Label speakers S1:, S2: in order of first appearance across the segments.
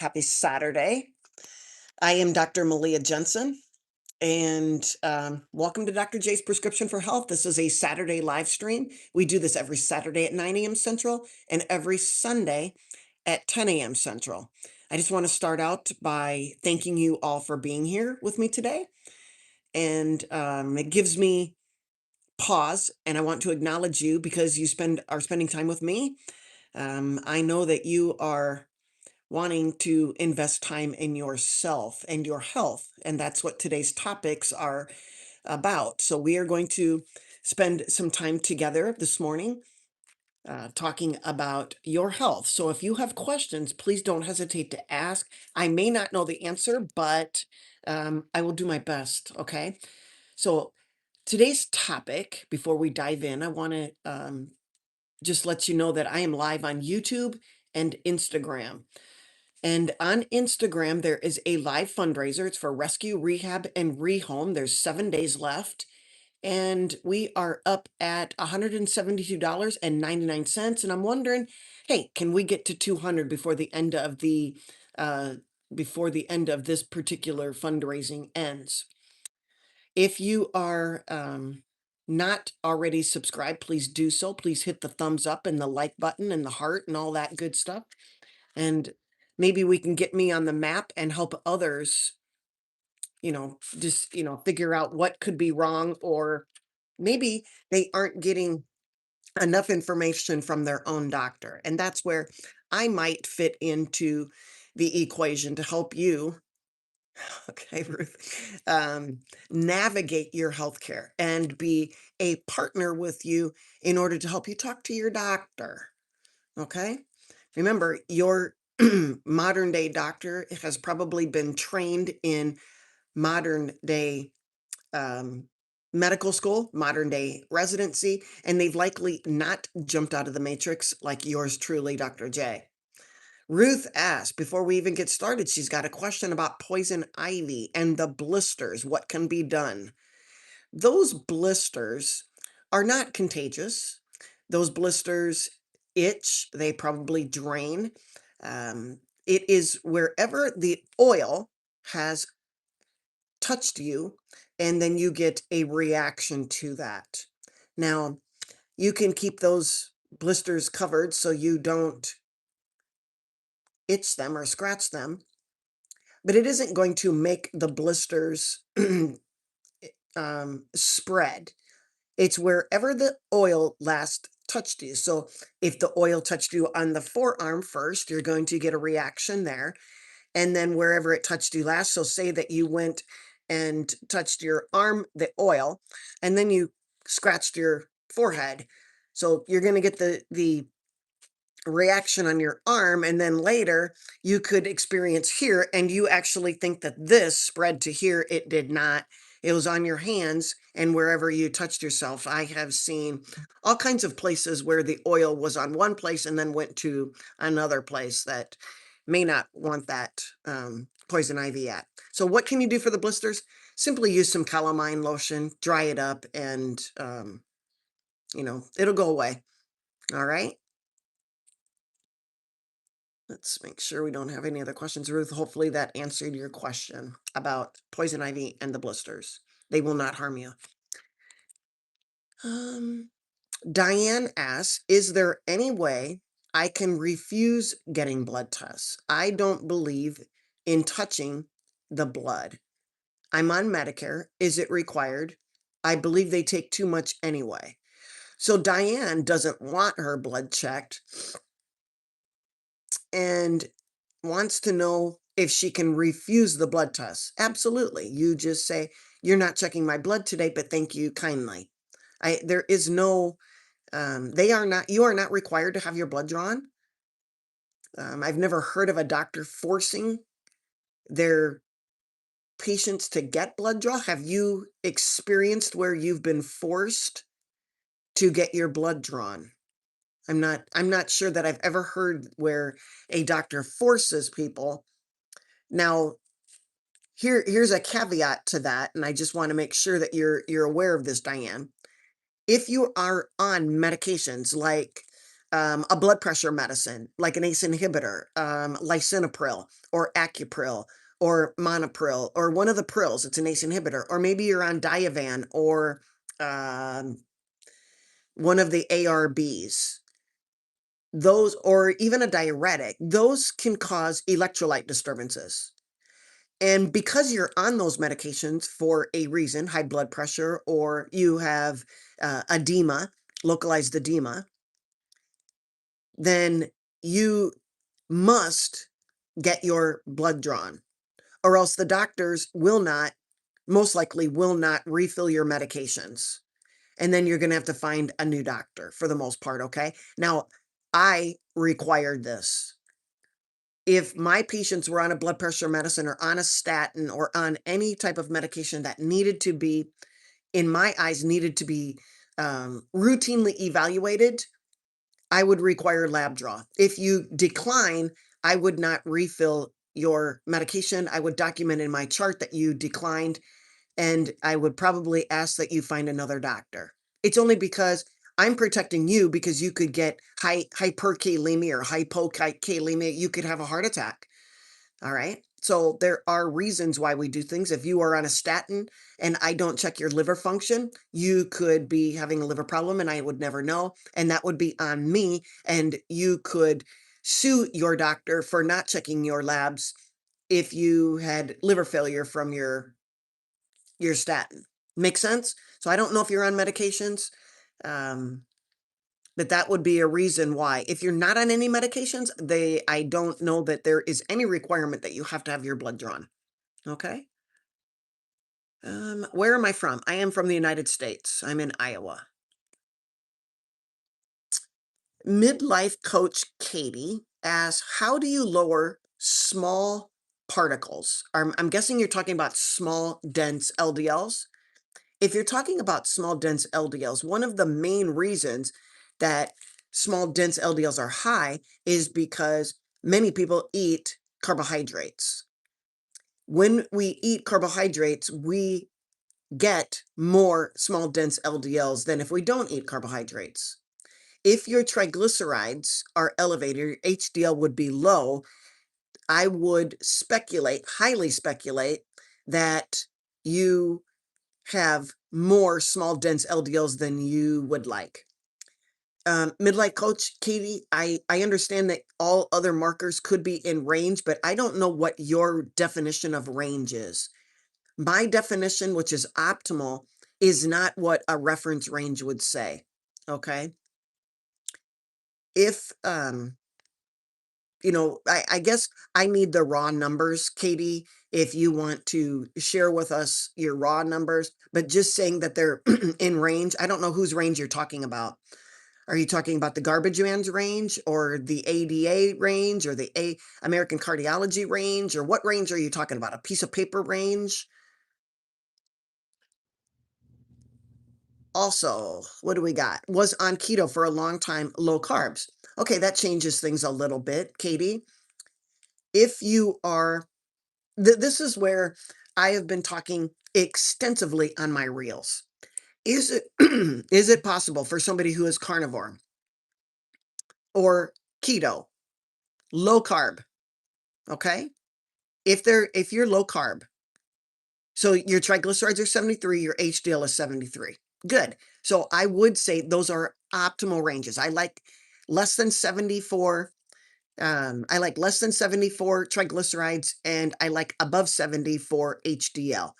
S1: Happy Saturday. I am Dr. Malia Jensen, and welcome to Dr. J's Prescription for Health. This is a Saturday live stream. We do this every Saturday at 9 a.m. Central and every Sunday at 10 a.m. Central. I just want to start out by thanking you all for being here with me today. And it gives me pause, and I want to acknowledge you because you are spending time with me. I know that you are wanting to invest time in yourself and your health. And that's what today's topics are about. So we are going to spend some time together this morning talking about your health. So if you have questions, please don't hesitate to ask. I may not know the answer, but I will do my best. Okay. So today's topic, before we dive in, I want to just let you know that I am live on YouTube and Instagram. And on Instagram, there is a live fundraiser. It's for rescue, rehab, and rehome. There's 7 days left. And we are up at $172.99. And I'm wondering, hey, can we get to 200 before the end of uh, this particular fundraising ends? If you are not already subscribed, please do so. Please hit the thumbs up and the like button and the heart and all that good stuff. And maybe we can get me on the map and help others, figure out what could be wrong, or maybe they aren't getting enough information from their own doctor. And that's where I might fit into the equation to help you, okay, Ruth, navigate your healthcare and be a partner with you in order to help you talk to your doctor. Okay. Remember, your modern day doctor has probably been trained in modern day um, medical school, modern day residency, and they've likely not jumped out of the matrix like yours truly, Dr. J. Ruth asked, before we even get started, she's got a question about poison ivy and the blisters. What can be done? Those blisters are not contagious. Those blisters itch, they probably drain. It is wherever the oil has touched you, and then you get a reaction to that. Now, you can keep those blisters covered so you don't itch them or scratch them, but it isn't going to make the blisters spread. It's wherever the oil last touched you. So if the oil touched you on the forearm first, you're going to get a reaction there. And then wherever it touched you last, so say that you went and touched your arm, the oil, and then you scratched your forehead. So you're going to get the reaction on your arm, and then later you could experience here, and you actually think that this spread to here. It did not. It was on your hands and wherever you touched yourself. I have seen all kinds of places where the oil was on one place and then went to another place that may not want that poison ivy at. So what can you do for the blisters? Simply use some calamine lotion, dry it up, and it'll go away. All right. Let's make sure we don't have any other questions, Ruth. Hopefully that answered your question about poison ivy and the blisters. They will not harm you. Um, Diane asks, is there any way I can refuse getting blood tests? I don't believe in touching the blood. I'm on Medicare. Is it required? I believe they take too much anyway. So Diane doesn't want her blood checked and wants to know if she can refuse the blood test. Absolutely. You just say, you're not checking my blood today, but thank you kindly. There is no, you are not required to have your blood drawn. I've never heard of a doctor forcing their patients to get blood draw. Have you experienced where you've been forced to get your blood drawn? I'm not sure that I've ever heard where a doctor forces people. Now, here's a caveat to that, and I just want to make sure that you're aware of this, Diane. If you are on medications like a blood pressure medicine like an ACE inhibitor, lisinopril or acupril or monopril or one of the prils, it's an ACE inhibitor, or maybe you're on Diovan or um, one of the ARBs, those, or even a diuretic, those can cause electrolyte disturbances. And because you're on those medications for a reason, high blood pressure, or you have edema, localized edema, then you must get your blood drawn, or else the doctors will not, most likely, will not refill your medications. And then you're going to have to find a new doctor for the most part. Okay. Now, I required this. If my patients were on a blood pressure medicine or on a statin or on any type of medication that needed to be, in my eyes, needed to be routinely evaluated, I would require lab draw. If you decline, I would not refill your medication. I would document in my chart that you declined, and I would probably ask that you find another doctor. It's only because I'm protecting you, because you could get hyperkalemia or hypokalemia. You could have a heart attack. All right. So there are reasons why we do things. If you are on a statin and I don't check your liver function, you could be having a liver problem and I would never know. And that would be on me. And you could sue your doctor for not checking your labs if you had liver failure from your statin. Make sense? So I don't know if you're on medications. Um, but that would be a reason why. If you're not on any medications, I don't know that there is any requirement that you have to have your blood drawn. Okay. Where am I from? I am from the United States. I'm in Iowa. Midlife coach Katie asks, how do you lower small particles? I'm guessing you're talking about small, dense LDLs. If you're talking about small, dense LDLs, one of the main reasons that small, dense LDLs are high is because many people eat carbohydrates. When we eat carbohydrates, we get more small, dense LDLs than if we don't eat carbohydrates. If your triglycerides are elevated, your HDL would be low. I would speculate, highly speculate, that you have more small, dense LDLs than you would like. Midlife coach Katie, I understand that all other markers could be in range, but I don't know what your definition of range is. My definition, which is optimal, is not what a reference range would say. Okay. If, I guess I need the raw numbers, Katie, if you want to share with us your raw numbers, but just saying that they're in range. I don't know whose range you're talking about. Are you talking about the garbage man's range or the ADA range or the American Cardiology range, or what range are you talking about? A piece of paper range? Also, what do we got? Was on keto for a long time, low carbs. Okay, that changes things a little bit, Katie. If you are, this is where I have been talking extensively on my reels. Is it is it possible for somebody who is carnivore or keto, low carb, okay? If you're low carb, so your triglycerides are 73, your HDL is 73. Good. So I would say those are optimal ranges. I like less than 74. I like less than 74 triglycerides, and I like above 70 for HDL.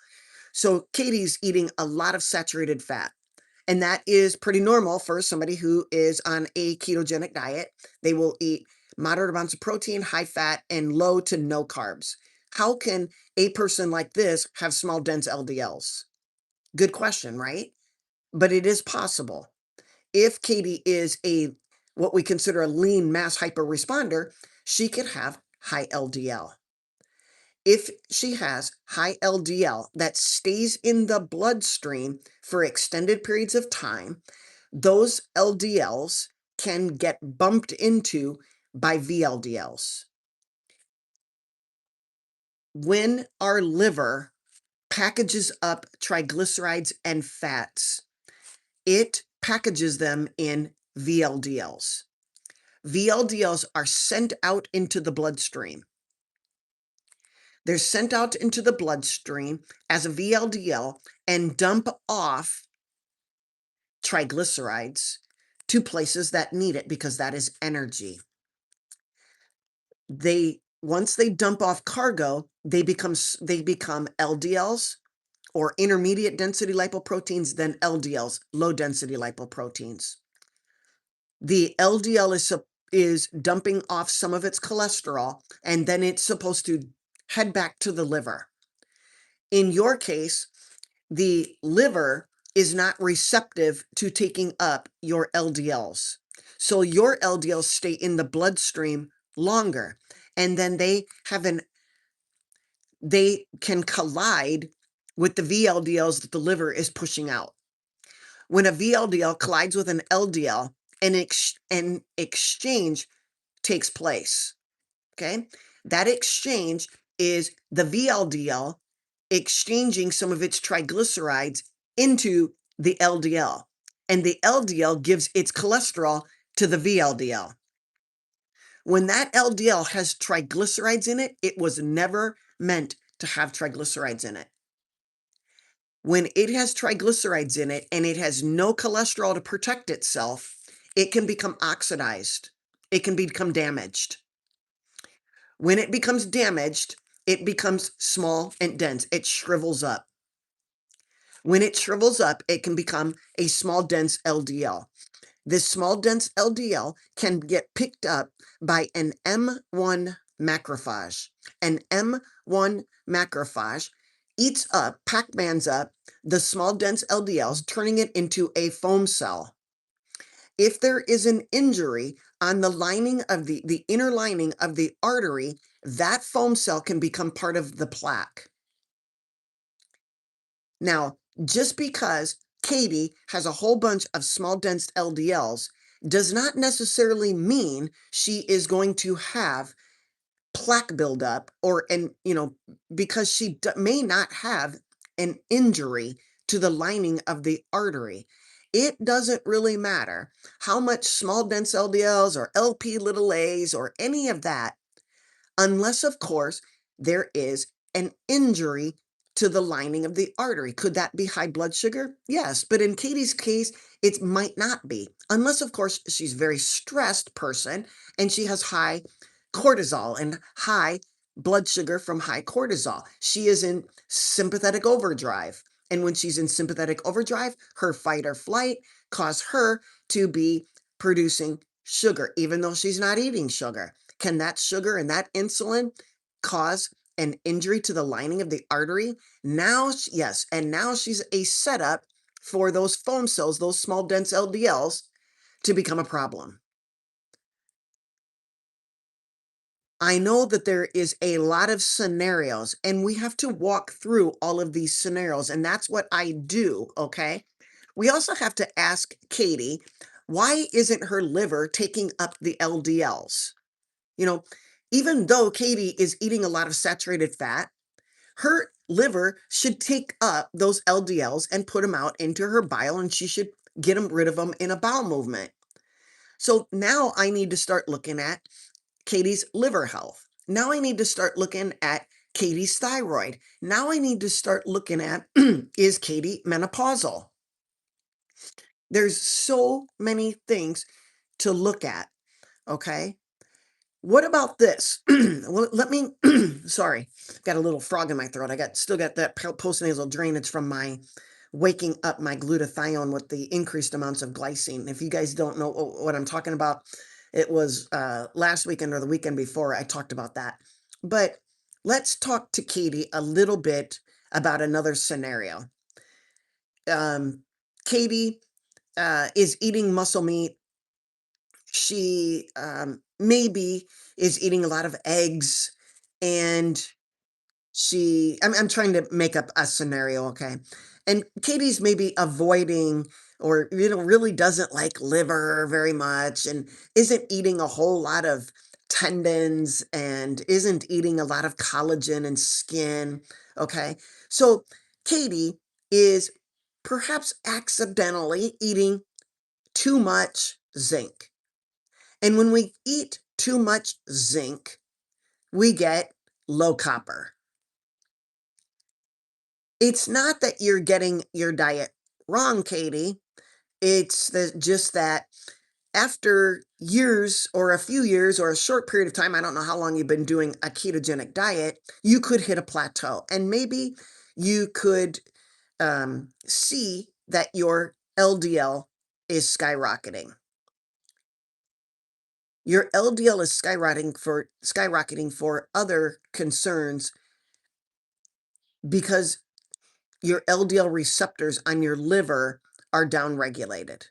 S1: So Katie's eating a lot of saturated fat. And that is pretty normal for somebody who is on a ketogenic diet. They will eat moderate amounts of protein, high fat, and low to no carbs. How can a person like this have small, dense LDLs? Good question, right? But it is possible. If Katie is what we consider a lean mass hyperresponder, she could have high LDL. If she has high LDL that stays in the bloodstream for extended periods of time, those LDLs can get bumped into by VLDLs. When our liver packages up triglycerides and fats, it packages them in VLDLs. VLDLs are sent out into the bloodstream. They're sent out into the bloodstream as a VLDL and dump off triglycerides to places that need it because that is energy. Once they dump off cargo, they become LDLs or intermediate density lipoproteins, then LDLs, low density lipoproteins. The LDL is dumping off some of its cholesterol, and then it's supposed to head back to the liver. In your case, the liver is not receptive to taking up your LDLs. So your LDLs stay in the bloodstream longer, and then they can collide with the VLDLs that the liver is pushing out. When a VLDL collides with an LDL, an exchange takes place. Okay. That exchange is the VLDL exchanging some of its triglycerides into the LDL, and the LDL gives its cholesterol to the VLDL. When that LDL has triglycerides in it, it was never meant to have triglycerides in it. When it has triglycerides in it and it has no cholesterol to protect itself, it can become oxidized. It can become damaged. When it becomes damaged, it becomes small and dense. It shrivels up. When it shrivels up, it can become a small, dense LDL. This small, dense LDL can get picked up by an M1 macrophage. An M1 macrophage eats up, Pac-Mans up the small, dense LDLs, turning it into a foam cell. If there is an injury on the lining of the inner lining of the artery, that foam cell can become part of the plaque. Now, just because Katie has a whole bunch of small, dense LDLs does not necessarily mean she is going to have plaque buildup because she may not have an injury to the lining of the artery. It doesn't really matter how much small, dense LDLs or LP little a's or any of that, unless, of course, there is an injury to the lining of the artery. Could that be high blood sugar? Yes, but in Katie's case, it might not be, unless, of course, she's a very stressed person and she has high cortisol and high blood sugar from high cortisol. She is in sympathetic overdrive. And when she's in sympathetic overdrive, her fight or flight cause her to be producing sugar, even though she's not eating sugar. Can that sugar and that insulin cause an injury to the lining of the artery? Now, yes. And now she's a setup for those foam cells, those small, dense LDLs, to become a problem. I know that there is a lot of scenarios, and we have to walk through all of these scenarios, and that's what I do, okay? We also have to ask Katie, why isn't her liver taking up the LDLs? You know, even though Katie is eating a lot of saturated fat, her liver should take up those LDLs and put them out into her bile, and she should get rid of them in a bowel movement. So now I need to start looking at Katie's liver health. Now I need to start looking at Katie's thyroid. Now I need to start looking at is Katie menopausal? There's so many things to look at, okay? What about this? Well, let me, sorry, got a little frog in my throat. Still got that postnasal drainage from my waking up my glutathione with the increased amounts of glycine. If you guys don't know what I'm talking about, it was last weekend or the weekend before I talked about that. But let's talk to Katie a little bit about another scenario. Katie is eating muscle meat. She maybe is eating a lot of eggs, and I'm trying to make up a scenario, okay? And Katie's maybe avoiding or really doesn't like liver very much and isn't eating a whole lot of tendons and isn't eating a lot of collagen and skin, okay? So Katie is perhaps accidentally eating too much zinc. And when we eat too much zinc, we get low copper. It's not that you're getting your diet wrong, Katie. It's just that after years or a few years or a short period of time, I don't know how long you've been doing a ketogenic diet, you could hit a plateau. And maybe you could see that your LDL is skyrocketing. Your LDL is skyrocketing for other concerns because your LDL receptors on your liver are downregulated.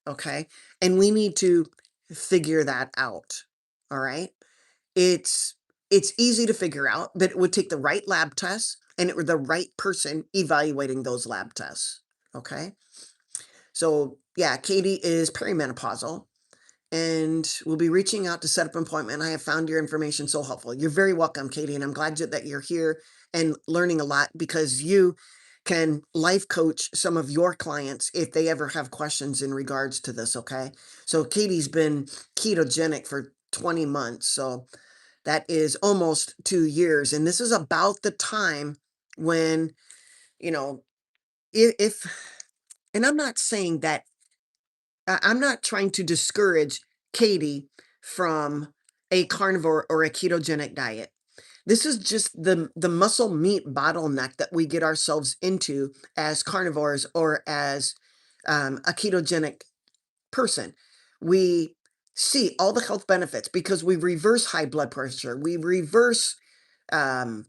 S1: Okay. And we need to figure that out. All right. It's it's easy to figure out, but it would take the right lab tests and it were the right person evaluating those lab tests. Okay. So yeah, Katie is perimenopausal and we'll be reaching out to set up an appointment. I have found your information so helpful. You're very welcome, Katie, and I'm glad that you're here and learning a lot because you can life coach some of your clients if they ever have questions in regards to this, okay? So Katie's been ketogenic for 20 months, so that is almost 2 years, and this is about the time when, you know, if and I'm not saying that I'm not trying to discourage Katie from a carnivore or a ketogenic diet. This is just the muscle meat bottleneck that we get ourselves into as carnivores or as a ketogenic person. We see all the health benefits because we reverse high blood pressure, we reverse um,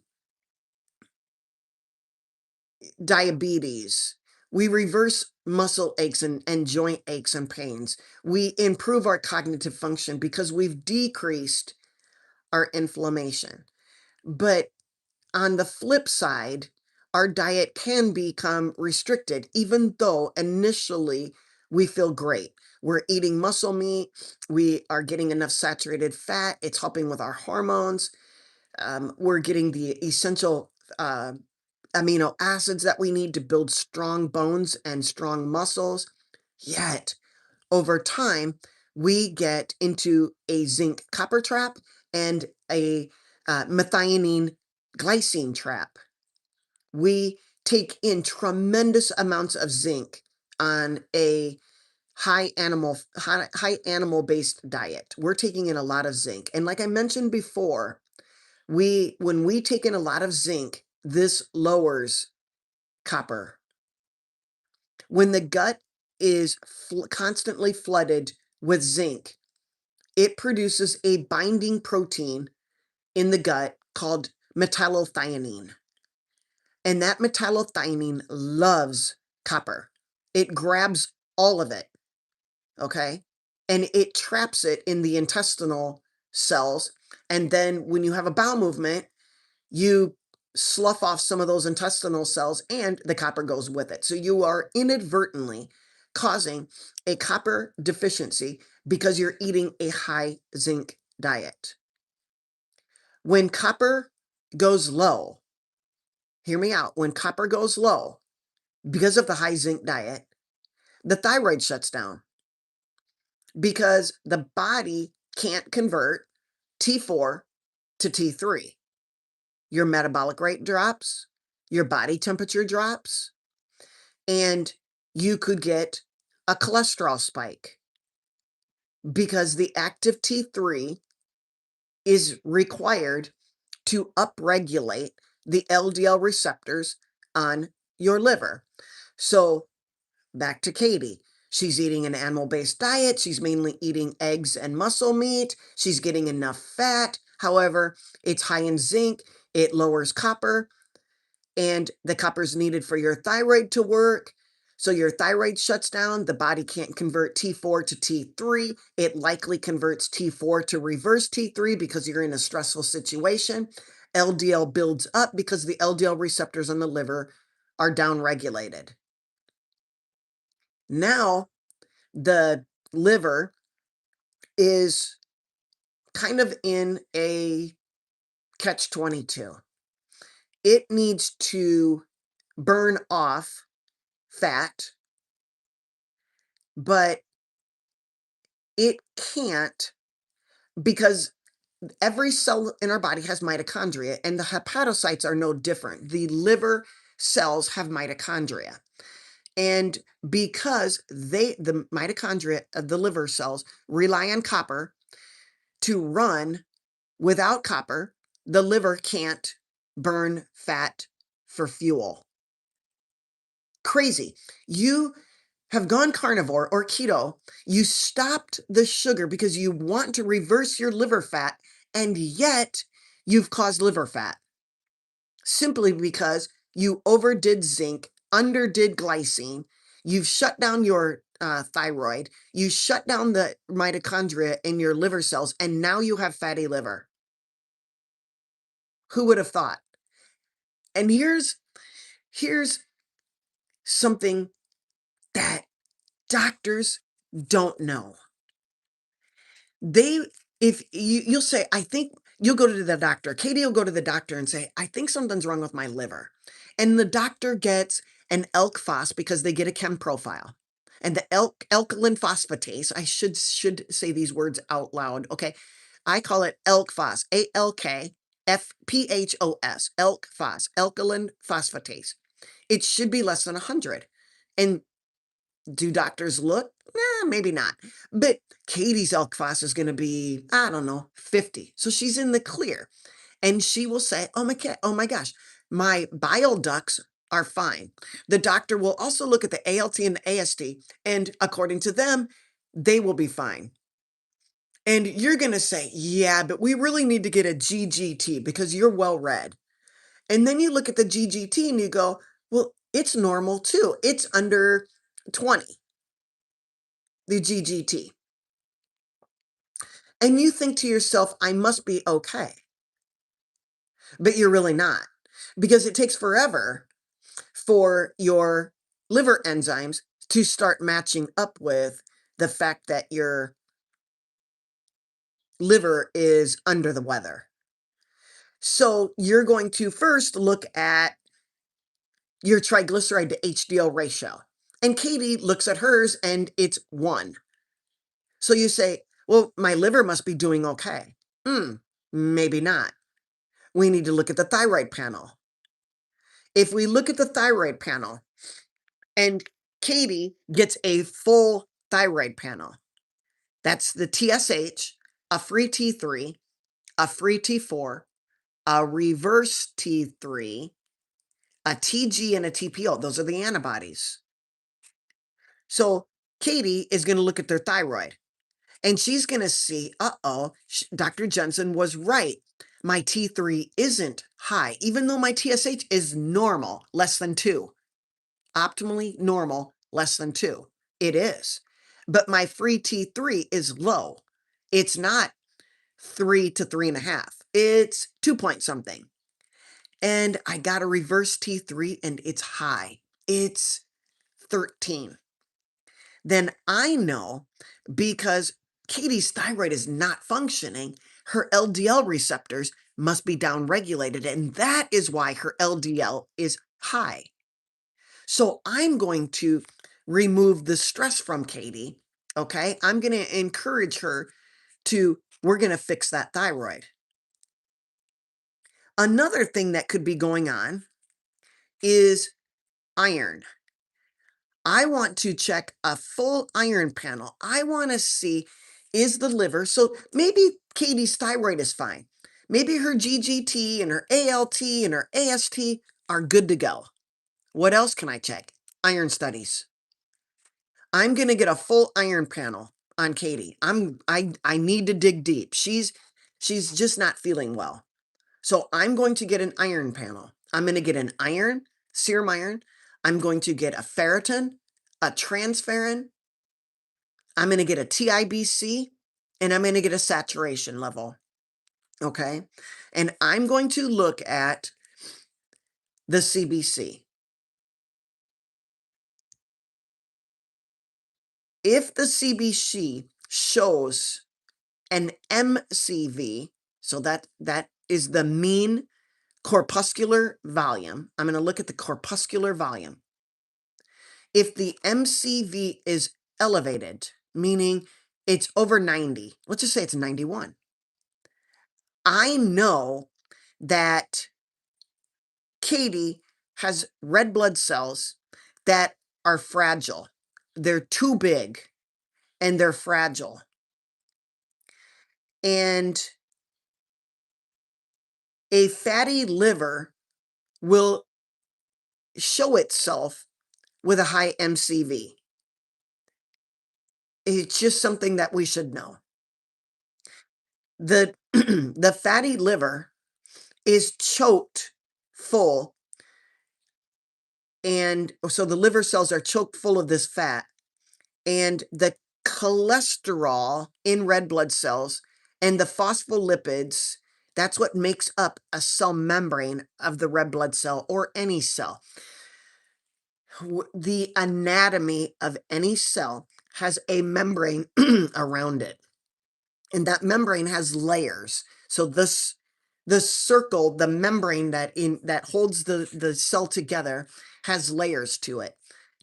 S1: diabetes. We reverse muscle aches and joint aches and pains. We improve our cognitive function because we've decreased our inflammation. But on the flip side, our diet can become restricted, even though initially we feel great. We're eating muscle meat, we are getting enough saturated fat, it's helping with our hormones, we're getting the essential amino acids that we need to build strong bones and strong muscles. Yet, over time, we get into a zinc copper trap and a methionine glycine trap. We take in tremendous amounts of zinc on a high animal based diet. We're taking in a lot of zinc. And like I mentioned before, when we take in a lot of zinc, this lowers copper. When the gut is constantly flooded with zinc, it produces a binding protein in the gut called metallothionein. And that metallothionein loves copper. It grabs all of it, okay? And it traps it in the intestinal cells. And then when you have a bowel movement, you slough off some of those intestinal cells and the copper goes with it. So you are inadvertently causing a copper deficiency because you're eating a high zinc diet. When copper goes low, hear me out, when copper goes low because of the high zinc diet, the thyroid shuts down because the body can't convert T4 to T3. Your metabolic rate drops, your body temperature drops, and you could get a cholesterol spike because the active T3 is required to upregulate the LDL receptors on your liver. So back to Katie. She's eating an animal-based diet. She's mainly eating eggs and muscle meat. She's getting enough fat. However, it's high in zinc. It lowers copper, and the copper is needed for your thyroid to work. So your thyroid shuts down. The body can't convert T4 to T3. It likely converts T4 to reverse T3 because you're in a stressful situation. LDL builds up because the LDL receptors on the liver are downregulated. Now, the liver is kind of in a catch 22. It needs to burn off fat, but it can't because every cell in our body has mitochondria, and the hepatocytes are no different. The liver cells have mitochondria. And because the mitochondria of the liver cells rely on copper to run, without copper, the liver can't burn fat for fuel. Crazy. You have gone carnivore or keto, you stopped the sugar because you want to reverse your liver fat, and yet you've caused liver fat simply because you overdid zinc, underdid glycine, you've shut down your thyroid, you shut down the mitochondria in your liver cells, and now you have fatty liver. Who would have thought? And here's something that doctors don't know. They if you'll say, I think you'll go to the doctor. Katie will go to the doctor and say, I think something's wrong with my liver. And the doctor gets an elk phos because they get a chem profile. And the alkaline phosphatase, I should say these words out loud. Okay. I call it elk phos, ALKFPHOS, elk phos, alkaline phosphatase. It should be less than 100. And do doctors look? Maybe not. But Katie's elk phos is going to be, I don't know, 50. So she's in the clear. And she will say, oh my gosh, my bile ducts are fine. The doctor will also look at the ALT and the AST, and according to them, they will be fine. And you're going to say, yeah, but we really need to get a GGT because you're well read. And then you look at the GGT and you go, well, it's normal too. It's under 20, the GGT. And you think to yourself, I must be okay. But you're really not, because it takes forever for your liver enzymes to start matching up with the fact that your liver is under the weather. So you're going to first look at your triglyceride to HDL ratio. And Katie looks at hers and it's 1. So you say, well, my liver must be doing okay. Maybe not. We need to look at the thyroid panel. If we look at the thyroid panel and Katie gets a full thyroid panel, that's the TSH, a free T3, a free T4, a reverse T3, a TG, and a TPO. Those are the antibodies. So Katie is going to look at their thyroid and she's going to see, Dr. Jensen was right. My T3 isn't high, even though my TSH is normal, less than 2. Optimally normal, less than 2. It is. But my free T3 is low. It's not 3 to 3.5. It's 2 point something. And I got a reverse T3 and it's high. It's 13. Then I know, because Katie's thyroid is not functioning, her LDL receptors must be downregulated. And that is why her LDL is high. So I'm going to remove the stress from Katie. Okay. I'm going to encourage her we're going to fix that thyroid. Another thing that could be going on is iron. I want to check a full iron panel. I want to see, is the liver, so maybe Katie's thyroid is fine. Maybe her GGT and her ALT and her AST are good to go. What else can I check? Iron studies. I'm going to get a full iron panel on Katie. I need to dig deep. She's just not feeling well. So I'm going to get an iron panel. I'm going to get an iron, serum iron. I'm going to get a ferritin, a transferrin. I'm going to get a TIBC, and I'm going to get a saturation level. Okay. And I'm going to look at the CBC. If the CBC shows an MCV, so that is the mean corpuscular volume. I'm going to look at the corpuscular volume. If the MCV is elevated, meaning it's over 90, let's just say it's 91. I know that Katie has red blood cells that are fragile. They're too big and they're fragile. And a fatty liver will show itself with a high MCV. It's just something that we should know. The the fatty liver is choked full, and so the liver cells are choked full of this fat, and the cholesterol in red blood cells and the phospholipids, that's what makes up a cell membrane of the red blood cell or any cell. The anatomy of any cell has a membrane around it, and that membrane has layers. So the circle, the membrane that holds the cell together has layers to it.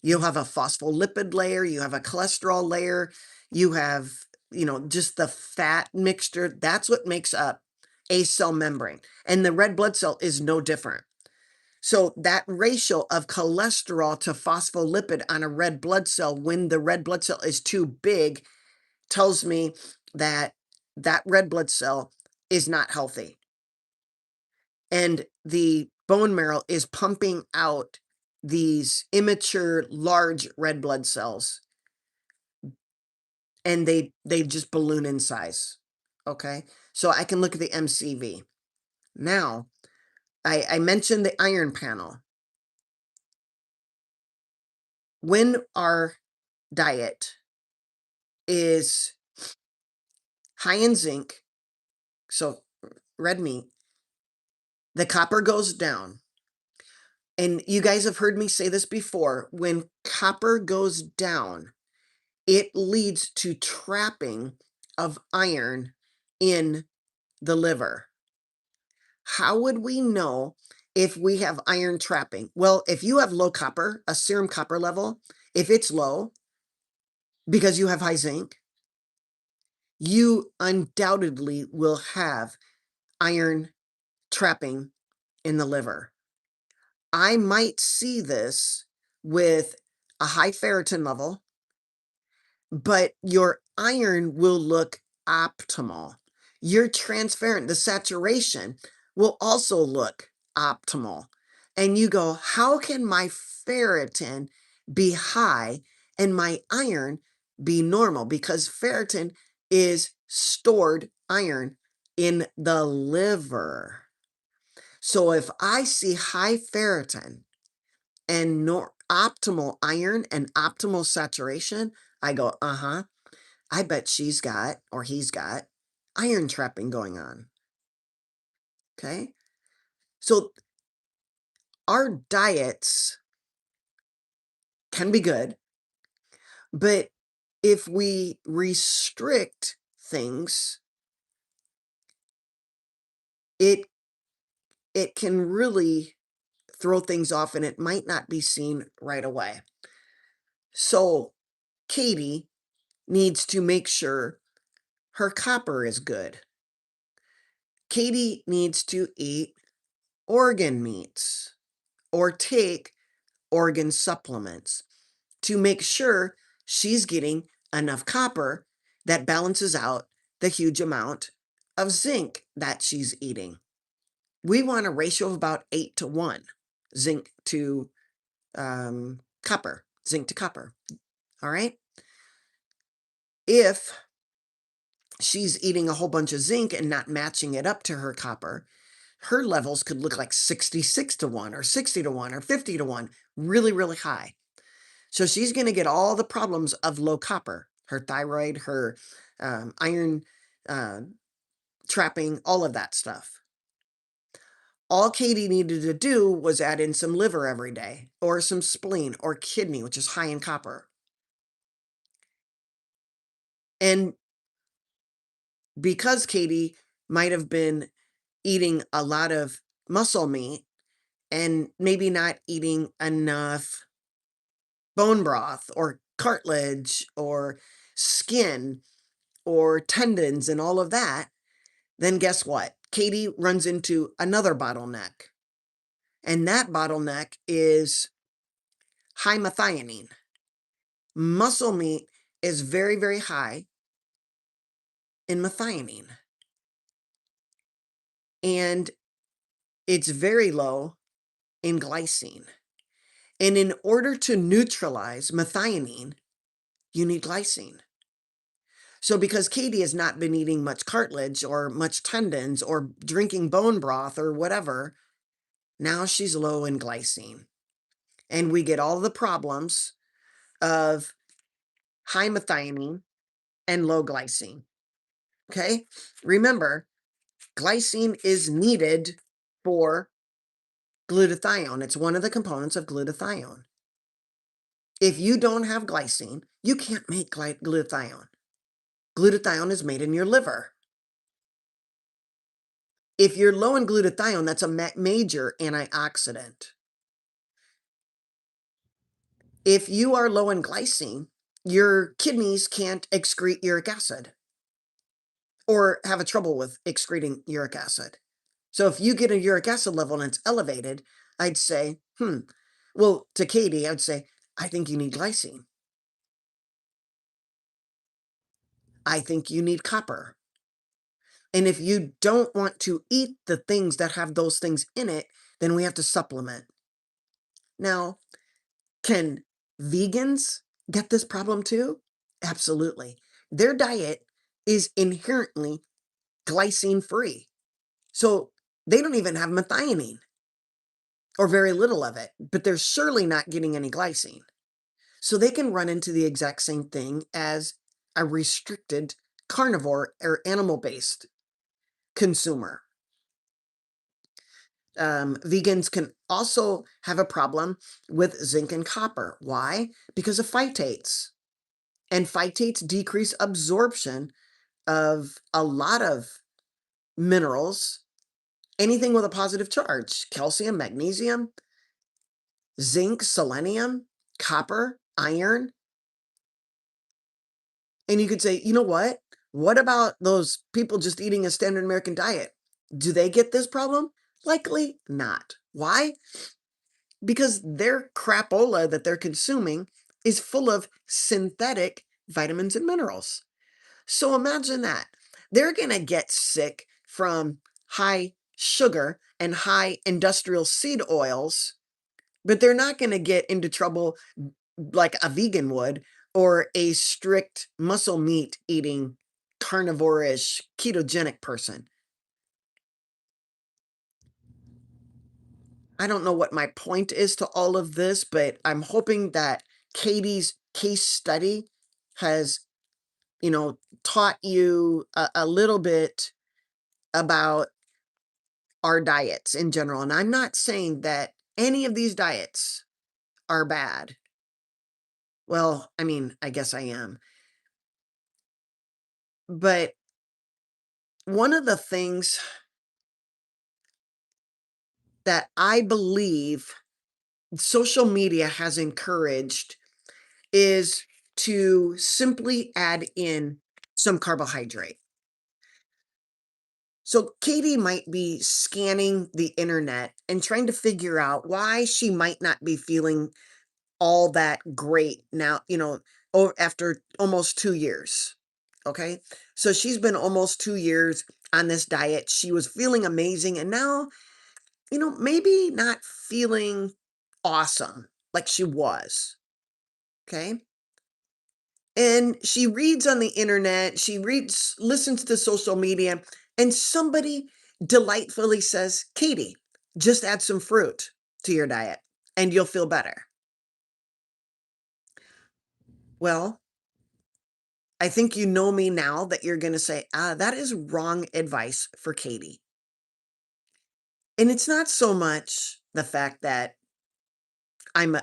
S1: You have a phospholipid layer, you have a cholesterol layer, you have, just the fat mixture. That's what makes up a cell membrane. And the red blood cell is no different. So that ratio of cholesterol to phospholipid on a red blood cell, when the red blood cell is too big, tells me that that red blood cell is not healthy. And the bone marrow is pumping out these immature, large red blood cells, and they just balloon in size. Okay. So I can look at the MCV. Now, I mentioned the iron panel. When our diet is high in zinc, so red meat, the copper goes down. And you guys have heard me say this before. When copper goes down, it leads to trapping of iron in the liver. How would we know if we have iron trapping? Well, if you have low copper, a serum copper level, if it's low because you have high zinc, you undoubtedly will have iron trapping in the liver. I might see this with a high ferritin level, but your iron will look optimal. Your transferrin, the saturation, will also look optimal. And you go, how can my ferritin be high and my iron be normal? Because ferritin is stored iron in the liver. So if I see high ferritin and optimal iron and optimal saturation, I go, I bet she's got or he's got iron trapping going on. Okay. So our diets can be good, but if we restrict things, it it can really throw things off and it might not be seen right away. So Katie needs to make sure her copper is good. Katie needs to eat organ meats or take organ supplements to make sure she's getting enough copper that balances out the huge amount of zinc that she's eating. We want a ratio of about 8-1, zinc to copper, zinc to copper. All right. If she's eating a whole bunch of zinc and not matching it up to her copper, her levels could look like 66-1 or 60-1 or 50-1, really, really high. So she's going to get all the problems of low copper, her thyroid, her iron trapping, all of that stuff. All Katie needed to do was add in some liver every day or some spleen or kidney, which is high in copper. And because Katie might have been eating a lot of muscle meat and maybe not eating enough bone broth or cartilage or skin or tendons and all of that, then guess what? Katie runs into another bottleneck, and that bottleneck is high methionine. Muscle meat is very, very high in methionine, and it's very low in glycine. And in order to neutralize methionine, you need glycine. So because Katie has not been eating much cartilage or much tendons or drinking bone broth or whatever, now she's low in glycine. And we get all the problems of high methionine and low glycine. Okay? Remember, glycine is needed for glutathione. It's one of the components of glutathione. If you don't have glycine, you can't make glutathione. Glutathione is made in your liver. If you're low in glutathione, that's a major antioxidant. If you are low in glycine, your kidneys can't excrete uric acid or have a trouble with excreting uric acid. So if you get a uric acid level and it's elevated, I'd say, well, to Katie, I'd say, I think you need glycine. I think you need copper. And if you don't want to eat the things that have those things in it, then we have to supplement. Now, can vegans get this problem too? Absolutely. Their diet is inherently glycine free. So they don't even have methionine or very little of it, but they're surely not getting any glycine. So they can run into the exact same thing as a restricted carnivore or animal-based consumer. Vegans can also have a problem with zinc and copper. Why? Because of phytates. And phytates decrease absorption of a lot of minerals, anything with a positive charge, calcium, magnesium, zinc, selenium, copper, iron. And you could say, you know what? What about those people just eating a standard American diet? Do they get this problem? Likely not. Why? Because their crapola that they're consuming is full of synthetic vitamins and minerals. So imagine that. They're going to get sick from high sugar and high industrial seed oils, but they're not going to get into trouble like a vegan would or a strict muscle meat eating carnivore-ish ketogenic person. I don't know what my point is to all of this, but I'm hoping that Katie's case study has, taught you a little bit about our diets in general. And I'm not saying that any of these diets are bad. Well, I mean, I guess I am. But one of the things that I believe social media has encouraged is to simply add in some carbohydrate. So Katie might be scanning the internet and trying to figure out why she might not be feeling all that great now, after almost 2 years. Okay? So she's been almost 2 years on this diet. She was feeling amazing and now, maybe not feeling awesome like she was. Okay? And she reads on the internet, listens to social media, and somebody delightfully says, Katie, just add some fruit to your diet and you'll feel better. Well, I think you know me now that you're going to say, that is wrong advice for Katie. And it's not so much the fact that I'm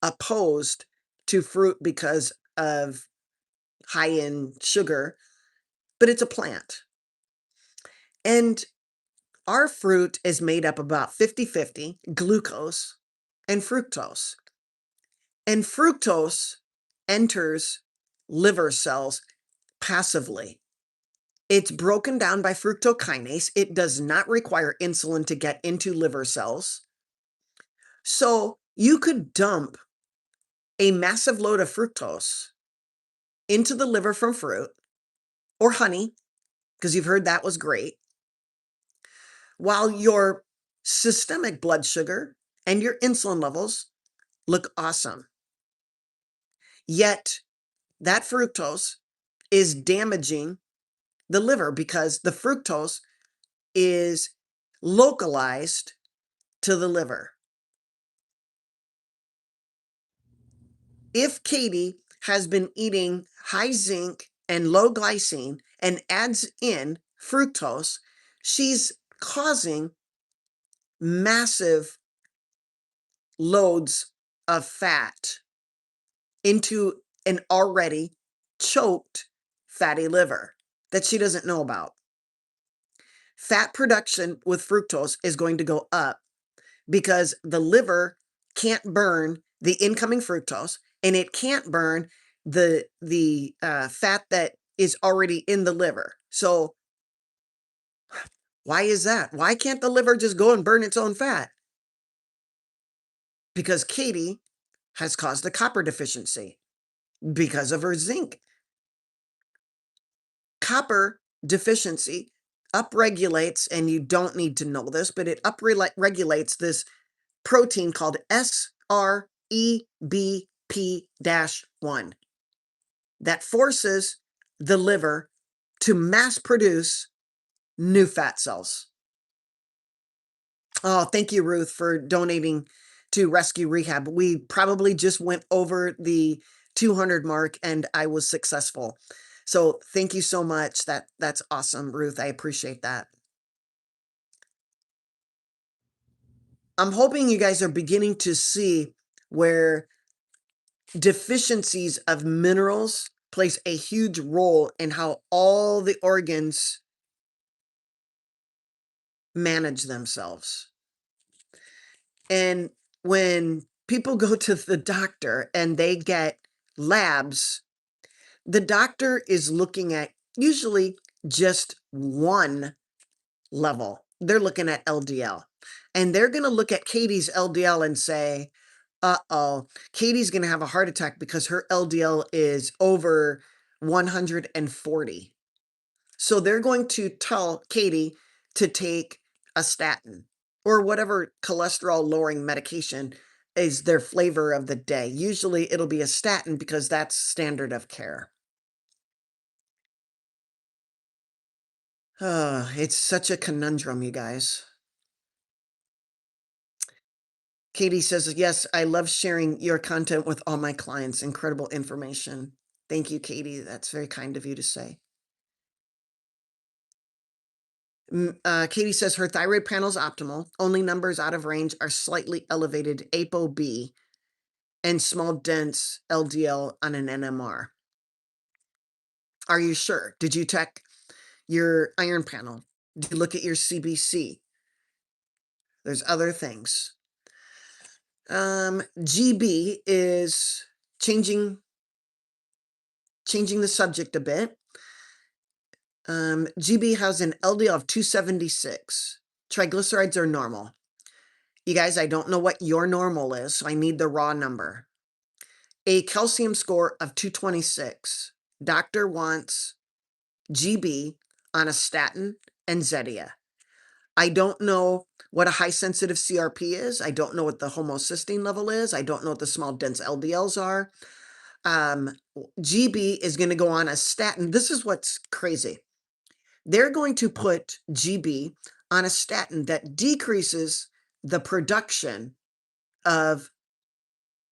S1: opposed to fruit because of high in sugar, but it's a plant. And our fruit is made up about 50-50 glucose and fructose. And fructose enters liver cells passively. It's broken down by fructokinase. It does not require insulin to get into liver cells. So you could dump a massive load of fructose into the liver from fruit or honey, because you've heard that was great, while your systemic blood sugar and your insulin levels look awesome. Yet that fructose is damaging the liver because the fructose is localized to the liver. If Katie has been eating high zinc and low glycine and adds in fructose, she's causing massive loads of fat into an already choked fatty liver that she doesn't know about. Fat production with fructose is going to go up because the liver can't burn the incoming fructose and it can't burn the fat that is already in the liver. So why is that? Why can't the liver just go and burn its own fat? Because Katie has caused a copper deficiency because of her zinc. Copper deficiency upregulates, and you don't need to know this, but it upregulates this protein called SREBP-1 that forces the liver to mass produce new fat cells. Oh, thank you, Ruth, for donating to Rescue Rehab. We probably just went over the 200 mark and I was successful. So thank you so much. That's awesome, Ruth. I appreciate that. I'm hoping you guys are beginning to see where deficiencies of minerals plays a huge role in how all the organs manage themselves. And when people go to the doctor and they get labs, the doctor is looking at usually just one level. They're looking at LDL. And they're going to look at Katie's LDL and say, uh-oh, Katie's going to have a heart attack because her LDL is over 140. So they're going to tell Katie to take a statin or whatever cholesterol lowering medication is their flavor of the day. Usually it'll be a statin because that's standard of care. It's such a conundrum, you guys. Katie says, yes, I love sharing your content with all my clients. Incredible information. Thank you, Katie. That's very kind of you to say. Katie says her thyroid panel is optimal. Only numbers out of range are slightly elevated ApoB and small dense LDL on an NMR. Are you sure? Did you check your iron panel? Did you look at your CBC? There's other things. GB is changing the subject a bit. GB has an LDL of 276. Triglycerides are normal. You guys, I don't know what your normal is, so I need the raw number. A calcium score of 226. Doctor wants GB on a statin and Zetia. I don't know what a high sensitive CRP is. I don't know what the homocysteine level is. I don't know what the small dense LDLs are. GB is going to go on a statin. This is what's crazy. They're going to put GB on a statin that decreases the production of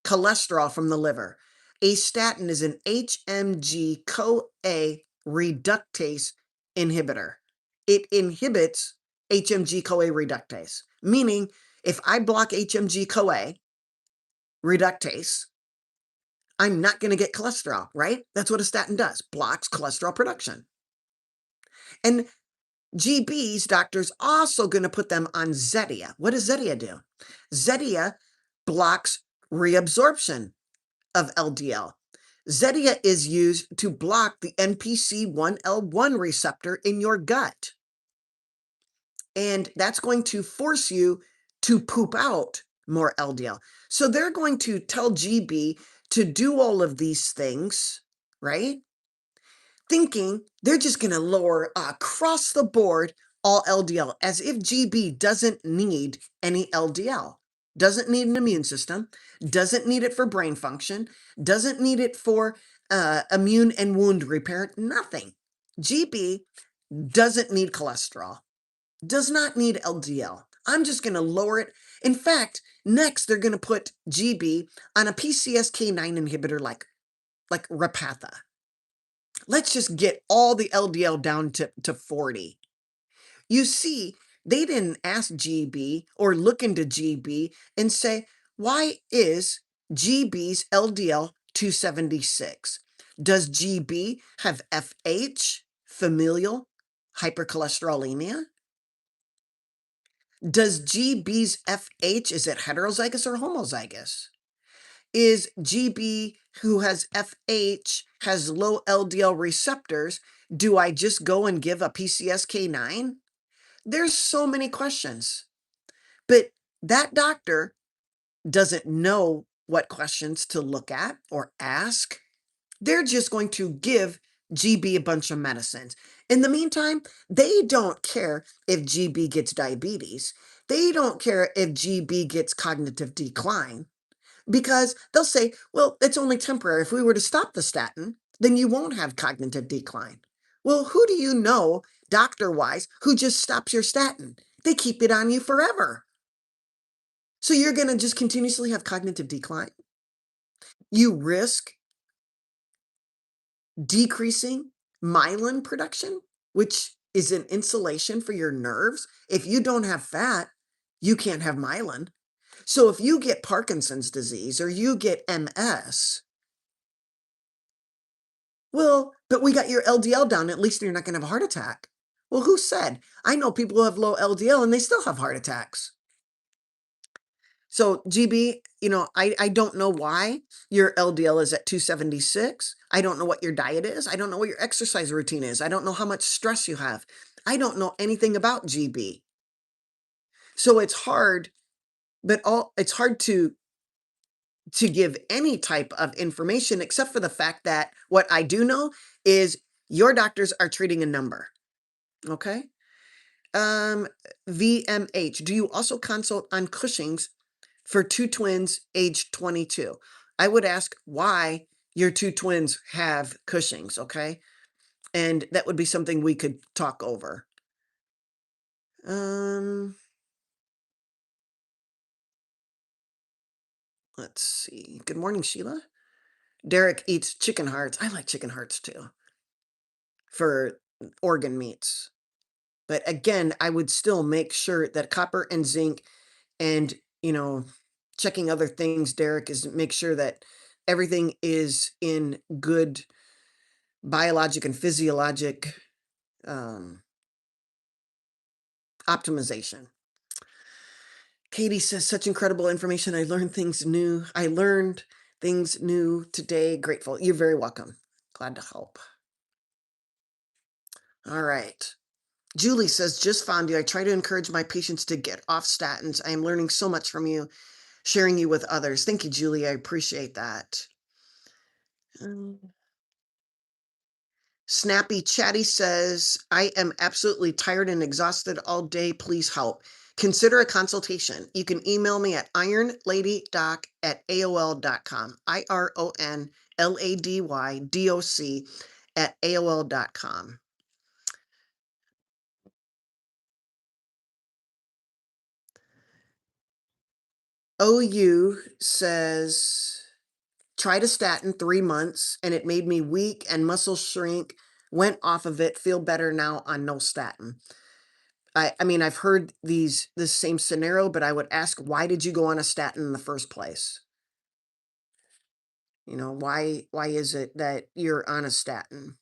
S1: cholesterol from the liver. A statin is an HMG-CoA reductase inhibitor. It inhibits HMG-CoA reductase, meaning if I block HMG-CoA reductase, I'm not going to get cholesterol, right? That's what a statin does, blocks cholesterol production. And GB's doctor's also going to put them on Zetia. What does Zetia do? Zetia blocks reabsorption of LDL. Zetia is used to block the NPC1L1 receptor in your gut. And that's going to force you to poop out more LDL. So they're going to tell GB to do all of these things, right? Thinking they're just going to lower across the board all LDL, as if GB doesn't need any LDL, doesn't need an immune system, doesn't need it for brain function, doesn't need it for immune and wound repair, nothing. GB doesn't need cholesterol, does not need LDL. I'm just going to lower it. In fact, next they're going to put GB on a PCSK9 inhibitor like Repatha. Let's just get all the LDL down to 40. You see, they didn't ask GB or look into GB and say, why is GB's LDL 276? Does GB have FH, familial hypercholesterolemia? Does GB's FH, is it heterozygous or homozygous? Is GB who has FH, has low LDL receptors, do I just go and give a PCSK9? There's so many questions, but that doctor doesn't know what questions to look at or ask. They're just going to give GB a bunch of medicines. In the meantime, they don't care if GB gets diabetes. They don't care if GB gets cognitive decline, because they'll say, well, it's only temporary. If we were to stop the statin, then you won't have cognitive decline. Well, who do you know, doctor-wise, who just stops your statin? They keep it on you forever. So you're going to just continuously have cognitive decline. You risk decreasing myelin production, which is an insulation for your nerves. If you don't have fat, you can't have myelin. So if you get Parkinson's disease or you get MS, well, but we got your LDL down, at least you're not going to have a heart attack. Well, who said? I know people who have low LDL and they still have heart attacks. So GB, I don't know why your LDL is at 276. I don't know what your diet is. I don't know what your exercise routine is. I don't know how much stress you have. I don't know anything about GB. So it's hard, but it's hard to give any type of information, except for the fact that what I do know is your doctors are treating a number. Okay. VMH, do you also consult on Cushing's for two twins aged 22? I would ask why your two twins have Cushing's, okay? And that would be something we could talk over. Let's see. Good morning, Sheila. Derek eats chicken hearts. I like chicken hearts too for organ meats. But again, I would still make sure that copper and zinc and, checking other things, Derek, is make sure that everything is in good biologic and physiologic optimization. Katie says, such incredible information. I learned things new. I learned things new today. Grateful. You're very welcome. Glad to help. All right. Julie says, just found you. I try to encourage my patients to get off statins. I am learning so much from you, sharing you with others. Thank you, Julie. I appreciate that. Snappy Chatty says, I am absolutely tired and exhausted all day. Please help. Consider a consultation. You can email me at ironladydoc@aol.com. ironladydoc@aol.com. OU says, tried a statin 3 months and it made me weak and muscle shrink. Went off of it, feel better now on no statin. I mean, I've heard this same scenario, but I would ask, why did you go on a statin in the first place? Why is it that you're on a statin?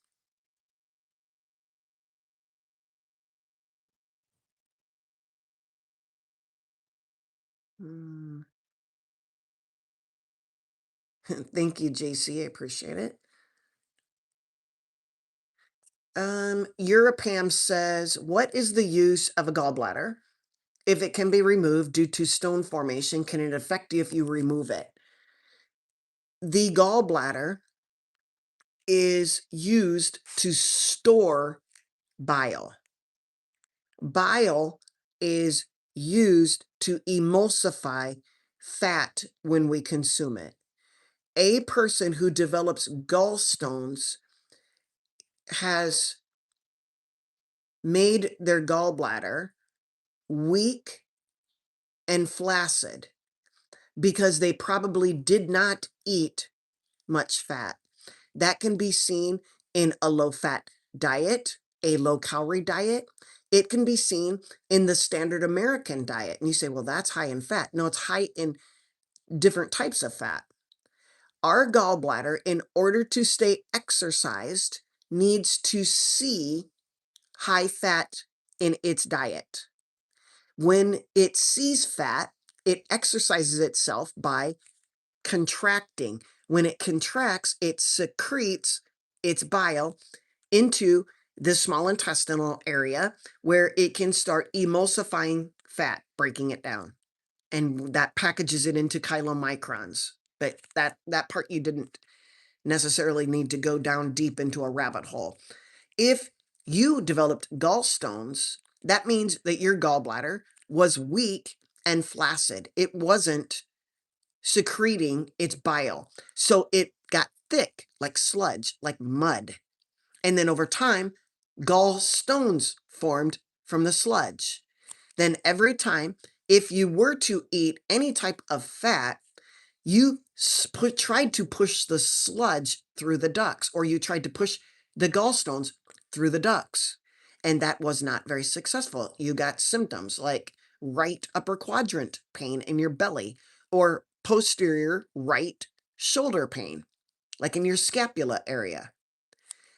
S1: Hmm. Thank you, JC. I appreciate it. Europam says, what is the use of a gallbladder? If it can be removed due to stone formation, can it affect you if you remove it? The gallbladder is used to store bile. Bile is used to emulsify fat when we consume it. A person who develops gallstones has made their gallbladder weak and flaccid because they probably did not eat much fat. That can be seen in a low-fat diet, a low-calorie diet. It can be seen in the standard American diet. And you say, well, that's high in fat. No, it's high in different types of fat. Our gallbladder, in order to stay exercised, needs to see high fat in its diet. When it sees fat, it exercises itself by contracting. When it contracts, it secretes its bile into the small intestinal area where it can start emulsifying fat, breaking it down. And that packages it into chylomicrons. But that part you didn't necessarily need to go down deep into a rabbit hole. If you developed gallstones, that means that your gallbladder was weak and flaccid. It wasn't secreting its bile. So it got thick, like sludge, like mud. And then over time, gallstones formed from the sludge. Then every time, if you were to eat any type of fat, you tried to push the sludge through the ducts, or you tried to push the gallstones through the ducts. And that was not very successful. You got symptoms like right upper quadrant pain in your belly, or posterior right shoulder pain, like in your scapula area.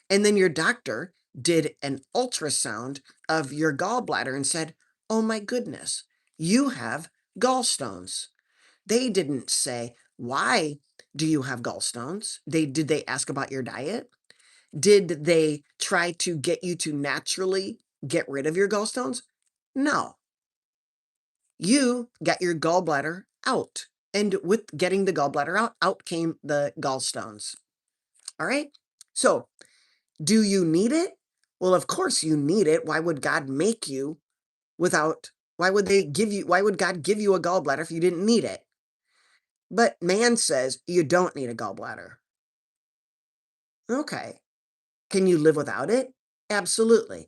S1: And then your doctor did an ultrasound of your gallbladder and said, oh my goodness, you have gallstones. They didn't say, why do you have gallstones? Did they ask about your diet? Did they try to get you to naturally get rid of your gallstones? No. You got your gallbladder out. And with getting the gallbladder out came the gallstones. All right. So, do you need it? Well, of course you need it. Why would God make you without, why would God give you a gallbladder if you didn't need it? But man says you don't need a gallbladder. Okay. Can you live without it? Absolutely.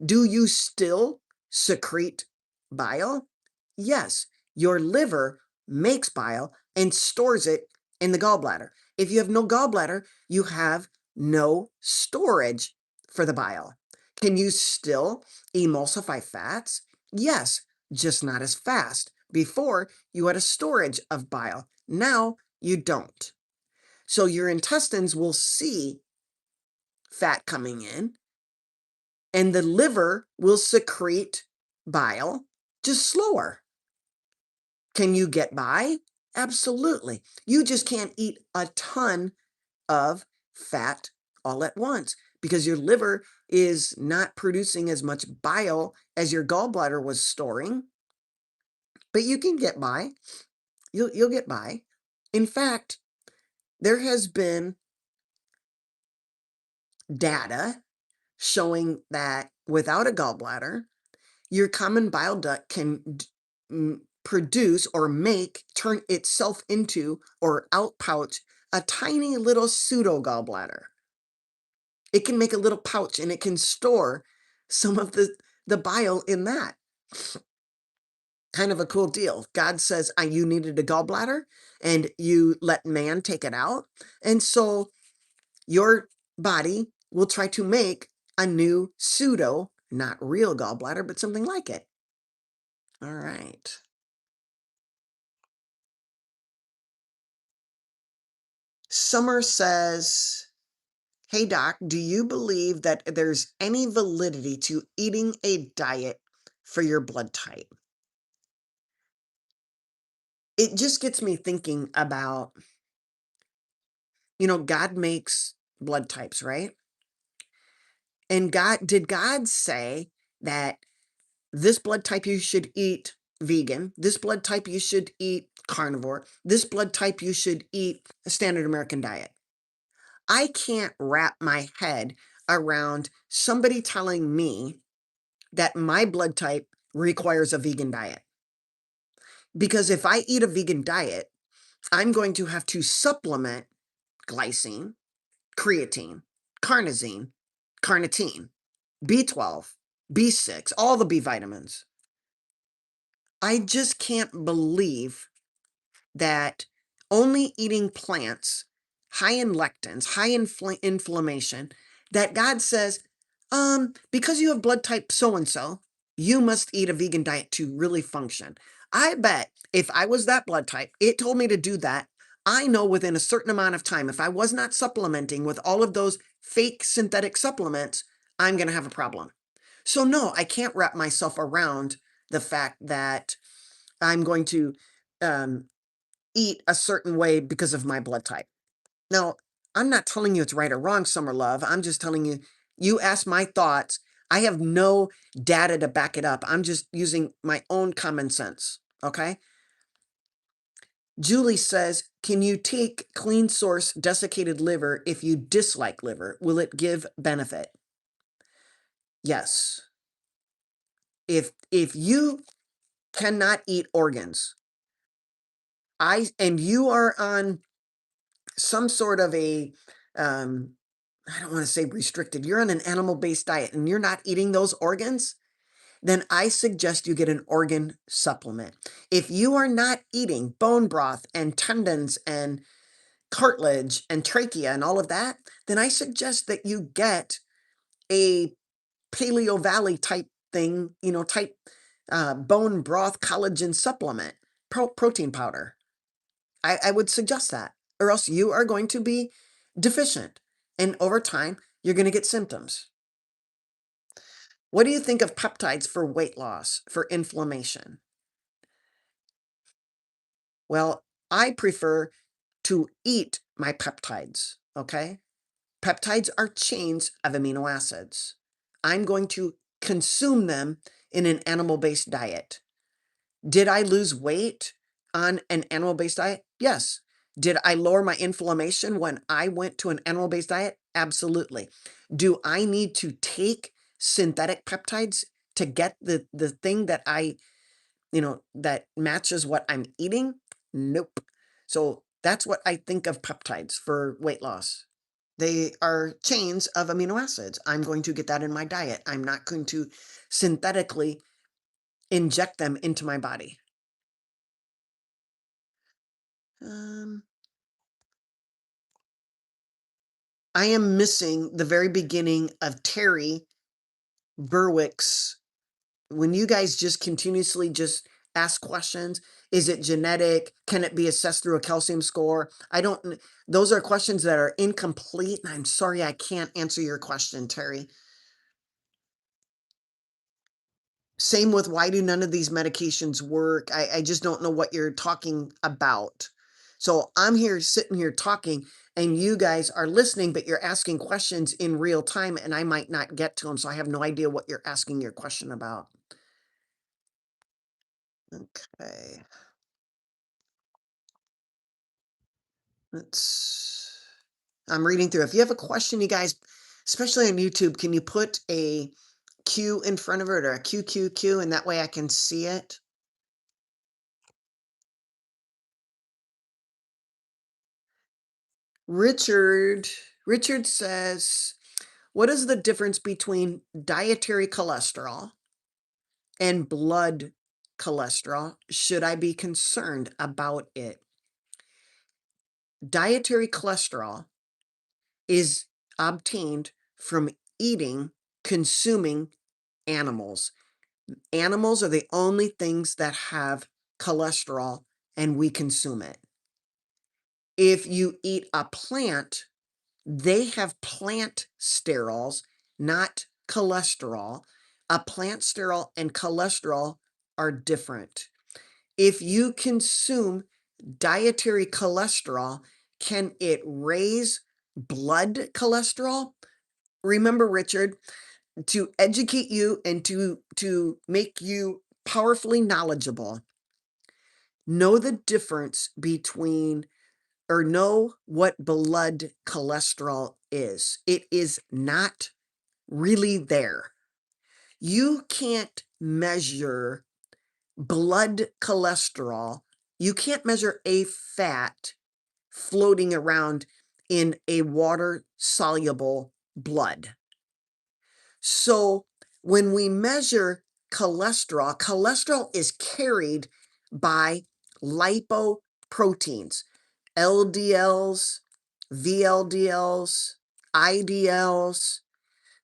S1: Do you still secrete bile? Yes. Your liver makes bile and stores it in the gallbladder. If you have no gallbladder, you have no storage for the bile. Can you still emulsify fats? Yes, just not as fast. Before, you had a storage of bile. Now, you don't. So your intestines will see fat coming in, and the liver will secrete bile just slower. Can you get by? Absolutely. You just can't eat a ton of fat all at once because your liver is not producing as much bile as your gallbladder was storing. But you can get by. You'll get by. In fact, there has been data showing that without a gallbladder, your common bile duct can produce or turn itself into or outpouch a tiny little pseudo gallbladder. It can make a little pouch and it can store some of the bile in that. Kind of a cool deal. God says, you needed a gallbladder and you let man take it out. And so your body will try to make a new pseudo, not real gallbladder, but something like it. All right. Summer says, hey, Doc, do you believe that there's any validity to eating a diet for your blood type? It just gets me thinking about God makes blood types, right? And did God say that this blood type you should eat vegan, this blood type you should eat carnivore, this blood type you should eat a standard American diet? I can't wrap my head around somebody telling me that my blood type requires a vegan diet. Because if I eat a vegan diet, I'm going to have to supplement glycine, creatine, carnosine, carnitine, B12, B6, all the B vitamins. I just can't believe that only eating plants high in lectins, high in inflammation, that God says, because you have blood type so and so, you must eat a vegan diet to really function. I bet if I was that blood type, it told me to do that. I know within a certain amount of time, if I was not supplementing with all of those fake synthetic supplements, I'm going to have a problem. So, no, I can't wrap myself around the fact that I'm going to um, eat a certain way because of my blood type. Now, I'm not telling you it's right or wrong, Summer Love. I'm just telling you, you ask my thoughts. I have no data to back it up. I'm just using my own common sense. Okay. Julie says, can you take clean source desiccated liver if you dislike liver? Will it give benefit? Yes. If you cannot eat organs, and you are on some sort of a um I don't want to say restricted, you're on an animal-based diet and you're not eating those organs, then I suggest you get an organ supplement. If you are not eating bone broth and tendons and cartilage and trachea and all of that, then I suggest that you get a Paleo Valley type thing, type bone broth collagen supplement, protein powder. I would suggest that, or else you are going to be deficient. And over time, you're going to get symptoms. What do you think of peptides for weight loss, for inflammation? Well, I prefer to eat my peptides, okay? Peptides are chains of amino acids. I'm going to consume them in an animal-based diet. Did I lose weight on an animal-based diet? Yes. Did I lower my inflammation when I went to an animal-based diet? Absolutely. Do I need to take synthetic peptides to get the thing that that matches what I'm eating? Nope. So that's what I think of peptides for weight loss. They are chains of amino acids. I'm going to get that in my diet. I'm not going to synthetically inject them into my body. Um, I am missing the very beginning of Terry Berwick's. When you guys just continuously just ask questions, is it genetic? Can it be assessed through a calcium score? Those are questions that are incomplete. And I'm sorry, I can't answer your question, Terry. Same with why do none of these medications work? I just don't know what you're talking about. So I'm here sitting here talking and you guys are listening, but you're asking questions in real time and I might not get to them. So I have no idea what you're asking your question about. Okay. I'm reading through. If you have a question, you guys, especially on YouTube, can you put a Q in front of it or a QQQ and that way I can see it? Richard, Richard says, what is the difference between dietary cholesterol and blood cholesterol? Should I be concerned about it? Dietary cholesterol is obtained from consuming animals. Animals are the only things that have cholesterol and we consume it. If you eat a plant, they have plant sterols, not cholesterol. A plant sterol and cholesterol are different. If you consume dietary cholesterol, Can it raise blood cholesterol? Remember, Richard, to educate you and to make you powerfully knowledgeable, know the difference between or know what blood cholesterol is. It is not really there. You can't measure blood cholesterol. You can't measure a fat floating around in a water soluble blood. So when we measure cholesterol, cholesterol is carried by lipoproteins, LDLs, VLDLs, IDLs.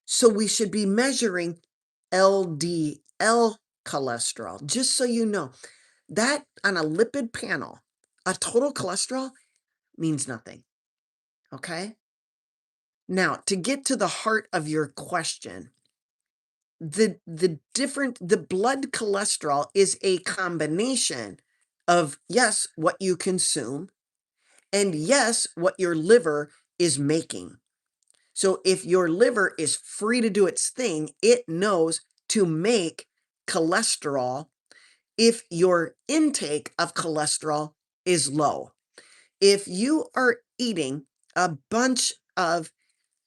S1: So we should be measuring LDL cholesterol. Just so you know, that on a lipid panel, a total cholesterol means nothing. Okay? Now, to get to the heart of your question, the blood cholesterol is a combination of, yes, what you consume, and yes, what your liver is making. So if your liver is free to do its thing, it knows to make cholesterol if your intake of cholesterol is low. If you are eating a bunch of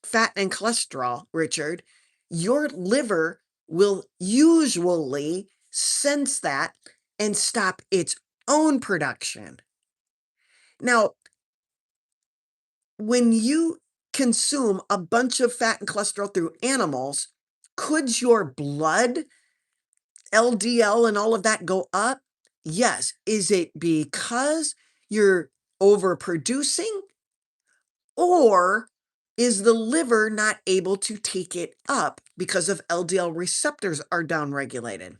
S1: fat and cholesterol, Richard, your liver will usually sense that and stop its own production. Now, when you consume a bunch of fat and cholesterol through animals, could your blood, LDL, and all of that go up? Yes. Is it because you're overproducing? Or is the liver not able to take it up because of LDL receptors are downregulated?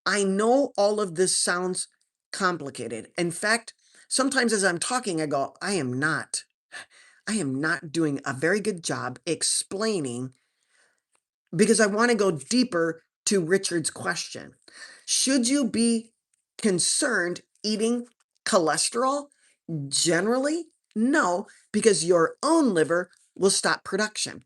S1: I know all of this sounds complicated. In fact, sometimes as I'm talking, I go, I am not doing a very good job explaining because I want to go deeper to Richard's question. Should you be concerned eating cholesterol? Generally, no, because your own liver will stop production.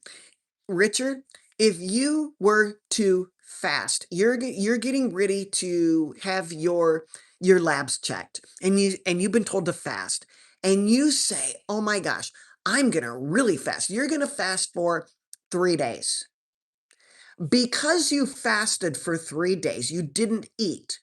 S1: Richard, if you were to fast, you're getting ready to have your labs checked, and you've been told to fast, and you say, "Oh my gosh, I'm gonna really fast." You're gonna fast for 3 days. Because you fasted for 3 days, you didn't eat.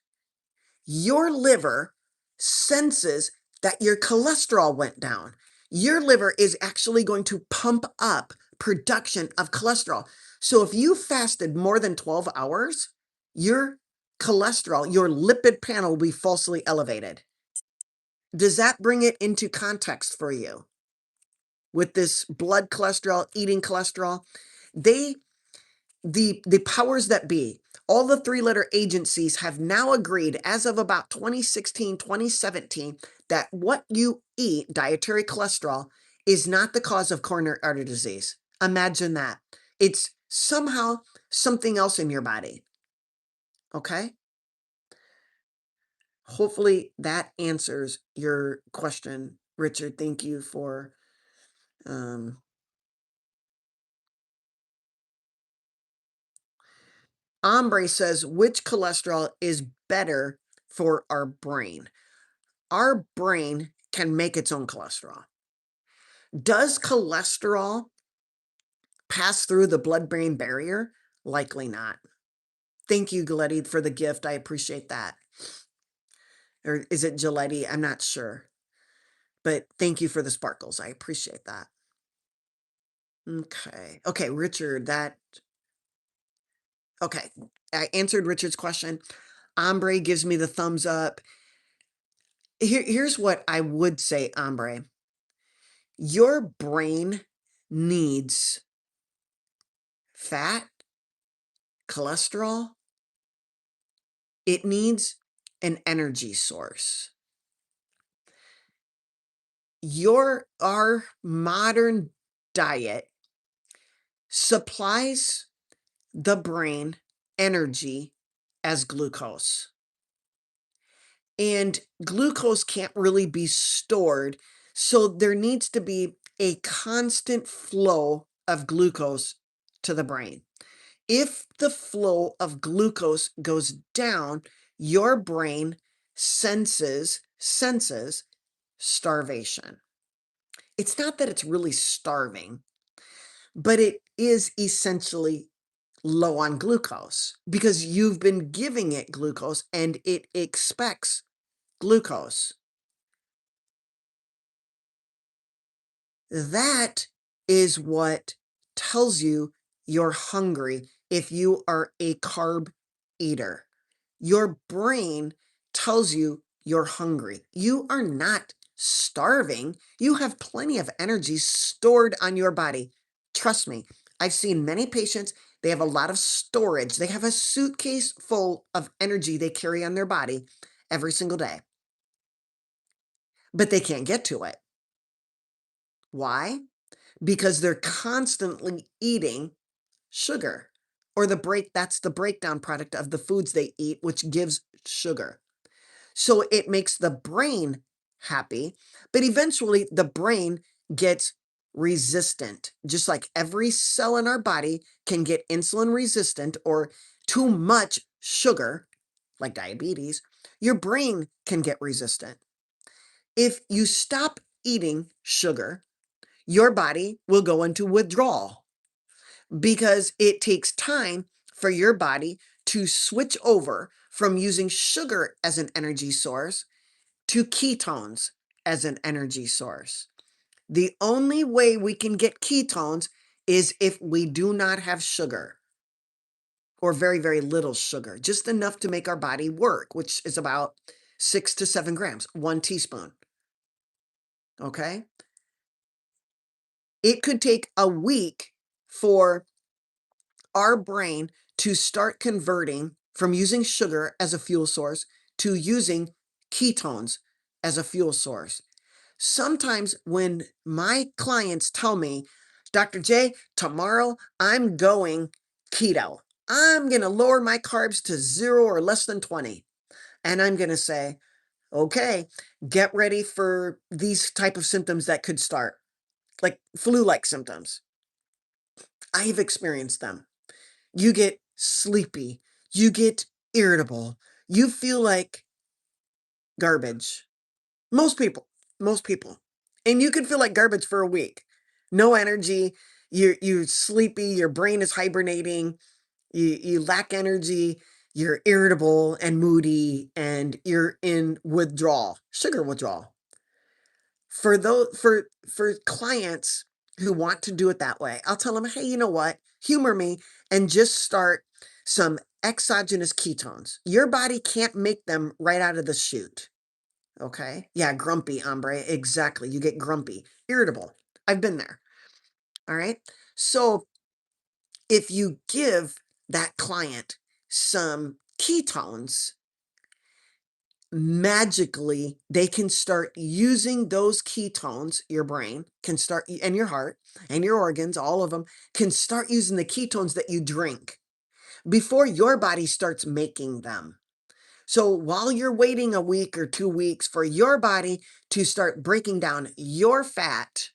S1: Your liver senses that your cholesterol went down. Your liver is actually going to pump up production of cholesterol. So if you fasted more than 12 hours, your cholesterol, your lipid panel will be falsely elevated. Does that bring it into context for you with this blood cholesterol, eating cholesterol? They the powers that be, all the three-letter agencies have now agreed as of about 2016, 2017, that what you eat, dietary cholesterol, is not the cause of coronary artery disease. Imagine that. It's somehow something else in your body. Okay? Hopefully that answers your question, Richard. Thank you for um Ombre says, which cholesterol is better for our brain? Our brain can make its own cholesterol. Does cholesterol pass through the blood-brain barrier? Likely not. Thank you, Galetti, for the gift. I appreciate that. Or is it Giletti? I'm not sure. But thank you for the sparkles. I appreciate that. Okay. Okay, Richard, okay. I answered Richard's question. Ombre gives me the thumbs up. Here's what I would say, Ombre. Your brain needs fat, cholesterol. It needs an energy source. Our modern diet supplies the brain energy as glucose. and glucose can't really be stored. So there needs to be a constant flow of glucose to the brain. If the flow of glucose goes down, your brain senses starvation. It's not that it's really starving, but it is essentially low on glucose because you've been giving it glucose and it expects glucose. That is what tells you you're hungry if you are a carb eater. Your brain tells you you're hungry. You are not starving. You have plenty of energy stored on your body. Trust me, I've seen many patients, they have a lot of storage. They have a suitcase full of energy they carry on their body every single day, but they can't get to it. Why? Because they're constantly eating sugar or that's the breakdown product of the foods they eat, which gives sugar. So it makes the brain happy, but eventually the brain gets resistant. Just like every cell in our body can get insulin resistant or too much sugar, like diabetes, your brain can get resistant. If you stop eating sugar, your body will go into withdrawal because it takes time for your body to switch over from using sugar as an energy source to ketones as an energy source. The only way we can get ketones is if we do not have sugar or very, very little sugar, just enough to make our body work, which is about 6 to 7 grams, 1 teaspoon. Okay. It could take a week for our brain to start converting from using sugar as a fuel source to using ketones as a fuel source. Sometimes when my clients tell me, Dr. J, tomorrow I'm going keto. I'm going to lower my carbs to 0 or less than 20. And I'm going to say, okay, get ready for these type of symptoms that could start, like flu-like symptoms. I've experienced them. You get sleepy, you get irritable, you feel like garbage. Most people, most people. And you can feel like garbage for a week. No energy, you're sleepy, your brain is hibernating, you lack energy, you're irritable and moody, and you're in withdrawal, sugar withdrawal. For those for clients who want to do it that way, I'll tell them, "Hey, you know what? Humor me and just start some exogenous ketones. Your body can't make them right out of the chute." Okay? Yeah, grumpy, hombre. Exactly. You get grumpy, irritable. I've been there. All right? So, if you give that client some ketones, magically they can start using those ketones. Your brain can start, and your heart and your organs, all of them can start using the ketones that you drink before your body starts making them. So while you're waiting a week or 2 weeks for your body to start breaking down your fat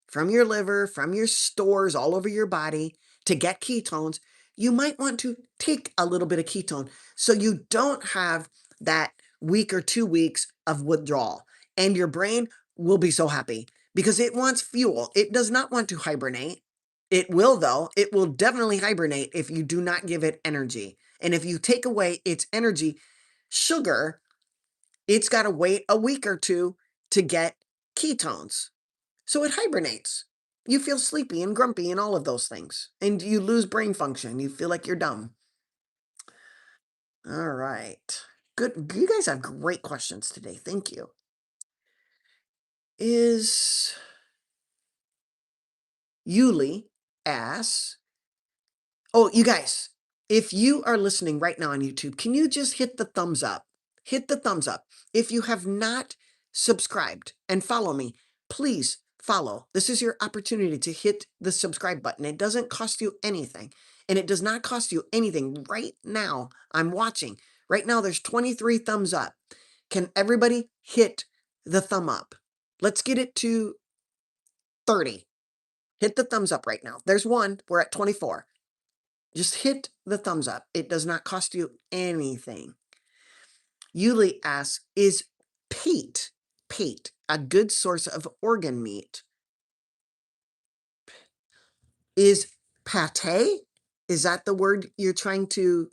S1: from your liver, from your stores all over your body to get ketones, you might want to take a little bit of ketone so you don't have that week or 2 weeks of withdrawal. And your brain will be so happy because it wants fuel. It does not want to hibernate. It will, though. It will definitely hibernate if you do not give it energy. And if you take away its energy, sugar, it's got to wait a week or two to get ketones. So it hibernates. You feel sleepy and grumpy and all of those things. And you lose brain function. You feel like you're dumb. All right. Good. You guys have great questions today. Thank you. Is Yuli asks, oh, you guys, if you are listening right now on YouTube, can you just hit the thumbs up? Hit the thumbs up. If you have not subscribed and follow me, please follow. This is your opportunity to hit the subscribe button. It doesn't cost you anything. And it does not cost you anything right now. I'm watching. Right now, there's 23 thumbs up. Can everybody hit the thumb up? Let's get it to 30. Hit the thumbs up right now. There's one. We're at 24. Just hit the thumbs up. It does not cost you anything. Yuli asks, is pate a good source of organ meat? Is pate? Is that the word you're trying to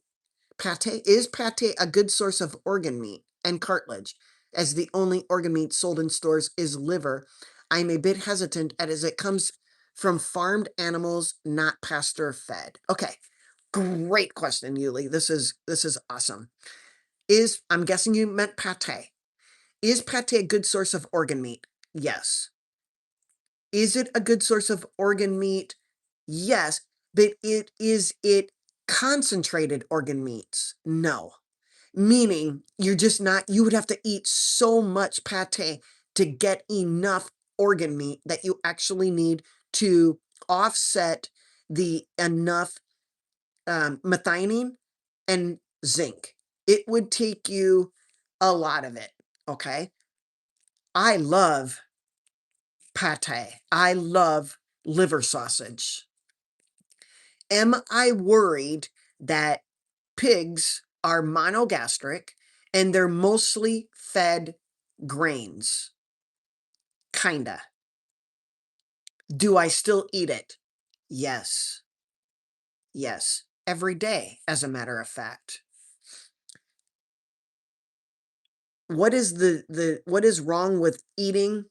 S1: pate? Is pate a good source of organ meat and cartilage? As the only organ meat sold in stores is liver, I'm a bit hesitant as it comes from farmed animals, not pasture fed. Okay, great question, Yuli. This is awesome. I'm guessing you meant pate. Is pate a good source of organ meat? Yes. Is it a good source of organ meat? Yes, but is it concentrated organ meats? No. Meaning you would have to eat so much pate to get enough organ meat that you actually need to offset the enough methionine and zinc. It would take you a lot of it, okay? I love pate. I love liver sausage. Am I worried that pigs are monogastric and they're mostly fed grains? Kinda. Do I still eat it? Yes. Yes. Every day, as a matter of fact. What is what is wrong with eating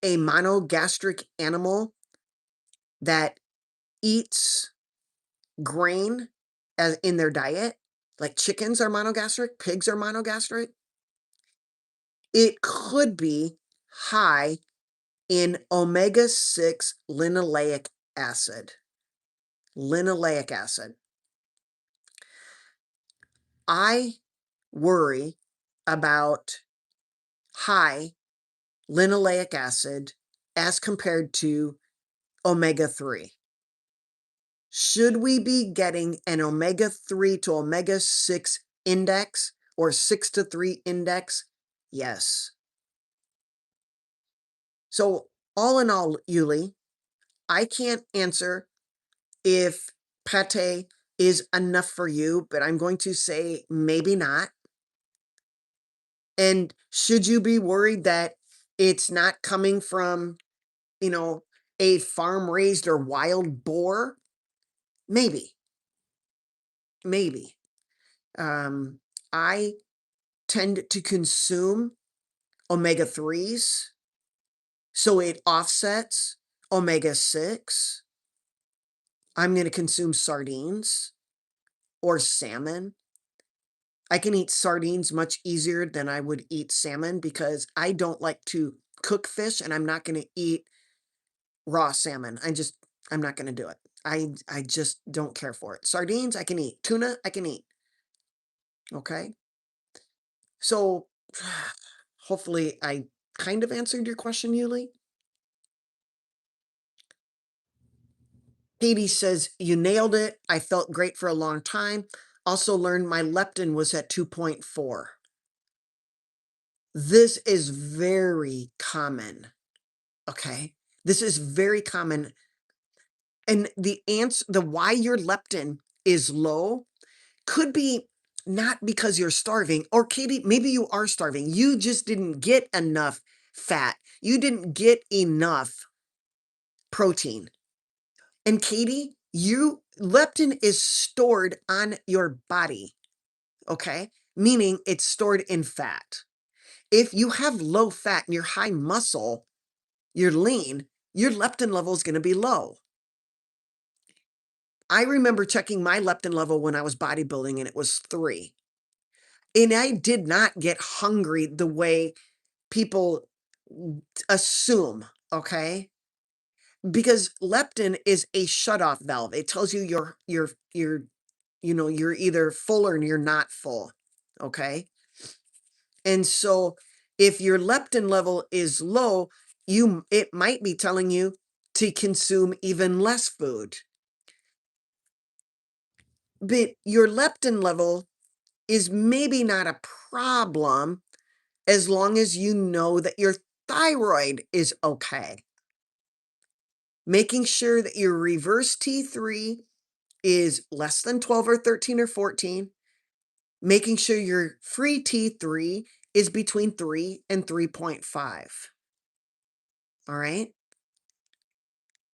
S1: a monogastric animal that eats grain as in their diet? Like chickens are monogastric, pigs are monogastric. It could be high in omega-6 linoleic acid. Linoleic acid. I worry about high linoleic acid as compared to omega-3. Should we be getting an omega-3 to omega-6 index or 6-3 index? Yes. So all in all, Yuli, I can't answer if pate is enough for you, but I'm going to say maybe not. And should you be worried that it's not coming from, a farm raised or wild boar? Maybe, maybe. I tend to consume omega-3s, so it offsets omega-6. I'm going to consume sardines or salmon. I can eat sardines much easier than I would eat salmon because I don't like to cook fish and I'm not going to eat raw salmon. I'm not going to do it. I just don't care for it. Sardines, I can eat. Tuna, I can eat. Okay. So hopefully I kind of answered your question, Yuli. Katie says, you nailed it. I felt great for a long time. Also learned my leptin was at 2.4. This is very common. Okay. This is very common. And the why your leptin is low could be not because you're starving, or Katie, maybe you are starving. You just didn't get enough fat. You didn't get enough protein. And Katie, leptin is stored on your body, okay? Meaning it's stored in fat. If you have low fat and you're high muscle, you're lean, your leptin level is going to be low. I remember checking my leptin level when I was bodybuilding and it was 3. And I did not get hungry the way people assume, okay? Because leptin is a shutoff valve. It tells you you're either full or you're not full, okay? And so if your leptin level is low, it might be telling you to consume even less food. But your leptin level is maybe not a problem as long as you know that your thyroid is okay. Making sure that your reverse T3 is less than 12 or 13 or 14. Making sure your free T3 is between 3 and 3.5. All right.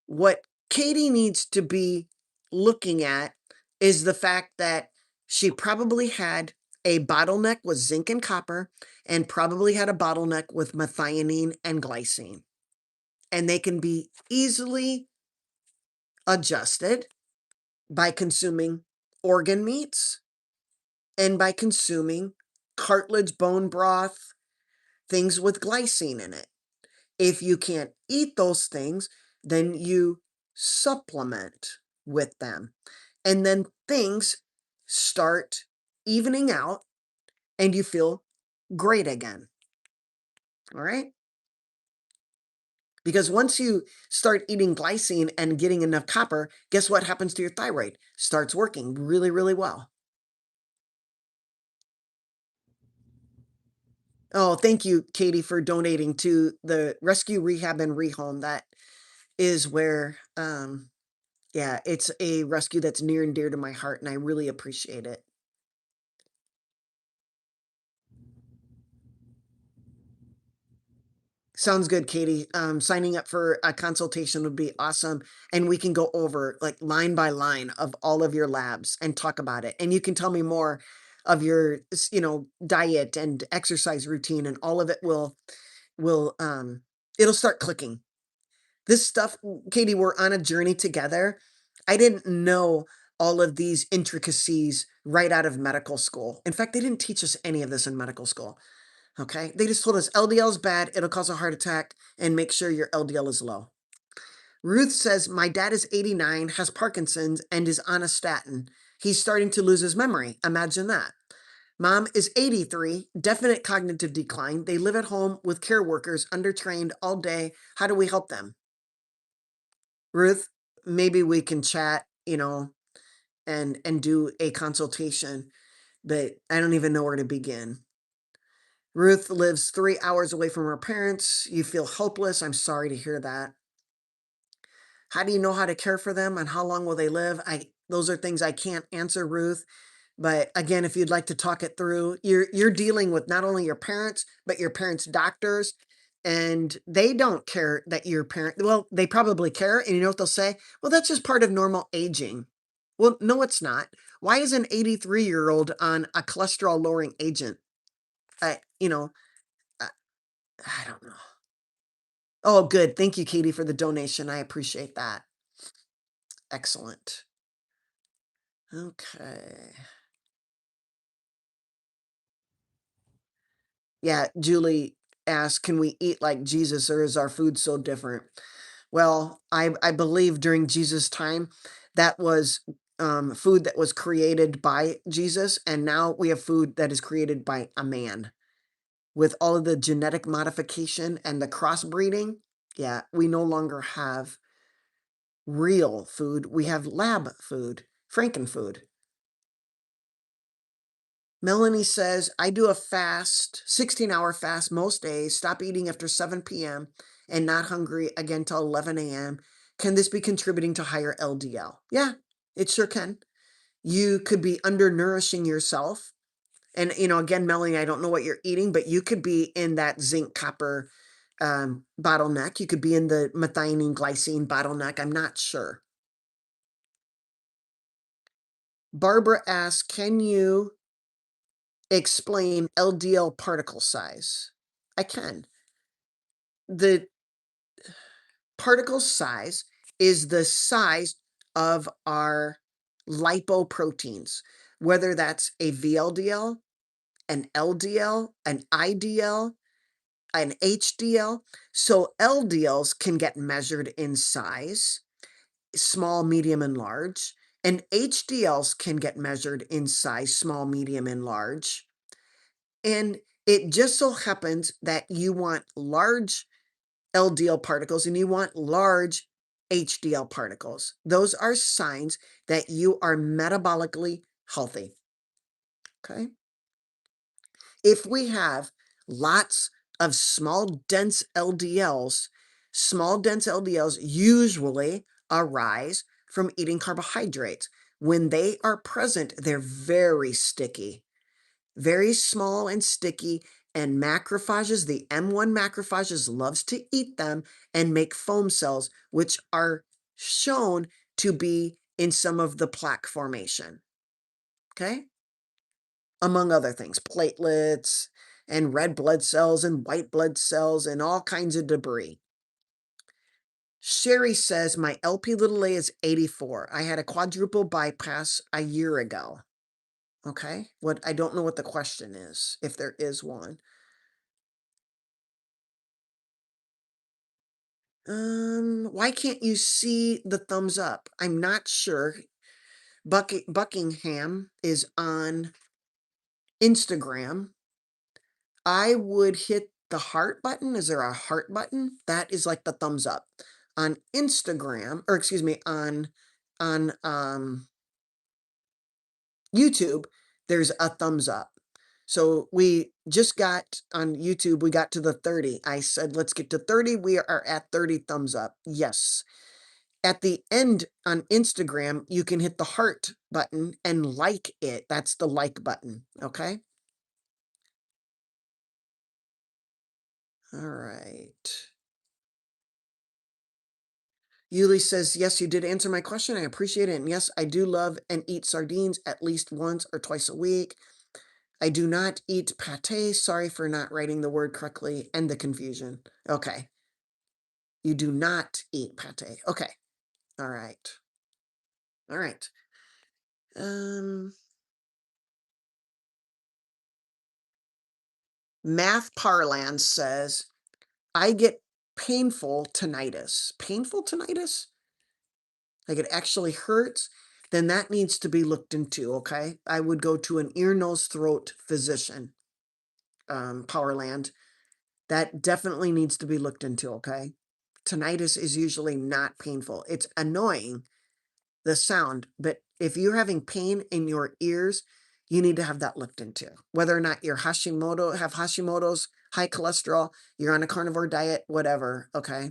S1: What Katie needs to be looking at is the fact that she probably had a bottleneck with zinc and copper and probably had a bottleneck with methionine and glycine. And they can be easily adjusted by consuming organ meats and by consuming cartilage bone broth, things with glycine in it. If you can't eat those things, then you supplement with them. And then things start evening out and you feel great again. All right. Because once you start eating glycine and getting enough copper, guess what happens to your thyroid? Starts working really, really well. Oh, thank you, Katie, for donating to the Rescue Rehab and Rehome. That is where, yeah, it's a rescue that's near and dear to my heart, and I really appreciate it. Sounds good, Katie. Signing up for a consultation would be awesome. And we can go over like line by line of all of your labs and talk about it. And you can tell me more of your, diet and exercise routine, and all of it will it'll start clicking. This stuff, Katie, we're on a journey together. I didn't know all of these intricacies right out of medical school. In fact, they didn't teach us any of this in medical school. Okay. They just told us LDL is bad, it'll cause a heart attack, and make sure your LDL is low. Ruth says, my dad is 89, has Parkinson's, and is on a statin. He's starting to lose his memory. Imagine that. Mom is 83, definite cognitive decline. They live at home with care workers, undertrained all day. How do we help them? Ruth, maybe we can chat, and do a consultation, but I don't even know where to begin. Ruth lives 3 hours away from her parents. You feel hopeless. I'm sorry to hear that. How do you know how to care for them and how long will they live? Those are things I can't answer, Ruth. But again, if you'd like to talk it through, you're dealing with not only your parents, but your parents' doctors, and they don't care that your parent, well, they probably care, and you know what they'll say? Well, that's just part of normal aging. Well, no, it's not. Why is an 83-year-old on a cholesterol lowering agent? I, you know, I, I don't know. Oh, good. Thank you, Katie, for the donation. I appreciate that. Excellent. Okay. Yeah, Julie asked, can we eat like Jesus or is our food so different? Well, I believe during Jesus' time, that was food that was created by Jesus, and now we have food that is created by a man. With all of the genetic modification and the crossbreeding, yeah, we no longer have real food. We have lab food, Frankenfood. Melanie says, I do a fast, 16-hour fast most days, stop eating after 7 p.m. and not hungry again till 11 a.m. Can this be contributing to higher LDL? Yeah, it sure can. You could be undernourishing yourself. And, again, Melanie, I don't know what you're eating, but you could be in that zinc copper bottleneck. You could be in the methionine glycine bottleneck. I'm not sure. Barbara asks, can you explain LDL particle size? I can. The particle size is the size of our lipoproteins, whether that's a VLDL, an LDL, an IDL, an HDL. So LDLs can get measured in size, small, medium, and large. And HDLs can get measured in size, small, medium, and large. And it just so happens that you want large LDL particles and you want large HDL particles. Those are signs that you are metabolically healthy. Okay. If we have lots of small dense LDLs usually arise from eating carbohydrates. When they are present, they're very sticky, very small and sticky, and macrophages, the M1 macrophages loves to eat them and make foam cells, which are shown to be in some of the plaque formation. Okay? Among other things, platelets and red blood cells and white blood cells and all kinds of debris. Sherry says my LP little a is 84. I had a quadruple bypass a year ago. Okay. I don't know what the question is, if there is one. Why can't you see the thumbs up? I'm not sure. Buckingham is on Instagram. I would hit the heart button. Is there a heart button? That is like the thumbs up. On Instagram, or excuse me, on YouTube, there's a thumbs up. So we just got on YouTube, we got to the 30. I said, let's get to 30. We are at 30 thumbs up. Yes. At the end on Instagram, you can hit the heart button and like it. That's the like button. Okay. All right. Yuli says, yes, you did answer my question. I appreciate it. And yes, I do love and eat sardines at least once or twice a week. I do not eat pate. Sorry for not writing the word correctly and the confusion. Okay. You do not eat pate. Okay. All right. All right. Math Parlan says, I get painful tinnitus. Painful tinnitus? Like it actually hurts? Then that needs to be looked into, okay? I would go to an ear, nose, throat physician, Powerland. That definitely needs to be looked into, okay? Tinnitus is usually not painful. It's annoying, the sound, but if you're having pain in your ears, you need to have that looked into. Whether or not you're have Hashimoto's, high cholesterol, you're on a carnivore diet, whatever, okay?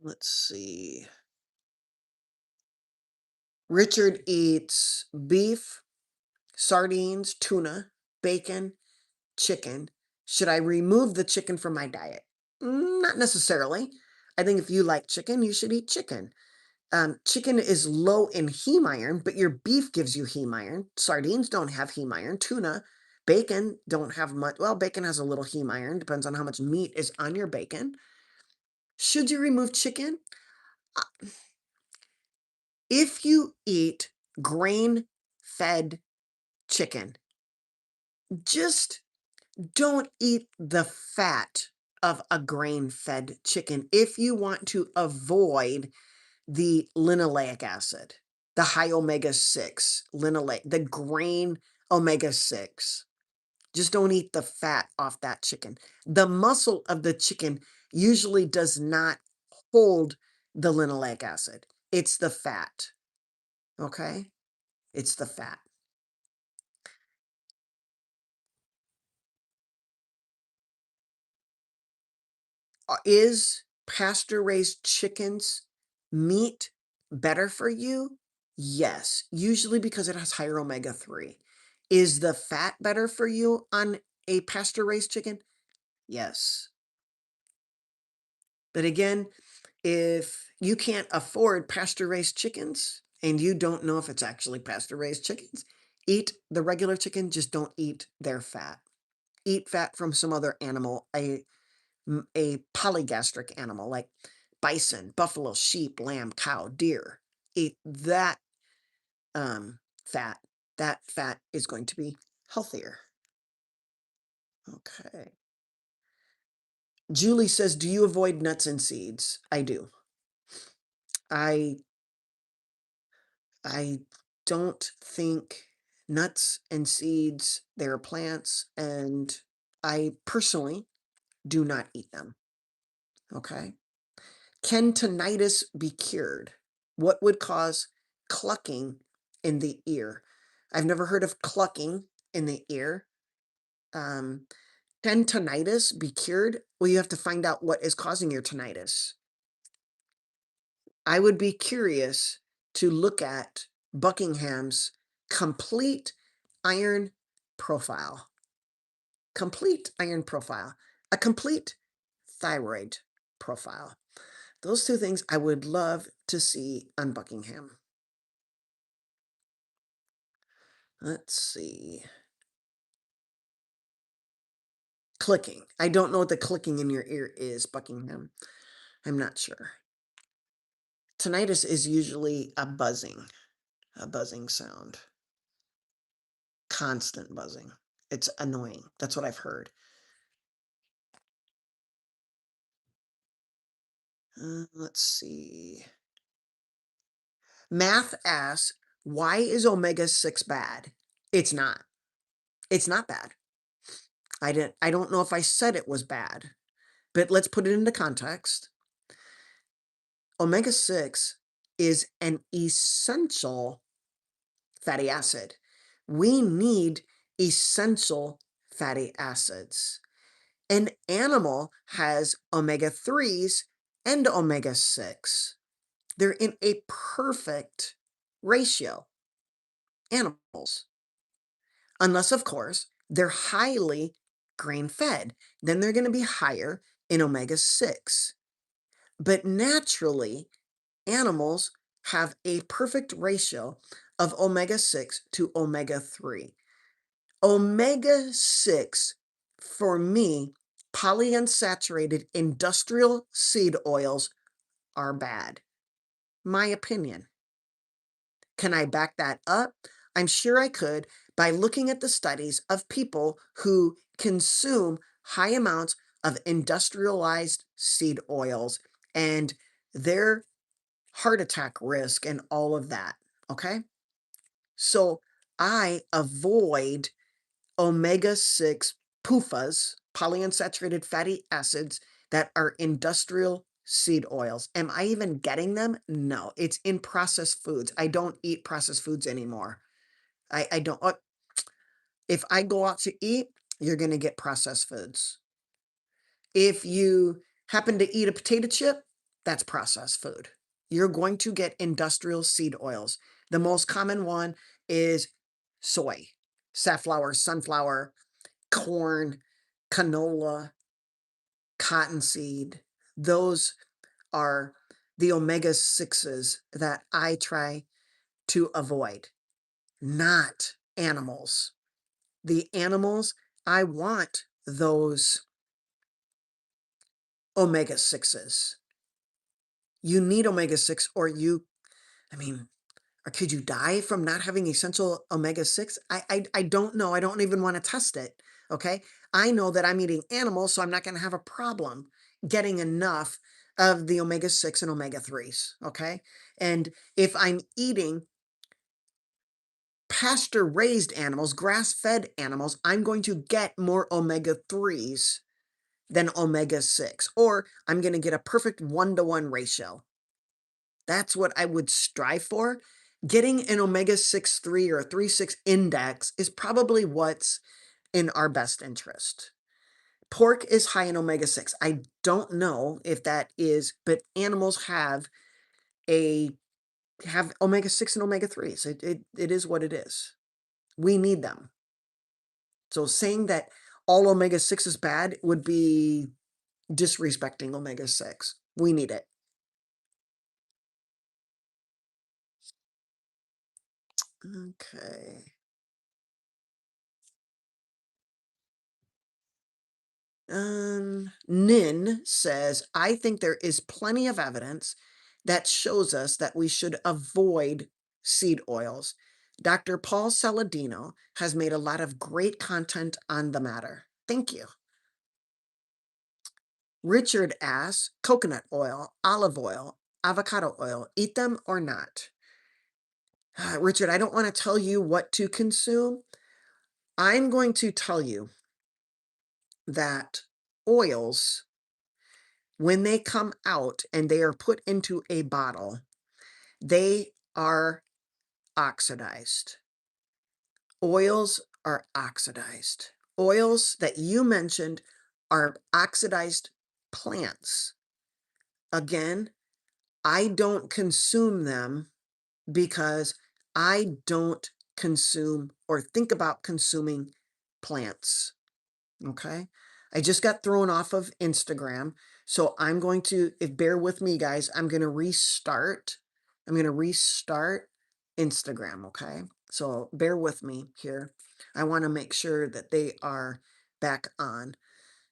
S1: Let's see. Richard eats beef, sardines, tuna, bacon, chicken. Should I remove the chicken from my diet? Not necessarily. I think if you like chicken, you should eat chicken. Chicken is low in heme iron, but your beef gives you heme iron. Sardines don't have heme iron. Tuna, bacon don't have much. Well, bacon has a little heme iron. Depends on how much meat is on your bacon. Should you remove chicken? If you eat grain-fed chicken, just don't eat the fat of a grain-fed chicken if you want to avoid the linoleic acid, the high omega-6 linoleic, the grain omega-6. Just don't eat the fat off that chicken. The muscle of the chicken usually does not hold the linoleic acid. It's the fat. Okay? It's the fat. Is pasture-raised chickens meat better for you? Yes, usually because it has higher omega-3. Is the fat better for you on a pasture-raised chicken? Yes. But again, if you can't afford pasture-raised chickens and you don't know if it's actually pasture-raised chickens, eat the regular chicken, just don't eat their fat. Eat fat from some other animal, a polygastric animal like bison, buffalo, sheep, lamb, cow, deer. Eat that fat. That fat is going to be healthier. Okay. Julie says, do you avoid nuts and seeds? I do. I I don't think nuts and seeds, they're plants, and I personally do not eat them. Okay. Can tinnitus be cured? What would cause clucking in the ear? I've never heard of clucking in the ear. Um, can tinnitus be cured? Well, you have to find out what is causing your tinnitus. I would be curious to look at Buckingham's complete iron profile. Complete iron profile. A complete thyroid profile. Those two things I would love to see on Buckingham. Let's see. Clicking. I don't know what the clicking in your ear is, Buckingham. I'm not sure. Tinnitus is usually a buzzing sound. Constant buzzing. It's annoying. That's what I've heard. Let's see. Math asks, why is omega-6 bad? It's not. It's not bad. I don't know if I said it was bad, but let's put it into context. Omega-6 is an essential fatty acid. We need essential fatty acids. An animal has omega-3s and omega-6. They're in a perfect ratio. Animals. Unless, of course, they're highly grain-fed. Then they're going to be higher in omega-6. But naturally, animals have a perfect ratio of omega-6 to omega-3. Omega-6, for me, polyunsaturated industrial seed oils are bad. My opinion. Can I back that up? I'm sure I could by looking at the studies of people who consume high amounts of industrialized seed oils and their heart attack risk and all of that. Okay. So I avoid omega-6 PUFAs, polyunsaturated fatty acids that are industrial seed oils. Am I even getting them? No, it's in processed foods. I don't eat processed foods anymore. I don't. If I go out to eat, you're going to get processed foods. If you happen to eat a potato chip, that's processed food. You're going to get industrial seed oils. The most common one is soy, safflower, sunflower, corn, canola, cottonseed. Those are the omega-6s that I try to avoid, not animals. The animals, I want those omega-6s. You need omega-6 or I mean, or could you die from not having essential omega-6? I don't know. I don't even want to test it. Okay. I know that I'm eating animals, so I'm not going to have a problem getting enough of the omega-6 and omega-3s. Okay. And if I'm eating pasture raised animals, grass fed animals, I'm going to get more omega-3s than omega-6, or I'm going to get a perfect 1-to-1 ratio. That's what I would strive for. Getting an omega-6 3 or a 3-6 index is probably what's in our best interest. Pork is high in omega-6. I don't know if that is, but animals have omega-6 and omega-3s. It is what it is. We need them. So saying that all omega-6 is bad would be disrespecting omega-6. We need it. Okay. Nin says, I think there is plenty of evidence that shows us that we should avoid seed oils. Dr. Paul Saladino has made a lot of great content on the matter. Thank you. Richard asks, coconut oil, olive oil, avocado oil, eat them or not? Richard, I don't want to tell you what to consume. I'm going to tell you that oils when they come out and they are put into a bottle, they are oxidized. Oils are oxidized. Oils that you mentioned are oxidized plants. Again, I don't consume them because I don't consume or think about consuming plants. Okay. I just got thrown off of Instagram. So I'm going to, if bear with me, guys, I'm going to restart. I'm going to restart Instagram. Okay. So bear with me here. I want to make sure that they are back on.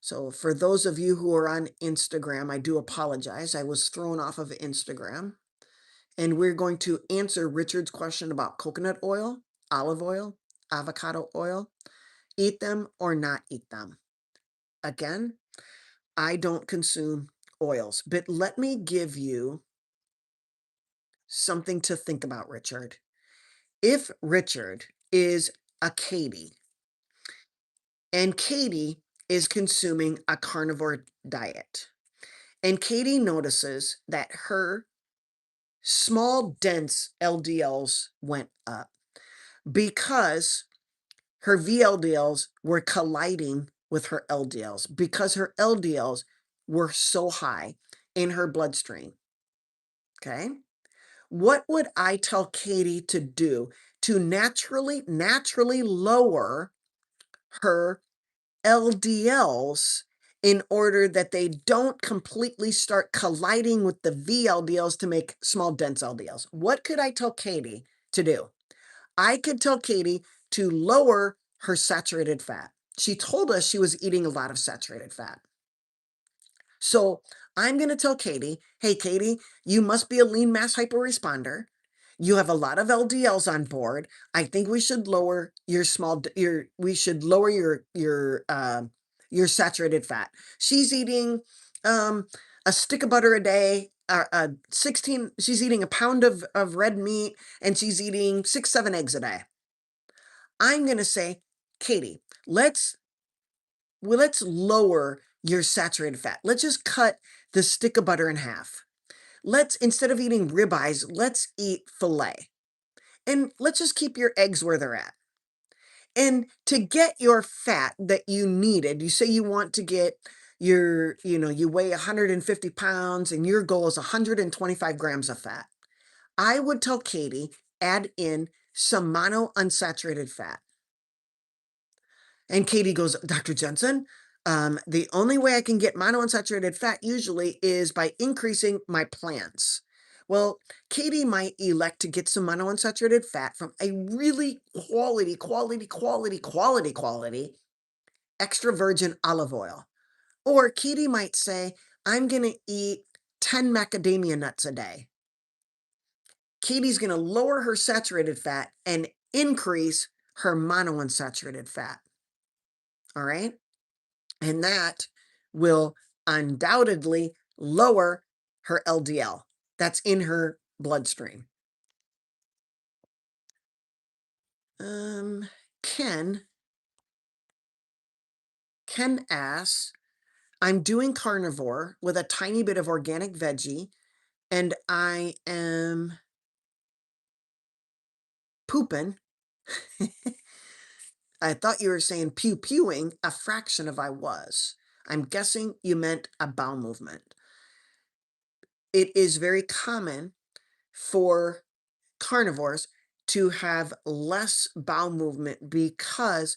S1: So for those of you who are on Instagram, I do apologize. I was thrown off of Instagram. And we're going to answer Richard's question about coconut oil, olive oil, avocado oil. Eat them or not eat them. Again, I don't consume oils, but let me give you something to think about, Richard. If Richard is a Katie and Katie is consuming a carnivore diet, and Katie notices that her small, dense LDLs went up because her VLDLs were colliding with her LDLs because her LDLs were so high in her bloodstream. Okay. What would I tell Katie to do to naturally lower her LDLs in order that they don't completely start colliding with the VLDLs to make small, dense LDLs? What could I tell Katie to do? I could tell Katie to lower her saturated fat. She told us she was eating a lot of saturated fat. So I'm going to tell Katie, hey, Katie, you must be a lean mass hyperresponder. You have a lot of LDLs on board. I think we should lower we should lower your saturated fat. She's eating a stick of butter a day, 16, she's eating a pound of red meat, and she's eating 6, 7 eggs a day. I'm going to say, Katie, let's lower your saturated fat. Let's just cut the stick of butter in half. Instead of eating ribeyes, let's eat filet. And let's just keep your eggs where they're at. And to get your fat that you needed, you say you want to get you weigh 150 pounds and your goal is 125 grams of fat. I would tell Katie, add in some monounsaturated fat. And Katie goes, Dr. Jensen, the only way I can get monounsaturated fat usually is by increasing my plants. Well, Katie might elect to get some monounsaturated fat from a really quality extra virgin olive oil. Or Katie might say, I'm going to eat 10 macadamia nuts a day. Katie's going to lower her saturated fat and increase her monounsaturated fat. All right. And that will undoubtedly lower her LDL that's in her bloodstream. Ken asks, I'm doing carnivore with a tiny bit of organic veggie, and I am pooping. I thought you were saying pewing a fraction of I was. I'm guessing you meant a bowel movement. It is very common for carnivores to have less bowel movement because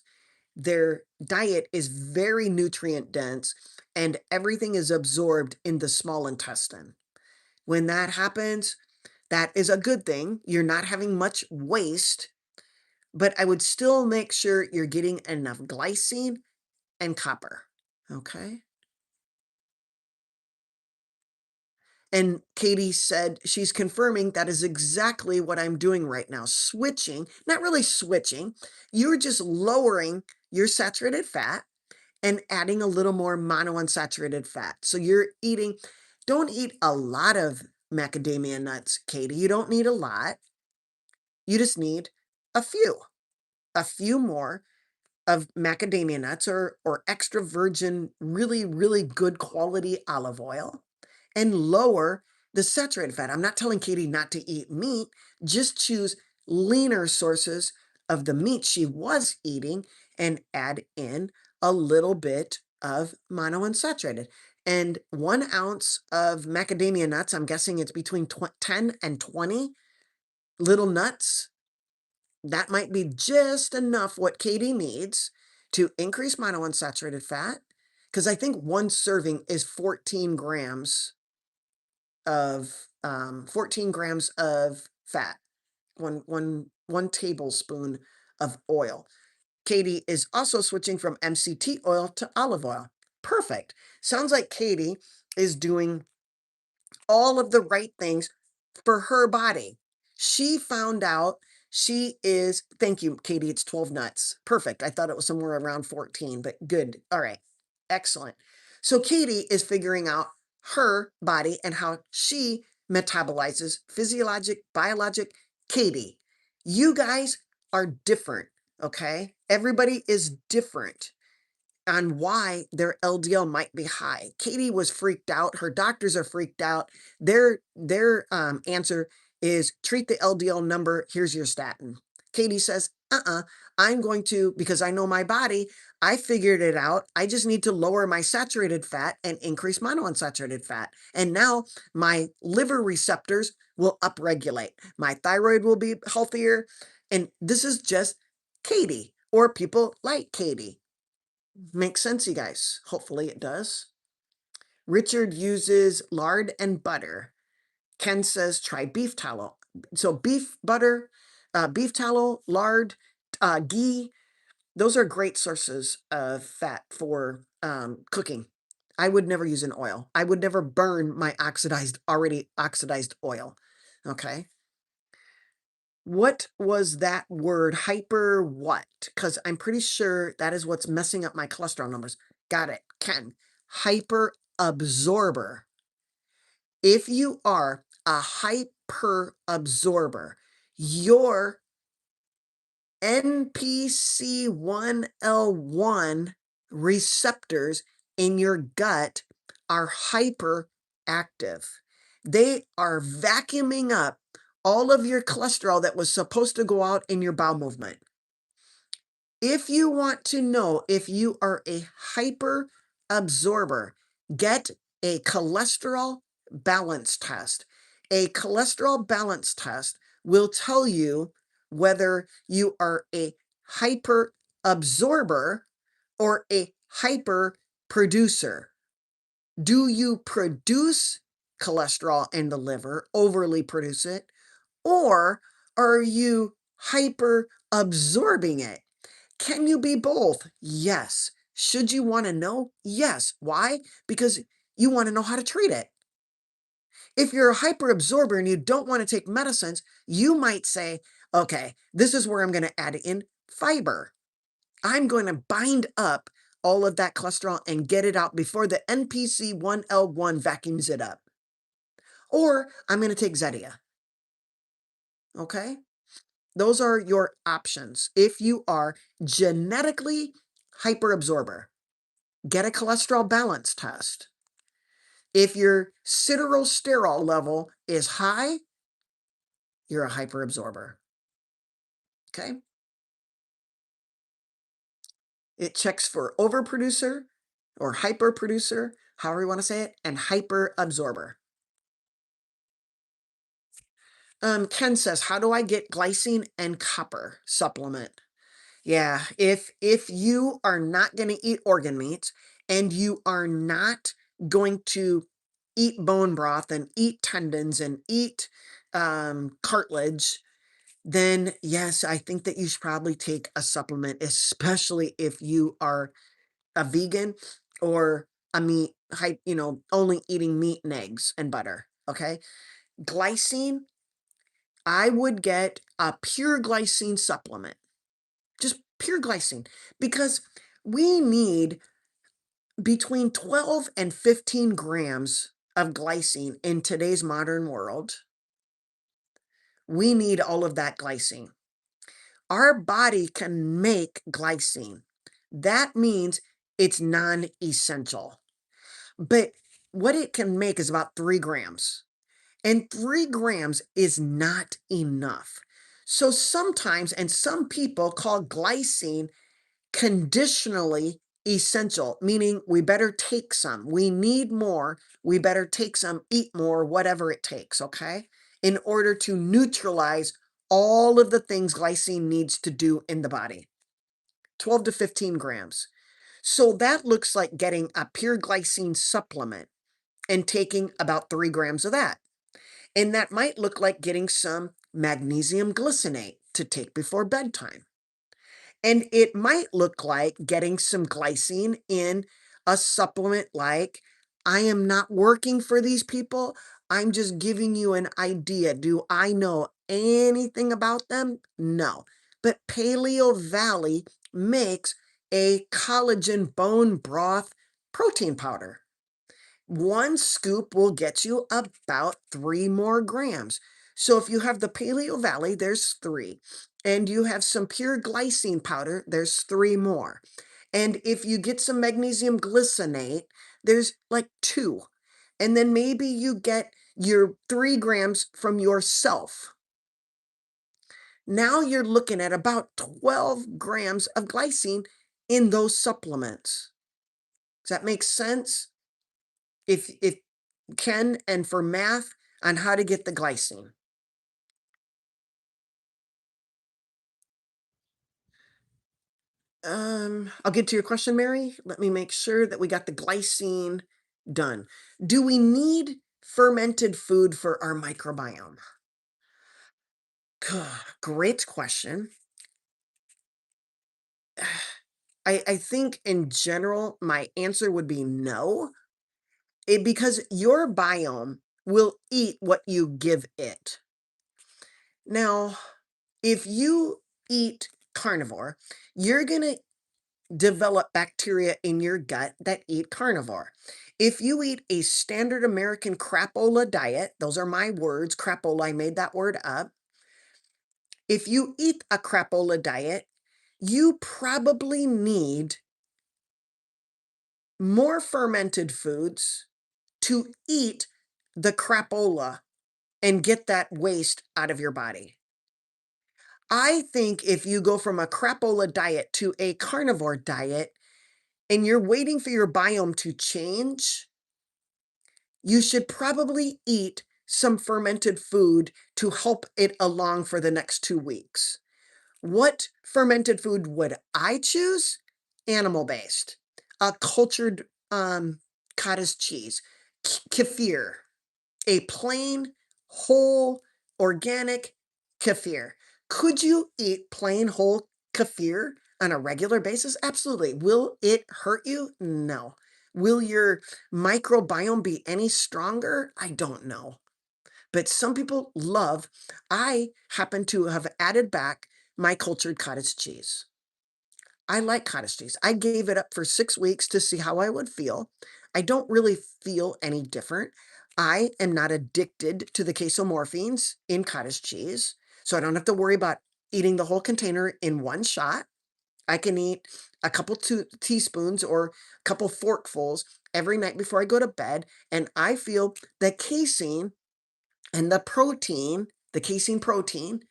S1: their diet is very nutrient dense and everything is absorbed in the small intestine. When that happens, that is a good thing. You're not having much waste, but I would still make sure you're getting enough glycine and copper. Okay. And Katie said she's confirming that is exactly what I'm doing right now. Switching, not really switching. You're just lowering your saturated fat and adding a little more monounsaturated fat. So don't eat a lot of macadamia nuts, Katie. You don't need a lot. You just need a few more. of macadamia nuts or extra virgin, really, really good quality olive oil and lower the saturated fat. I'm not telling Katie not to eat meat, just choose leaner sources of the meat she was eating and add in a little bit of monounsaturated. And 1 ounce of macadamia nuts, I'm guessing it's between 10 and 20 little nuts. That might be just enough what Katie needs to increase monounsaturated fat. Because I think one serving is 14 grams of fat, one tablespoon of oil. Katie is also switching from MCT oil to olive oil. Perfect. Sounds like Katie is doing all of the right things for her body. She found out thank you, Katie, it's 12 nuts. Perfect. I thought it was somewhere around 14, but good. All right. Excellent. So Katie is figuring out her body and how she metabolizes physiologic, biologic. Katie, you guys are different. Okay. Everybody is different on why their LDL might be high. Katie was freaked out. Her doctors are freaked out. Their answer is treat the LDL number. Here's your statin. Katie says, I'm going to, because I know my body, I figured it out. I just need to lower my saturated fat and increase monounsaturated fat. And now my liver receptors will upregulate. My thyroid will be healthier. And this is just Katie or people like Katie. Makes sense, you guys. Hopefully it does. Richard uses lard and butter. Ken says try beef tallow. So beef butter, beef tallow, lard, ghee, those are great sources of fat for cooking. I would never use an oil. I would never burn my already oxidized oil. Okay. What was that word? Hyper what? Because I'm pretty sure that is what's messing up my cholesterol numbers. Got it. Ken. Hyper absorber. If you are a hyper absorber, your NPC1L1 receptors in your gut are hyperactive. They are vacuuming up all of your cholesterol that was supposed to go out in your bowel movement. If you want to know if you are a hyper absorber, get a cholesterol balance test. A cholesterol balance test will tell you whether you are a hyper absorber or a hyper producer. Do you produce cholesterol in the liver, overly produce it, or are you hyper absorbing it? Can you be both? Yes. Should you want to know? Yes. Why? Because you want to know how to treat it. If you're a hyper absorber and you don't want to take medicines, you might say, okay, this is where I'm going to add in fiber. I'm going to bind up all of that cholesterol and get it out before the NPC1L1 vacuums it up. Or I'm going to take Zetia. Okay? Those are your options. If you are genetically hyperabsorber, get a cholesterol balance test. If your siderosterol level is high, you're a hyperabsorber. Okay? It checks for overproducer or hyperproducer, however you want to say it, and hyperabsorber. Ken says, how do I get glycine and copper supplement? Yeah, if you are not going to eat organ meats and you are not going to eat bone broth and eat tendons and eat cartilage, then yes, I think that you should probably take a supplement, especially if you are a vegan or a meat, only eating meat and eggs and butter. Okay. Glycine, I would get a pure glycine supplement, just pure glycine, because we need between 12 and 15 grams of glycine in today's modern world. We need all of that glycine. Our body can make glycine. that means it's non-essential. But what it can make is about 3 grams. And 3 grams is not enough. So sometimes, and some people call glycine conditionally essential, meaning we better take some. We need more. We better take some, eat more, whatever it takes, okay? In order to neutralize all of the things glycine needs to do in the body. 12 to 15 grams. So that looks like getting a pure glycine supplement and taking about 3 grams of that. And that might look like getting some magnesium glycinate to take before bedtime. And it might look like getting some glycine in a supplement like, I am not working for these people. I'm just giving you an idea. Do I know anything about them? No. But Paleo Valley makes a collagen bone broth protein powder. 1 scoop will get you about 3 more grams. So if you have the Paleo Valley, there's 3. And you have some pure glycine powder, there's 3 more. And if you get some magnesium glycinate, there's like 2. And then maybe you get your 3 grams from yourself. Now you're looking at about 12 grams of glycine in those supplements. Does that make sense? If Ken, and for math on how to get the glycine. I'll get to your question, Mary. Let me make sure that we got the glycine done. Do we need fermented food for our microbiome? Great question. I think in general, my answer would be no, because your biome will eat what you give it. Now, if you eat carnivore, you're going to develop bacteria in your gut that eat carnivore. If you eat a standard American crapola diet, those are my words, crapola, I made that word up. If you eat a crapola diet, you probably need more fermented foods to eat the crapola and get that waste out of your body. I think if you go from a crapola diet to a carnivore diet and you're waiting for your biome to change, you should probably eat some fermented food to help it along for the next 2 weeks. What fermented food would I choose? Animal-based. A cultured cottage cheese, kefir, a plain, whole, organic kefir. Could you eat plain, whole kefir on a regular basis? Absolutely. Will it hurt you? No. Will your microbiome be any stronger? I don't know. But some people love, I happen to have added back my cultured cottage cheese. I like cottage cheese. I gave it up for 6 weeks to see how I would feel. I don't really feel any different. I am not addicted to the casomorphines in cottage cheese, so I don't have to worry about eating the whole container in one shot. I can eat a couple teaspoons or a couple forkfuls every night before I go to bed, and I feel the casein and the casein protein,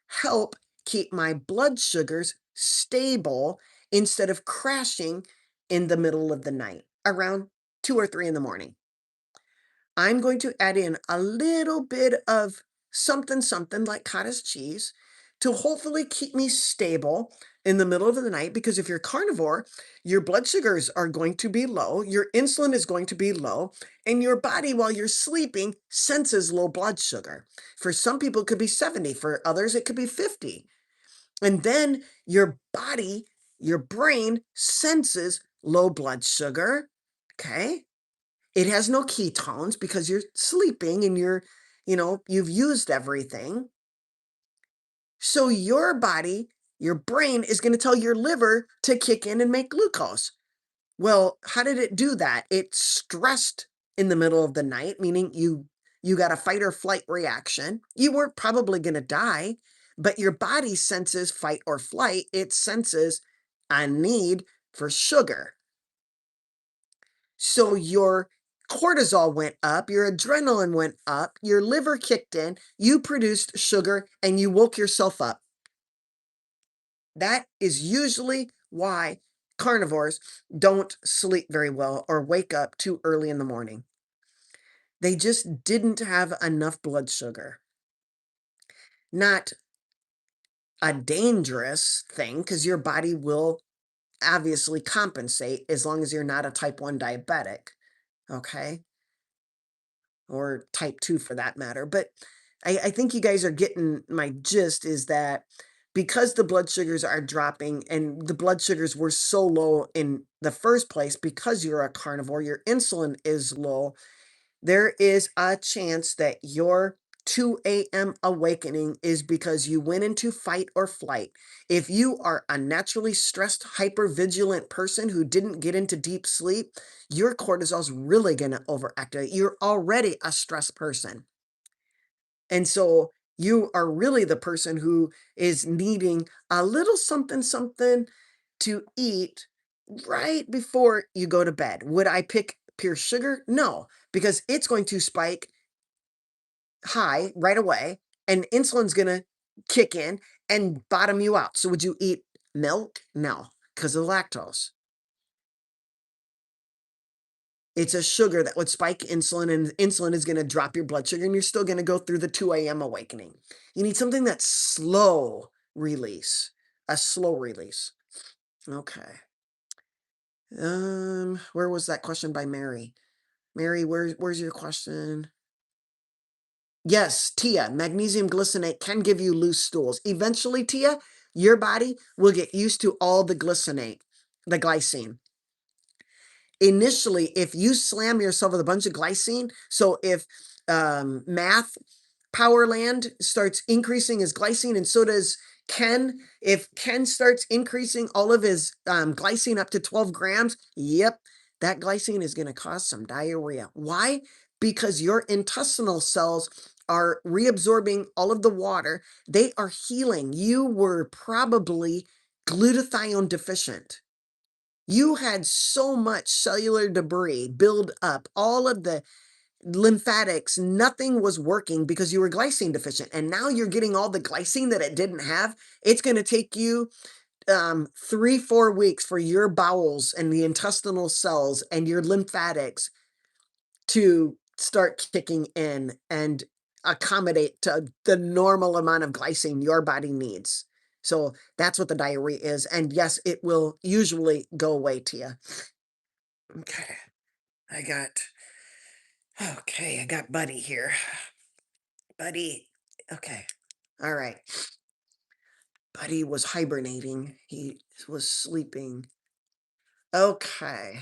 S1: help keep my blood sugars stable instead of crashing in the middle of the night around 2 or 3 in the morning. I'm going to add in a little bit of something, something like cottage cheese to hopefully keep me stable in the middle of the night. Because if you're carnivore, your blood sugars are going to be low, your insulin is going to be low, and your body, while you're sleeping, senses low blood sugar. For some people, it could be 70, for others, it could be 50. And then your body, your brain senses low blood sugar. Okay. It has no ketones because you're sleeping and you've used everything. So your body, your brain is going to tell your liver to kick in and make glucose. Well, how did it do that? It stressed in the middle of the night, meaning you got a fight or flight reaction. You weren't probably going to die, but your body senses fight or flight. It senses I need for sugar. So your cortisol went up, your adrenaline went up, your liver kicked in, you produced sugar, and you woke yourself up. That is usually why carnivores don't sleep very well or wake up too early in the morning. They just didn't have enough blood sugar. Not a dangerous thing because your body will obviously compensate as long as you're not a type 1 diabetic, okay? Or type 2 for that matter. But I think you guys are getting my gist is that because the blood sugars are dropping and the blood sugars were so low in the first place because you're a carnivore, your insulin is low, there is a chance that your 2 a.m. awakening is because you went into fight or flight. If you are a naturally stressed, hypervigilant person who didn't get into deep sleep, your cortisol's really going to overactivate. You're already a stressed person. And so you are really the person who is needing a little something, something to eat right before you go to bed. Would I pick pure sugar? No, because it's going to spike high right away and insulin's going to kick in and bottom you out. So would you eat milk? No, because of lactose. It's a sugar that would spike insulin, and insulin is going to drop your blood sugar, and you're still going to go through the 2 a.m. awakening. You need something that's slow release, a slow release. Okay. Where was that question by Mary? Mary, where's your question? Yes, Tia, magnesium glycinate can give you loose stools. Eventually, Tia, your body will get used to all the glycinate, the glycine. Initially, if you slam yourself with a bunch of glycine, so if math Powerland starts increasing his glycine, and so does Ken. If Ken starts increasing all of his glycine up to 12 grams, yep, that glycine is going to cause some diarrhea. Why? Because your intestinal cells are reabsorbing all of the water. They are healing. You were probably glutathione deficient. You had so much cellular debris build up, all of the lymphatics, nothing was working because you were glycine deficient. And now you're getting all the glycine that it didn't have. It's going to take you 3-4 weeks for your bowels and the intestinal cells and your lymphatics to start kicking in and accommodate to the normal amount of glycine your body needs. So that's what the diarrhea is. And yes, it will usually go away, Tia. Okay. I got, I got Buddy here. Buddy. Okay. All right. Buddy was hibernating. He was sleeping. Okay.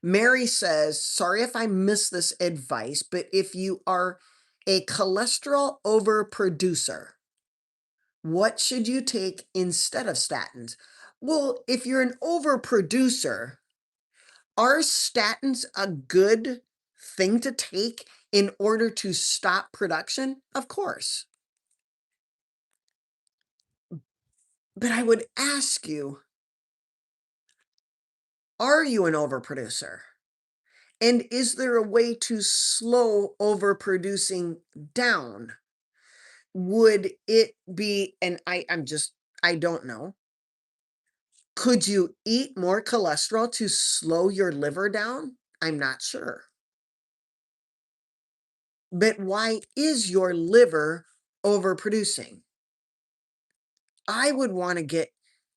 S1: Mary says, sorry if I missed this advice, but if you are a cholesterol overproducer, what should you take instead of statins? Well, if you're an overproducer, are statins a good thing to take in order to stop production? Of course. But I would ask you, are you an overproducer? And is there a way to slow overproducing down? Would it be, and I don't know. Could you eat more cholesterol to slow your liver down? I'm not sure. But why is your liver overproducing? I would want to get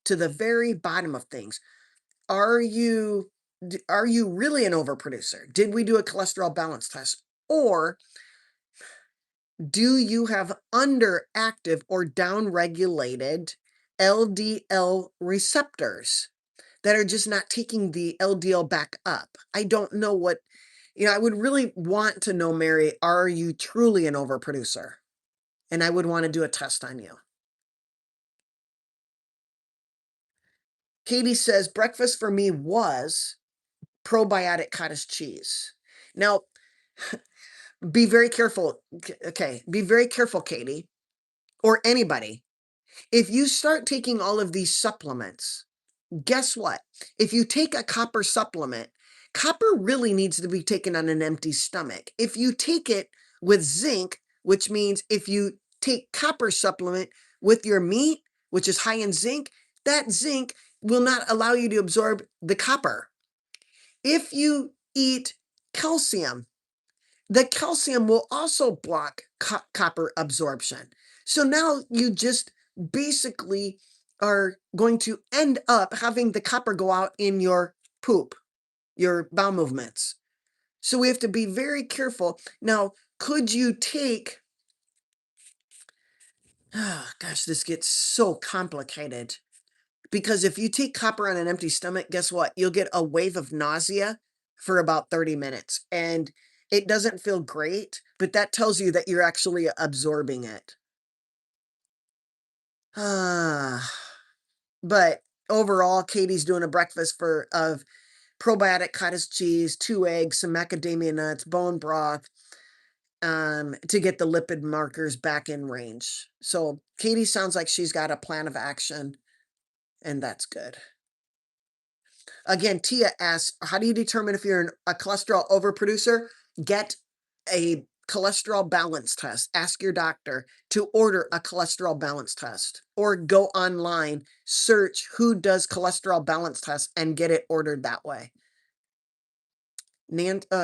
S1: to the very bottom of things. Are you are you really an overproducer? Did we do a cholesterol balance test? Or do you have underactive or downregulated LDL receptors that are just not taking the LDL back up? I don't know what, I would really want to know, Mary, are you truly an overproducer? And I would want to do a test on you. Katie says, breakfast for me was probiotic cottage cheese. Now, be very careful. Okay, be very careful, Katie, or anybody. If you start taking all of these supplements, guess what? If you take a copper supplement, copper really needs to be taken on an empty stomach. If you take it with zinc, which means if you take copper supplement with your meat, which is high in zinc, that zinc will not allow you to absorb the copper. If you eat calcium, the calcium will also block copper absorption. So now you just basically are going to end up having the copper go out in your poop, your bowel movements. So we have to be very careful. Now, could you take, oh gosh, this gets so complicated. Because if you take copper on an empty stomach, guess what? You'll get a wave of nausea for about 30 minutes. And it doesn't feel great, but that tells you that you're actually absorbing it. Ah, but overall, Katie's doing a breakfast of probiotic cottage cheese, 2 eggs, some macadamia nuts, bone broth, to get the lipid markers back in range. So Katie sounds like she's got a plan of action, and that's good. Again, Tia asks, how do you determine if you're a cholesterol overproducer? Get a cholesterol balance test. Ask your doctor to order a cholesterol balance test, or go online, search who does cholesterol balance tests and get it ordered that way.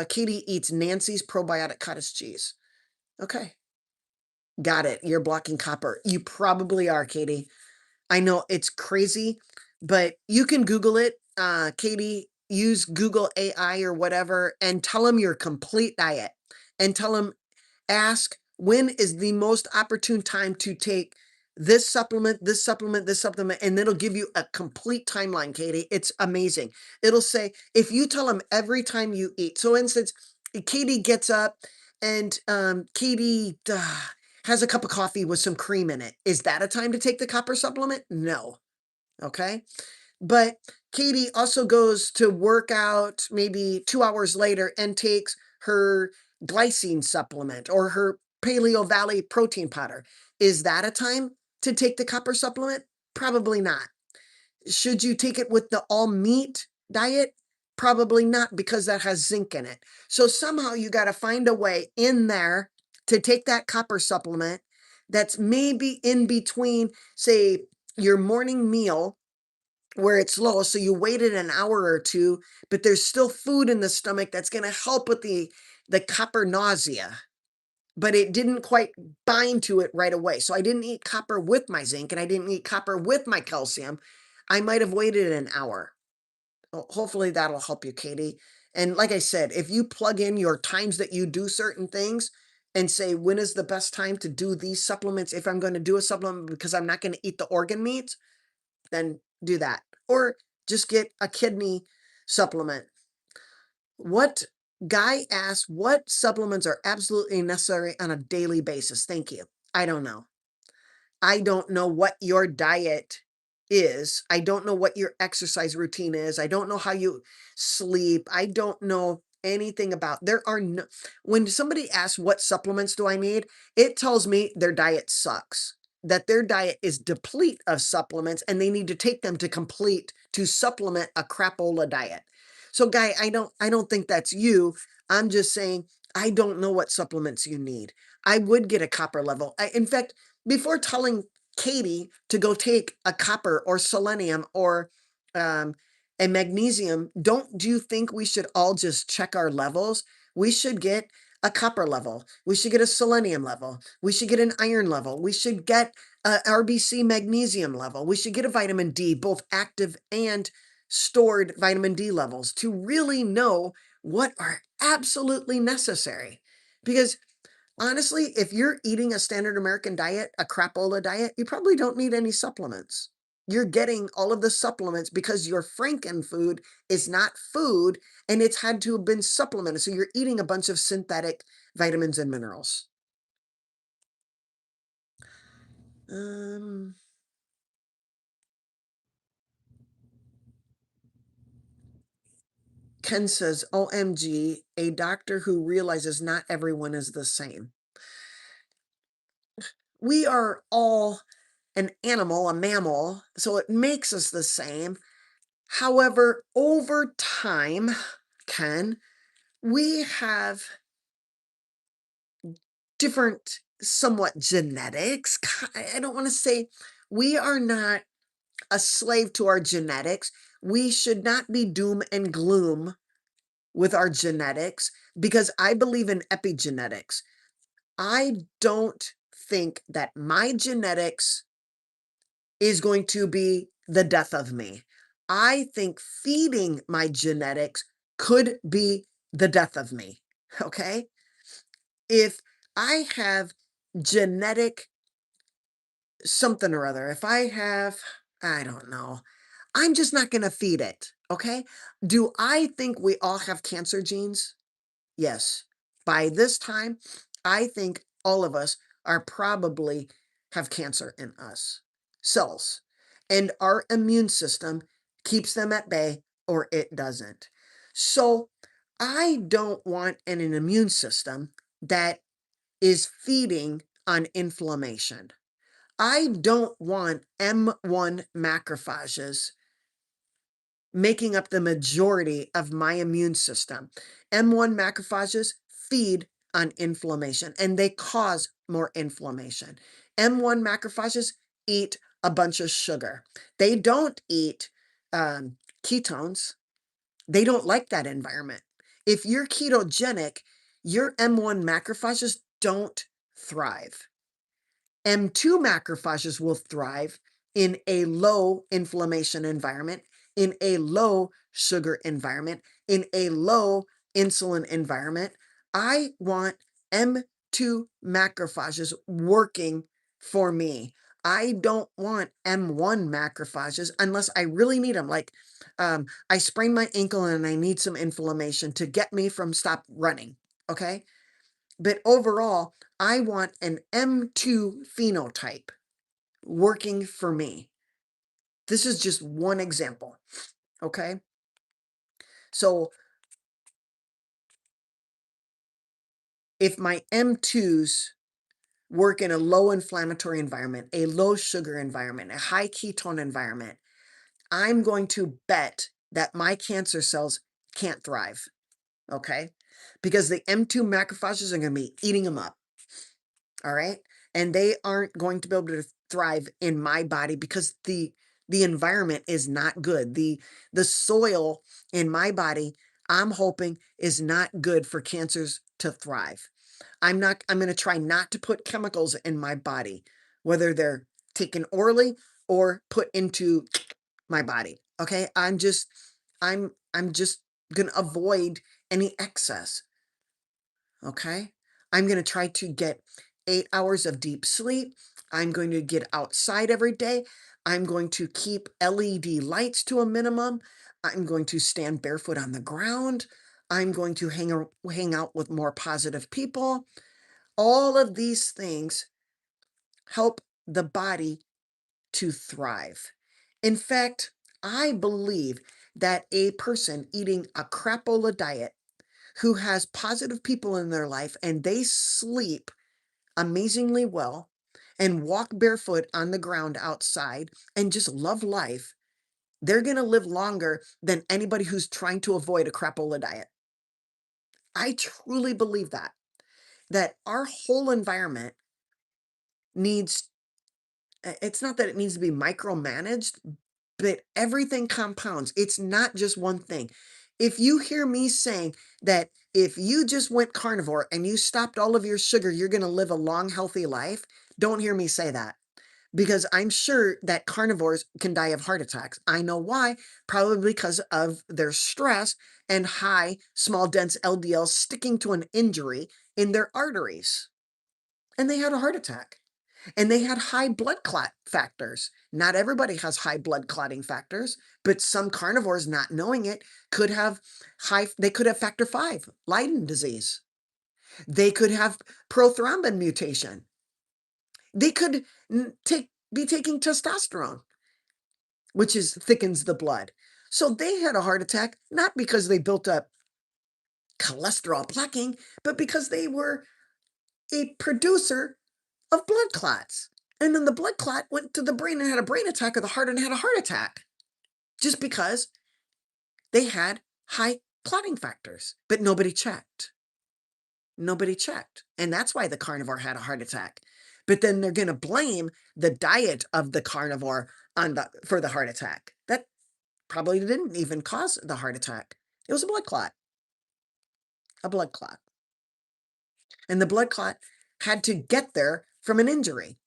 S1: Katie eats Nancy's probiotic cottage cheese. Okay. Got it. You're blocking copper. You probably are, Katie. I know it's crazy, but you can Google it. Katie, use Google AI or whatever and tell them your complete diet, and tell them, ask, when is the most opportune time to take this supplement, this supplement, this supplement, and it'll give you a complete timeline, Katie. It's amazing. It'll say, if you tell them every time you eat, so instance, Katie gets up and Katie has a cup of coffee with some cream in it. Is that a time to take the copper supplement? No. Okay. But Katie also goes to work out maybe 2 hours later and takes her glycine supplement or her Paleo Valley protein powder. Is that a time to take the copper supplement? Probably not. Should you take it with the all meat diet? Probably not, because that has zinc in it. So somehow you got to find a way in there to take that copper supplement that's maybe in between, say, your morning meal where it's low. So you waited an hour or two, but there's still food in the stomach that's going to help with the copper nausea, but it didn't quite bind to it right away. So I didn't eat copper with my zinc, and I didn't eat copper with my calcium. I might have waited an hour. Well, hopefully that'll help you, Katie. And like I said, if you plug in your times that you do certain things and say, when is the best time to do these supplements? If I'm going to do a supplement because I'm not going to eat the organ meats, then do that. Or just get a kidney supplement. What Guy asks, what supplements are absolutely necessary on a daily basis? Thank you. I don't know. I don't know what your diet is. I don't know what your exercise routine is. I don't know how you sleep. I don't know anything about. There are no, when somebody asks what supplements do I need, it tells me their diet sucks. That their diet is deplete of supplements and they need to take them to supplement a crapola diet. So Guy, I don't think that's you. I'm just saying I don't know what supplements you need. I would get a copper level. In fact, before telling Katie to go take a copper or selenium or um, a magnesium, don't you think we should all just check our levels? We should get a copper level. We should get a selenium level. We should get an iron level. We should get a RBC magnesium level. We should get a vitamin D, both active and stored vitamin D levels, to really know what are absolutely necessary. Because honestly, if you're eating a standard American diet, a crapola diet, you probably don't need any supplements. You're getting all of the supplements because your Franken food is not food and it's had to have been supplemented. So you're eating a bunch of synthetic vitamins and minerals. Um, Ken says, OMG, a doctor who realizes not everyone is the same. We are all an animal, a mammal, so it makes us the same. However, over time, Ken, we have different, somewhat genetics. I don't want to say we are not a slave to our genetics. We should not be doom and gloom with our genetics because I believe in epigenetics. I don't think that my genetics is going to be the death of me. I think feeding my genetics could be the death of me. Okay. If I have genetic something or other, if I have, I don't know, I'm just not going to feed it. Okay. Do I think we all have cancer genes? Yes. By this time, I think all of us are probably have cancer in us, cells, and our immune system keeps them at bay or it doesn't. So I don't want an immune system that is feeding on inflammation. I don't want M1 macrophages making up the majority of my immune system. M1 macrophages feed on inflammation and they cause more inflammation. M1 macrophages eat a bunch of sugar. They don't eat ketones. They don't like that environment. If you're ketogenic, your M1 macrophages don't thrive. M2 macrophages will thrive in a low inflammation environment, in a low sugar environment, in a low insulin environment. I want M2 macrophages working for me. I don't want M1 macrophages unless I really need them. Like I sprained my ankle and I need some inflammation to get me from stop running. Okay. But overall, I want an M2 phenotype working for me. This is just one example. Okay. So if my M2s work in a low inflammatory environment, a low sugar environment, a high ketone environment, I'm going to bet that my cancer cells can't thrive. Okay. Because the M2 macrophages are going to be eating them up. All right. And they aren't going to be able to thrive in my body because the environment is not good. The soil in my body, I'm hoping is not good for cancers to thrive. I'm going to try not to put chemicals in my body, whether they're taken orally or put into my body. Okay? I'm just going to avoid any excess. Okay. I'm going to try to get 8 hours of deep sleep. I'm going to get outside every day. I'm going to keep LED lights to a minimum. I'm going to stand barefoot on the ground. I'm going to hang out with more positive people. All of these things help the body to thrive. In fact, I believe that a person eating a crapola diet who has positive people in their life and they sleep amazingly well and walk barefoot on the ground outside and just love life, they're going to live longer than anybody who's trying to avoid a crapola diet. I truly believe that our whole environment needs, it's not that it needs to be micromanaged, but everything compounds. It's not just one thing. If you hear me saying that if you just went carnivore and you stopped all of your sugar, you're going to live a long, healthy life, don't hear me say that because I'm sure that carnivores can die of heart attacks. I know why, probably because of their stress and high, small, dense LDL sticking to an injury in their arteries. And they had a heart attack. And they had high blood clot factors. Not everybody has high blood clotting factors, but some carnivores, not knowing it, could have they could have factor 5, Leiden disease. They could have prothrombin mutation. They could be taking testosterone, which thickens the blood. So they had a heart attack, not because they built up cholesterol plaquing, but because they were a producer of blood clots. And then the blood clot went to the brain and had a brain attack, or the heart and had a heart attack, just because they had high clotting factors, but nobody checked. Nobody checked. And that's why the carnivore had a heart attack. But then they're going to blame the diet of the carnivore for the heart attack. That probably didn't even cause the heart attack. It was a blood clot, a blood clot. And the blood clot had to get there from an injury.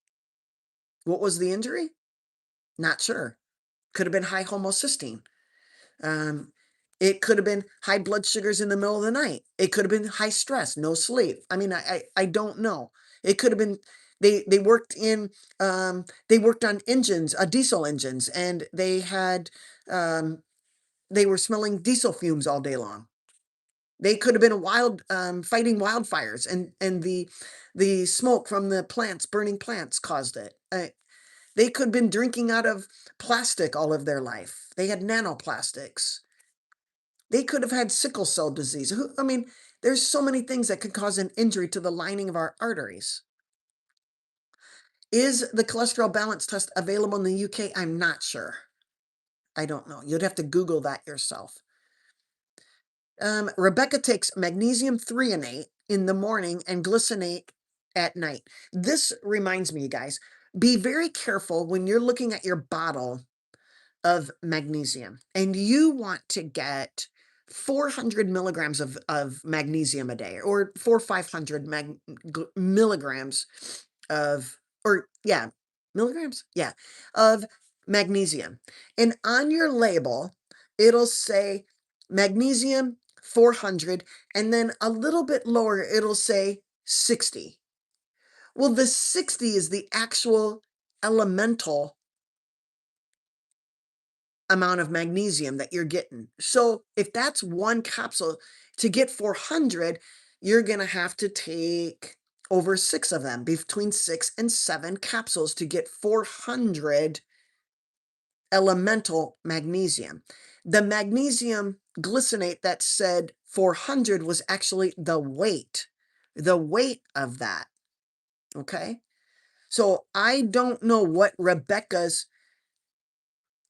S1: What was the injury? Not sure. Could have been high homocysteine. Um, it could have been high blood sugars in the middle of the night. It could have been high stress, no sleep. I mean, I don't know. It could have been they worked in they worked on engines, diesel engines, and they were smelling diesel fumes all day long. They could have been fighting wildfires, and the smoke from the plants, burning plants, caused it. They could have been drinking out of plastic all of their life. They had nanoplastics. They could have had sickle cell disease. I mean, there's so many things that could cause an injury to the lining of our arteries. Is the cholesterol balance test available in the UK? I'm not sure. I don't know. You'd have to Google that yourself. Rebecca takes magnesium threonate in the morning and glycinate at night. This reminds me, guys, be very careful when you're looking at your bottle of magnesium, and you want to get 400 milligrams of magnesium a day, or 500 milligrams of, or yeah, milligrams, yeah, of magnesium. And on your label, it'll say magnesium 400, and then a little bit lower, it'll say 60. Well, the 60 is the actual elemental amount of magnesium that you're getting. So if that's one capsule, to get 400, you're going to have to take over 6 of them, between 6 and 7 capsules to get 400 elemental magnesium. The magnesium glycinate that said 400 was actually the weight of that. Okay. So I don't know what Rebecca's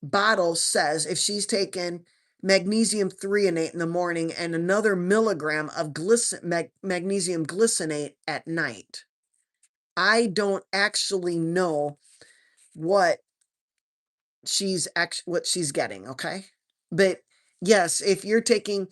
S1: bottle says if she's taken magnesium threonate in the morning and another milligram of magnesium glycinate at night. I don't actually know what what she's getting, okay? But yes, if you're taking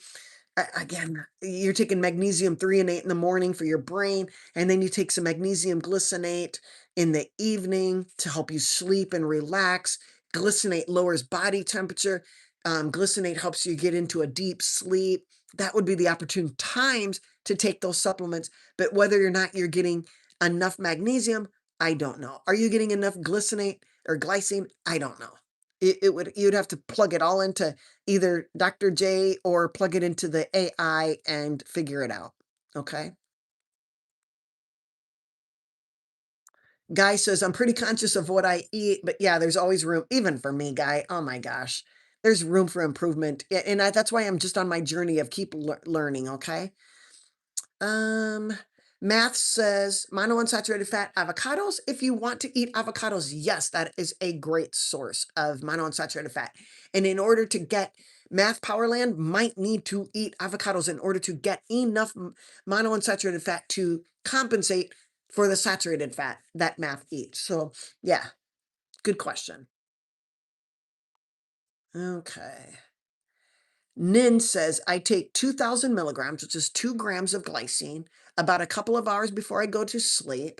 S1: again, you're taking magnesium threonate in the morning for your brain, and then you take some magnesium glycinate in the evening to help you sleep and relax. Glycinate lowers body temperature. Glycinate helps you get into a deep sleep. That would be the opportune times to take those supplements. But whether or not you're getting enough magnesium, I don't know. Are you getting enough glycinate or glycine? I don't know. You'd have to plug it all into either Dr. J or plug it into the AI and figure it out. Okay. Guy says, I'm pretty conscious of what I eat, but yeah, there's always room, even for me, Guy. Oh my gosh. There's room for improvement. And that's why I'm just on my journey of keep learning. Okay. Um, Math says monounsaturated fat avocados. If you want to eat avocados, yes, that is a great source of monounsaturated fat. And in order to get Math Powerland might need to eat avocados in order to get enough monounsaturated fat to compensate for the saturated fat that Math eats. So yeah, good question. Okay. Nin says, I take 2,000 milligrams, which is 2 grams of glycine, about a couple of hours before I go to sleep.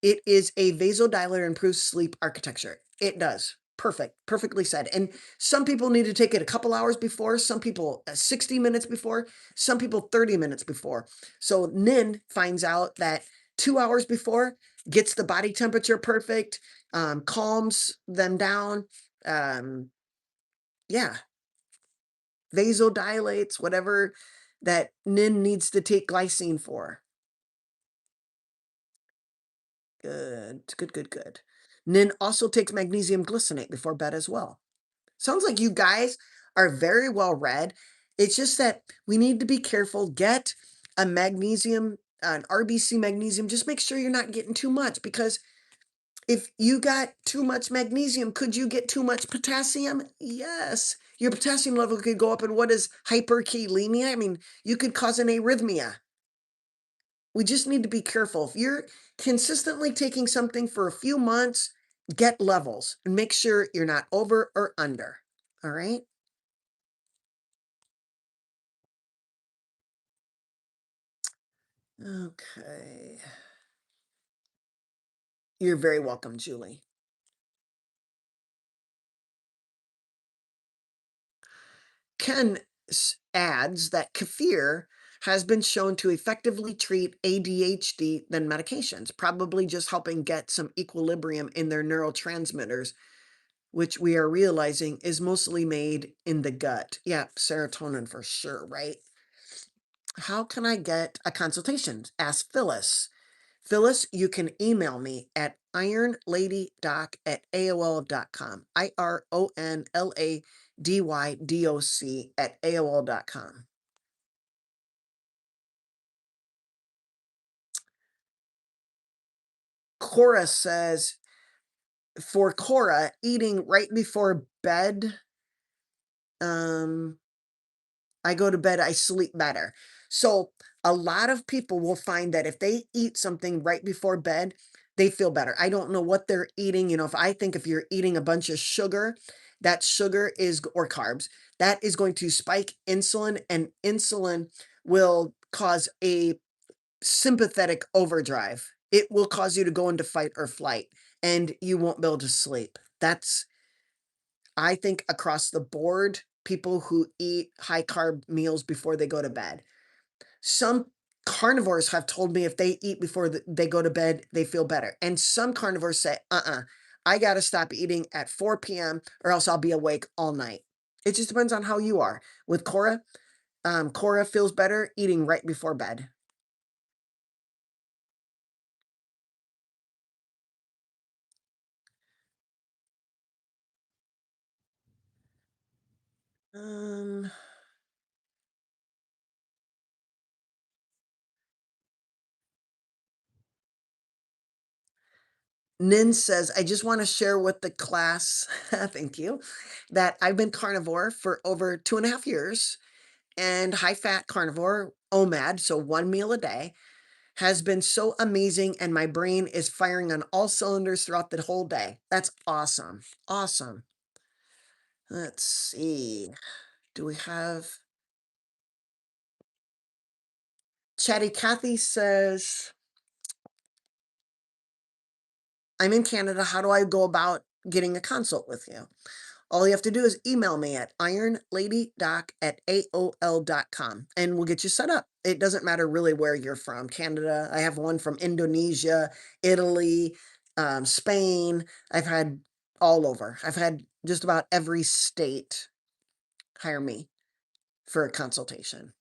S1: It is a vasodilator, improves sleep architecture. It does. Perfect. Perfectly said. And some people need to take it a couple hours before, some people 60 minutes before, some people 30 minutes before. So Nin finds out that 2 hours before gets the body temperature perfect, calms them down. Yeah, vasodilates, whatever that Nin needs to take glycine for. Good, good, good, good. Nin also takes magnesium glycinate before bed as well. Sounds like you guys are very well read. It's just that we need to be careful. Get a magnesium, an RBC magnesium. Just make sure you're not getting too much, because If you got too much magnesium, could you get too much potassium? Yes. Your potassium level could go up. And what is hyperkalemia? I mean, you could cause an arrhythmia. We just need to be careful. If you're consistently taking something for a few months, get levels and make sure you're not over or under. All right. Okay. You're very welcome, Julie. Ken adds that kefir has been shown to effectively treat ADHD than medications, probably just helping get some equilibrium in their neurotransmitters, which we are realizing is mostly made in the gut. Yeah, serotonin for sure, right? How can I get a consultation? Ask Phyllis. Phyllis, you can email me at ironladydoc@aol.com. IRONLADYDOC@aol.com. Cora says, for Cora, eating right before bed, um, I go to bed, I sleep better. So a lot of people will find that if they eat something right before bed, they feel better. I don't know what they're eating. You know, if you're eating a bunch of sugar, that sugar is, or carbs, that is going to spike insulin, and insulin will cause a sympathetic overdrive. It will cause you to go into fight or flight, and you won't be able to sleep. That's, I think, across the board, people who eat high carb meals before they go to bed. Some carnivores have told me if they eat before they go to bed, they feel better. And some carnivores say, I got to stop eating at 4 p.m. or else I'll be awake all night. It just depends on how you are. With Cora, Cora feels better eating right before bed. Um, Nin says, I just want to share with the class, thank you, that I've been carnivore for over 2.5 years, and high fat carnivore, OMAD, so 1 meal a day, has been so amazing. And my brain is firing on all cylinders throughout the whole day. That's awesome. Awesome. Let's see. Do we have Chatty Cathy says, I'm in Canada. How do I go about getting a consult with you? All you have to do is email me at ironladydoc@aol.com and we'll get you set up. It doesn't matter really where you're from. Canada, I have one from Indonesia, Italy, Spain. I've had all over. I've had just about every state hire me for a consultation.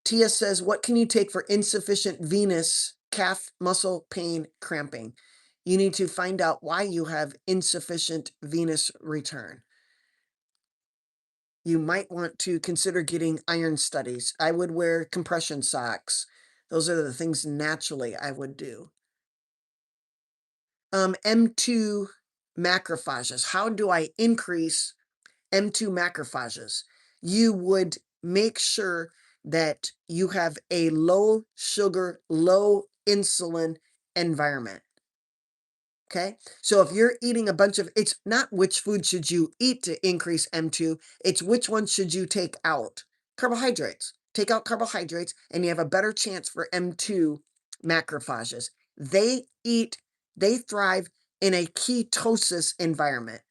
S1: Tia says, what can you take for insufficient venous calf muscle pain cramping? You need to find out why you have insufficient venous return. You might want to consider getting iron studies. I would wear compression socks. Those are the things naturally I would do. M2 macrophages. How do I increase M2 macrophages? You would make sure that you have a low sugar, low insulin environment. Okay. So if you're eating a bunch of, it's not which food should you eat to increase M2, it's which one should you take out. Carbohydrates. Take out carbohydrates and you have a better chance for M2 macrophages. They thrive in a ketosis environment,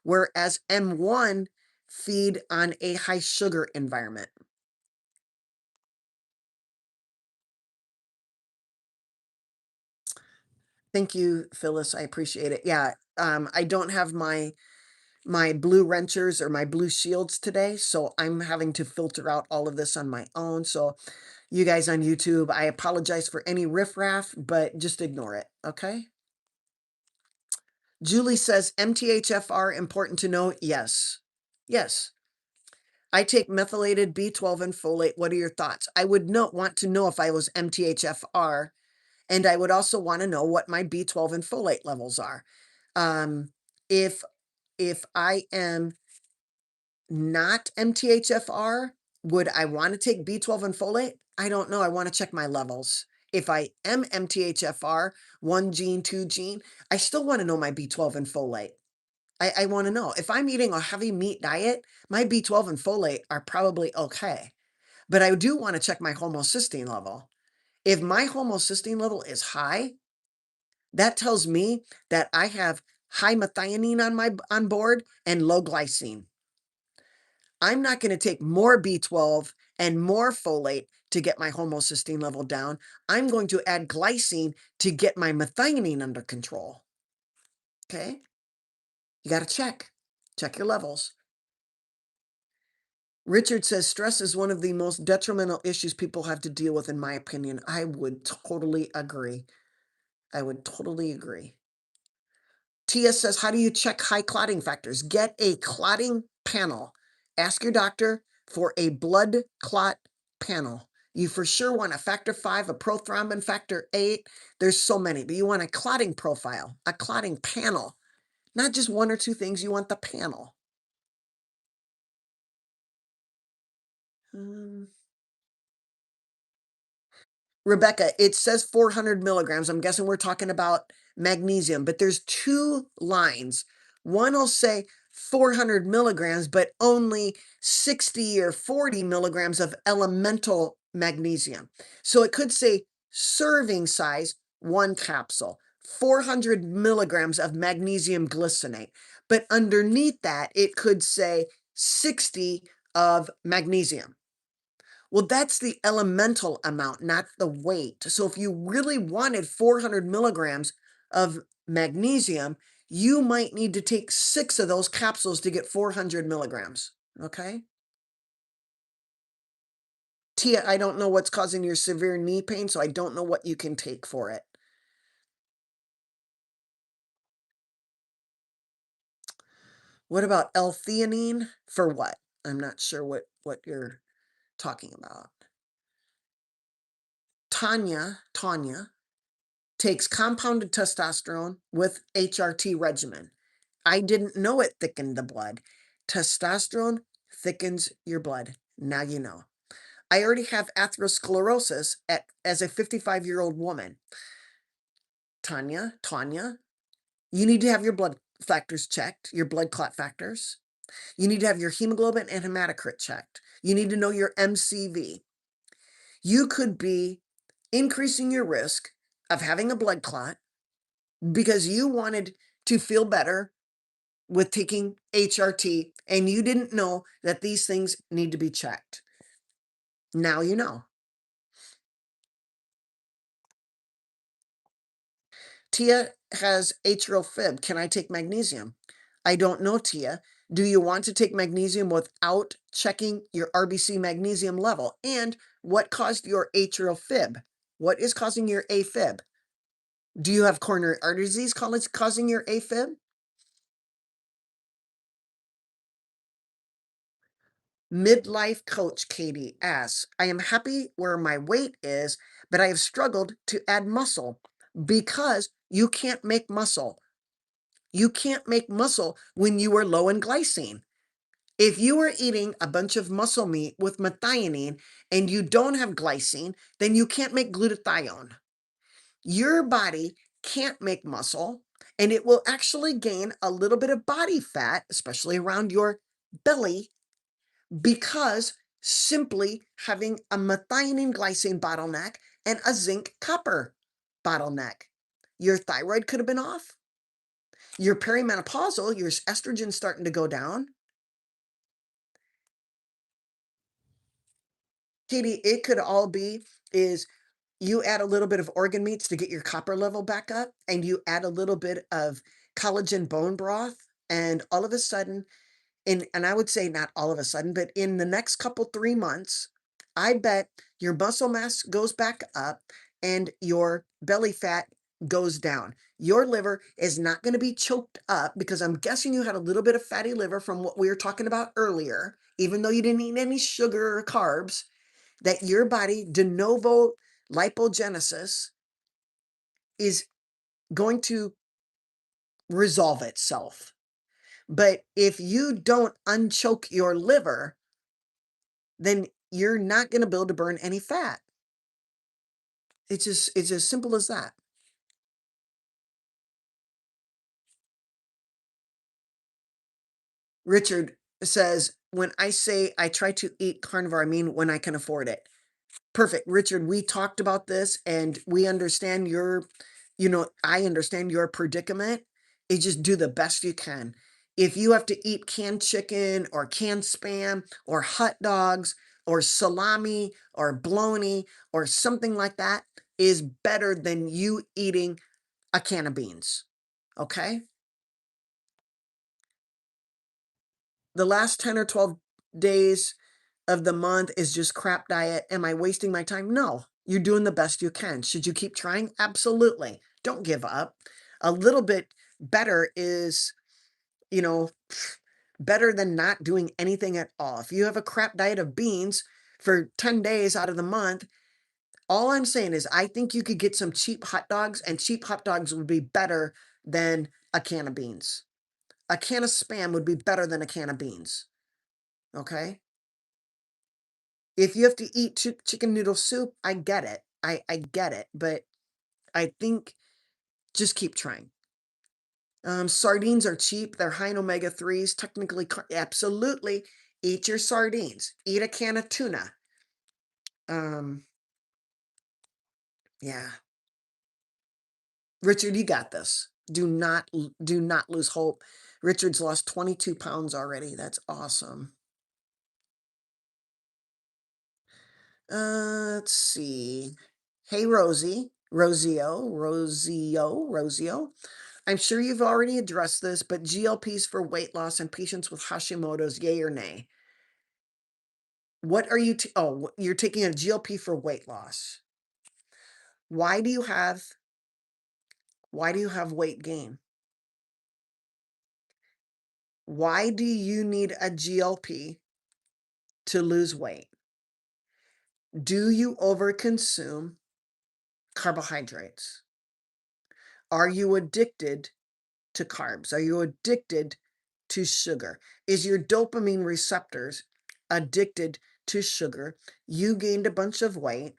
S1: whereas M1 feed on a high sugar environment. Thank you, Phyllis. I appreciate it. Yeah. I don't have my blue wrenchers or my blue shields today, so I'm having to filter out all of this on my own. So you guys on YouTube, I apologize for any riffraff, but just ignore it, okay? Julie says, MTHFR important to know? Yes. Yes. I take methylated B12 and folate. What are your thoughts? I would want to know if I was MTHFR, and I would also want to know what my B12 and folate levels are. Um, if I am not MTHFR, would I want to take B12 and folate? I don't know. I want to check my levels. If I am MTHFR, 1 gene, 2 gene, I still want to know my B12 and folate. I want to know. If I'm eating a heavy meat diet, my B12 and folate are probably okay. But I do want to check my homocysteine level. If my homocysteine level is high, that tells me that I have high methionine on board and low glycine. I'm not going to take more B12 and more folate to get my homocysteine level down. I'm going to add glycine to get my methionine under control. Okay? You got to check your levels. Richard says stress is one of the most detrimental issues people have to deal with, in my opinion. I would totally agree. I would totally agree. Tia says, how do you check high clotting factors? Get a clotting panel. Ask your doctor for a blood clot panel. You for sure want a factor 5, a prothrombin factor 8. There's so many, but you want a clotting profile, a clotting panel. Not just one or two things, you want the panel. Rebecca, it says 400 milligrams. I'm guessing we're talking about magnesium, but there's two lines. One will say 400 milligrams, but only 60 or 40 milligrams of elemental magnesium. So it could say serving size, 1 capsule, 400 milligrams of magnesium glycinate. But underneath that, it could say 60 of magnesium. Well, that's the elemental amount, not the weight. So if you really wanted 400 milligrams of magnesium, you might need to take 6 of those capsules to get 400 milligrams. Okay. Tia, I don't know what's causing your severe knee pain, so I don't know what you can take for it. What about L-theanine? For what? I'm not sure what you're talking about. Tanya takes compounded testosterone with HRT regimen. I didn't know it thickened the blood. Testosterone thickens your blood. Now you know. I already have atherosclerosis as a 55-year-old woman. Tanya, you need to have your blood factors checked, your blood clot factors. You need to have your hemoglobin and hematocrit checked. You need to know your MCV. You could be increasing your risk of having a blood clot because you wanted to feel better with taking HRT and you didn't know that these things need to be checked. Now you know. Tia has atrial fib. Can I take magnesium? I don't know, Tia. Do you want to take magnesium without checking your RBC magnesium level? And what caused your atrial fib? What is causing your AFib? Do you have coronary artery disease causing your AFib? Midlife coach Katie asks, I am happy where my weight is, but I have struggled to add muscle because you can't make muscle. You can't make muscle when you are low in glycine. If you are eating a bunch of muscle meat with methionine and you don't have glycine, then you can't make glutathione. Your body can't make muscle, and it will actually gain a little bit of body fat, especially around your belly, because simply having a methionine glycine bottleneck and a zinc copper bottleneck. Your thyroid could have been off. Your perimenopausal, your estrogen starting to go down. Katie, it could all be is you add a little bit of organ meats to get your copper level back up, and you add a little bit of collagen bone broth, and all of a sudden, and I would say not all of a sudden, but in the next couple 3 months, I bet your muscle mass goes back up and your belly fat goes down. Your liver is not going to be choked up because I'm guessing you had a little bit of fatty liver from what we were talking about earlier even though you didn't eat any sugar or carbs, that your body de novo lipogenesis is going to resolve itself. But if you don't unchoke your liver, then you're not going to be able to burn any fat. It's as simple as that. Richard says, when I say I try to eat carnivore, I mean when I can afford it. Perfect. Richard, we talked about this and we understand I understand your predicament. Is just do the best you can. If you have to eat canned chicken or canned spam or hot dogs or salami or bologna or something like that is better than you eating a can of beans. Okay? The last 10 or 12 days of the month is just crap diet. Am I wasting my time? No. You're doing the best you can. Should you keep trying? Absolutely. Don't give up. A little bit better is, you know, better than not doing anything at all. If you have a crap diet of beans for 10 days out of the month, all I'm saying is I think you could get some cheap hot dogs, and cheap hot dogs would be better than a can of beans. A can of spam would be better than a can of beans. Okay? If you have to eat chicken noodle soup, I get it. I get it, but I think just keep trying. Sardines are cheap. They're high in omega-3s. Technically, absolutely. Eat your sardines. Eat a can of tuna. Um, yeah. Richard, you got this. Do not lose hope. Richard's lost 22 pounds already. That's awesome. Let's see. Hey, Rosio. I'm sure you've already addressed this, but GLPs for weight loss and patients with Hashimoto's, yay or nay? What are you, you're taking a GLP for weight loss. Why do you have, why do you have weight gain? Why do you need a GLP to lose weight? Do you overconsume carbohydrates? Are you addicted to carbs? Are you addicted to sugar? Is your dopamine receptors addicted to sugar? You gained a bunch of weight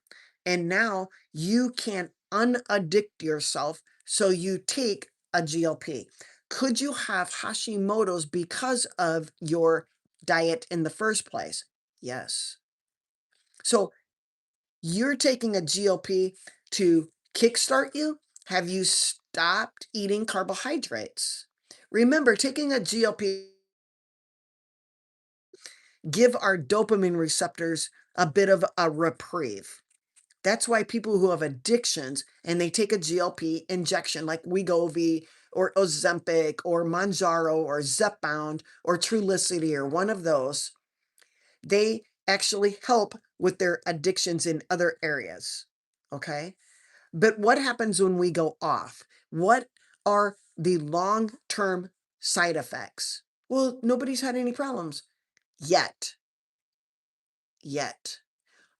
S1: and now you can't unaddict yourself, so you take a GLP. Could you have Hashimoto's because of your diet in the first place? Yes. So you're taking a GLP to kickstart you. Have you stopped eating carbohydrates? Remember, taking a GLP give our dopamine receptors a bit of a reprieve. That's why people who have addictions and they take a GLP injection like Wegovy or Ozempic or Manjaro or Zepbound or Trulicity or one of those, they actually help with their addictions in other areas. Okay? But what happens when we go off? What are the long-term side effects? Well, nobody's had any problems yet. Yet.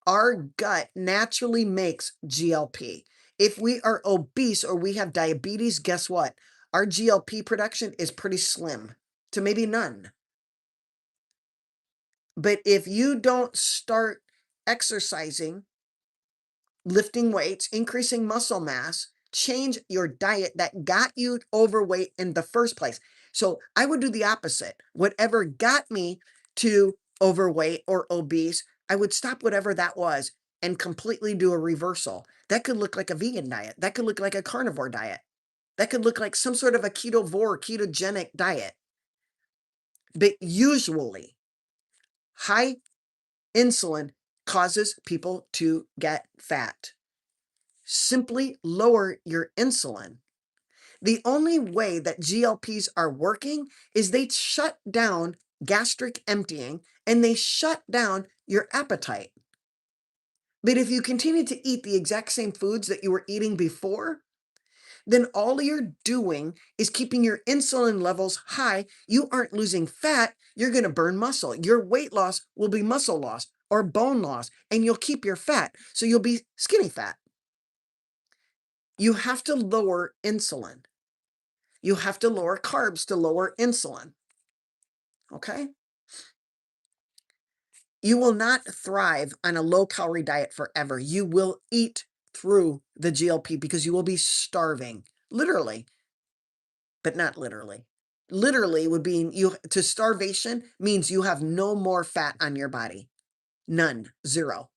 S1: Our gut naturally makes GLP. If we are obese or we have diabetes, guess what? Our GLP production is pretty slim to maybe none. But if you don't start exercising, lifting weights, increasing muscle mass, change your diet that got you overweight in the first place. So I would do the opposite. Whatever got me to overweight or obese, I would stop whatever that was and completely do a reversal. That could look like a vegan diet. That could look like a carnivore diet. That could look like some sort of a ketovore, ketogenic diet. But usually, high insulin causes people to get fat. Simply lower your insulin. The only way that GLPs are working is they shut down gastric emptying and they shut down your appetite. But if you continue to eat the exact same foods that you were eating before, then all you're doing is keeping your insulin levels high. You aren't losing fat. You're going to burn muscle. Your weight loss will be muscle loss or bone loss, and you'll keep your fat. So you'll be skinny fat. You have to lower insulin. You have to lower carbs to lower insulin. Okay? You will not thrive on a low-calorie diet forever. You will eat through the GLP because you will be starving, literally, but not literally. Literally would be you to starvation means you have no more fat on your body. None, zero.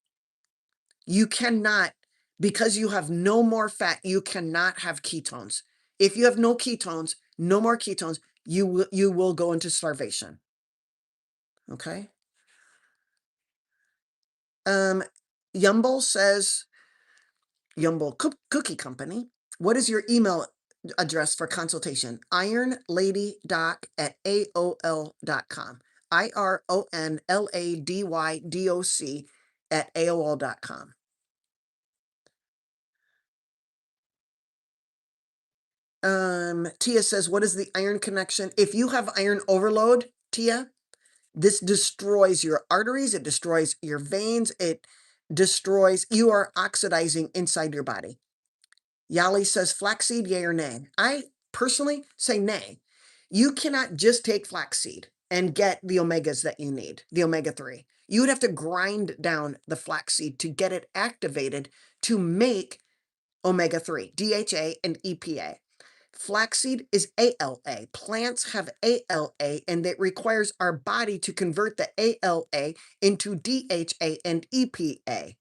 S1: You cannot, because you have no more fat, you cannot have ketones. If you have no ketones, no more ketones, you will go into starvation. Okay? Yumble says, Yumble Cookie Company, what is your email address for consultation? ironladydoc@aol.com. ironladydoc@aol.com. Tia says, what is the iron connection? If you have iron overload, Tia, this destroys your arteries, it destroys your veins, it destroys, you are oxidizing inside your body. Yali says flaxseed, yay or nay? I personally say nay. You cannot just take flaxseed and get the omegas that you need, the omega-3. You would have to grind down the flaxseed to get it activated to make omega-3, DHA and EPA. Flaxseed is ALA. Plants have ALA, and it requires our body to convert the ALA into DHA and EPA.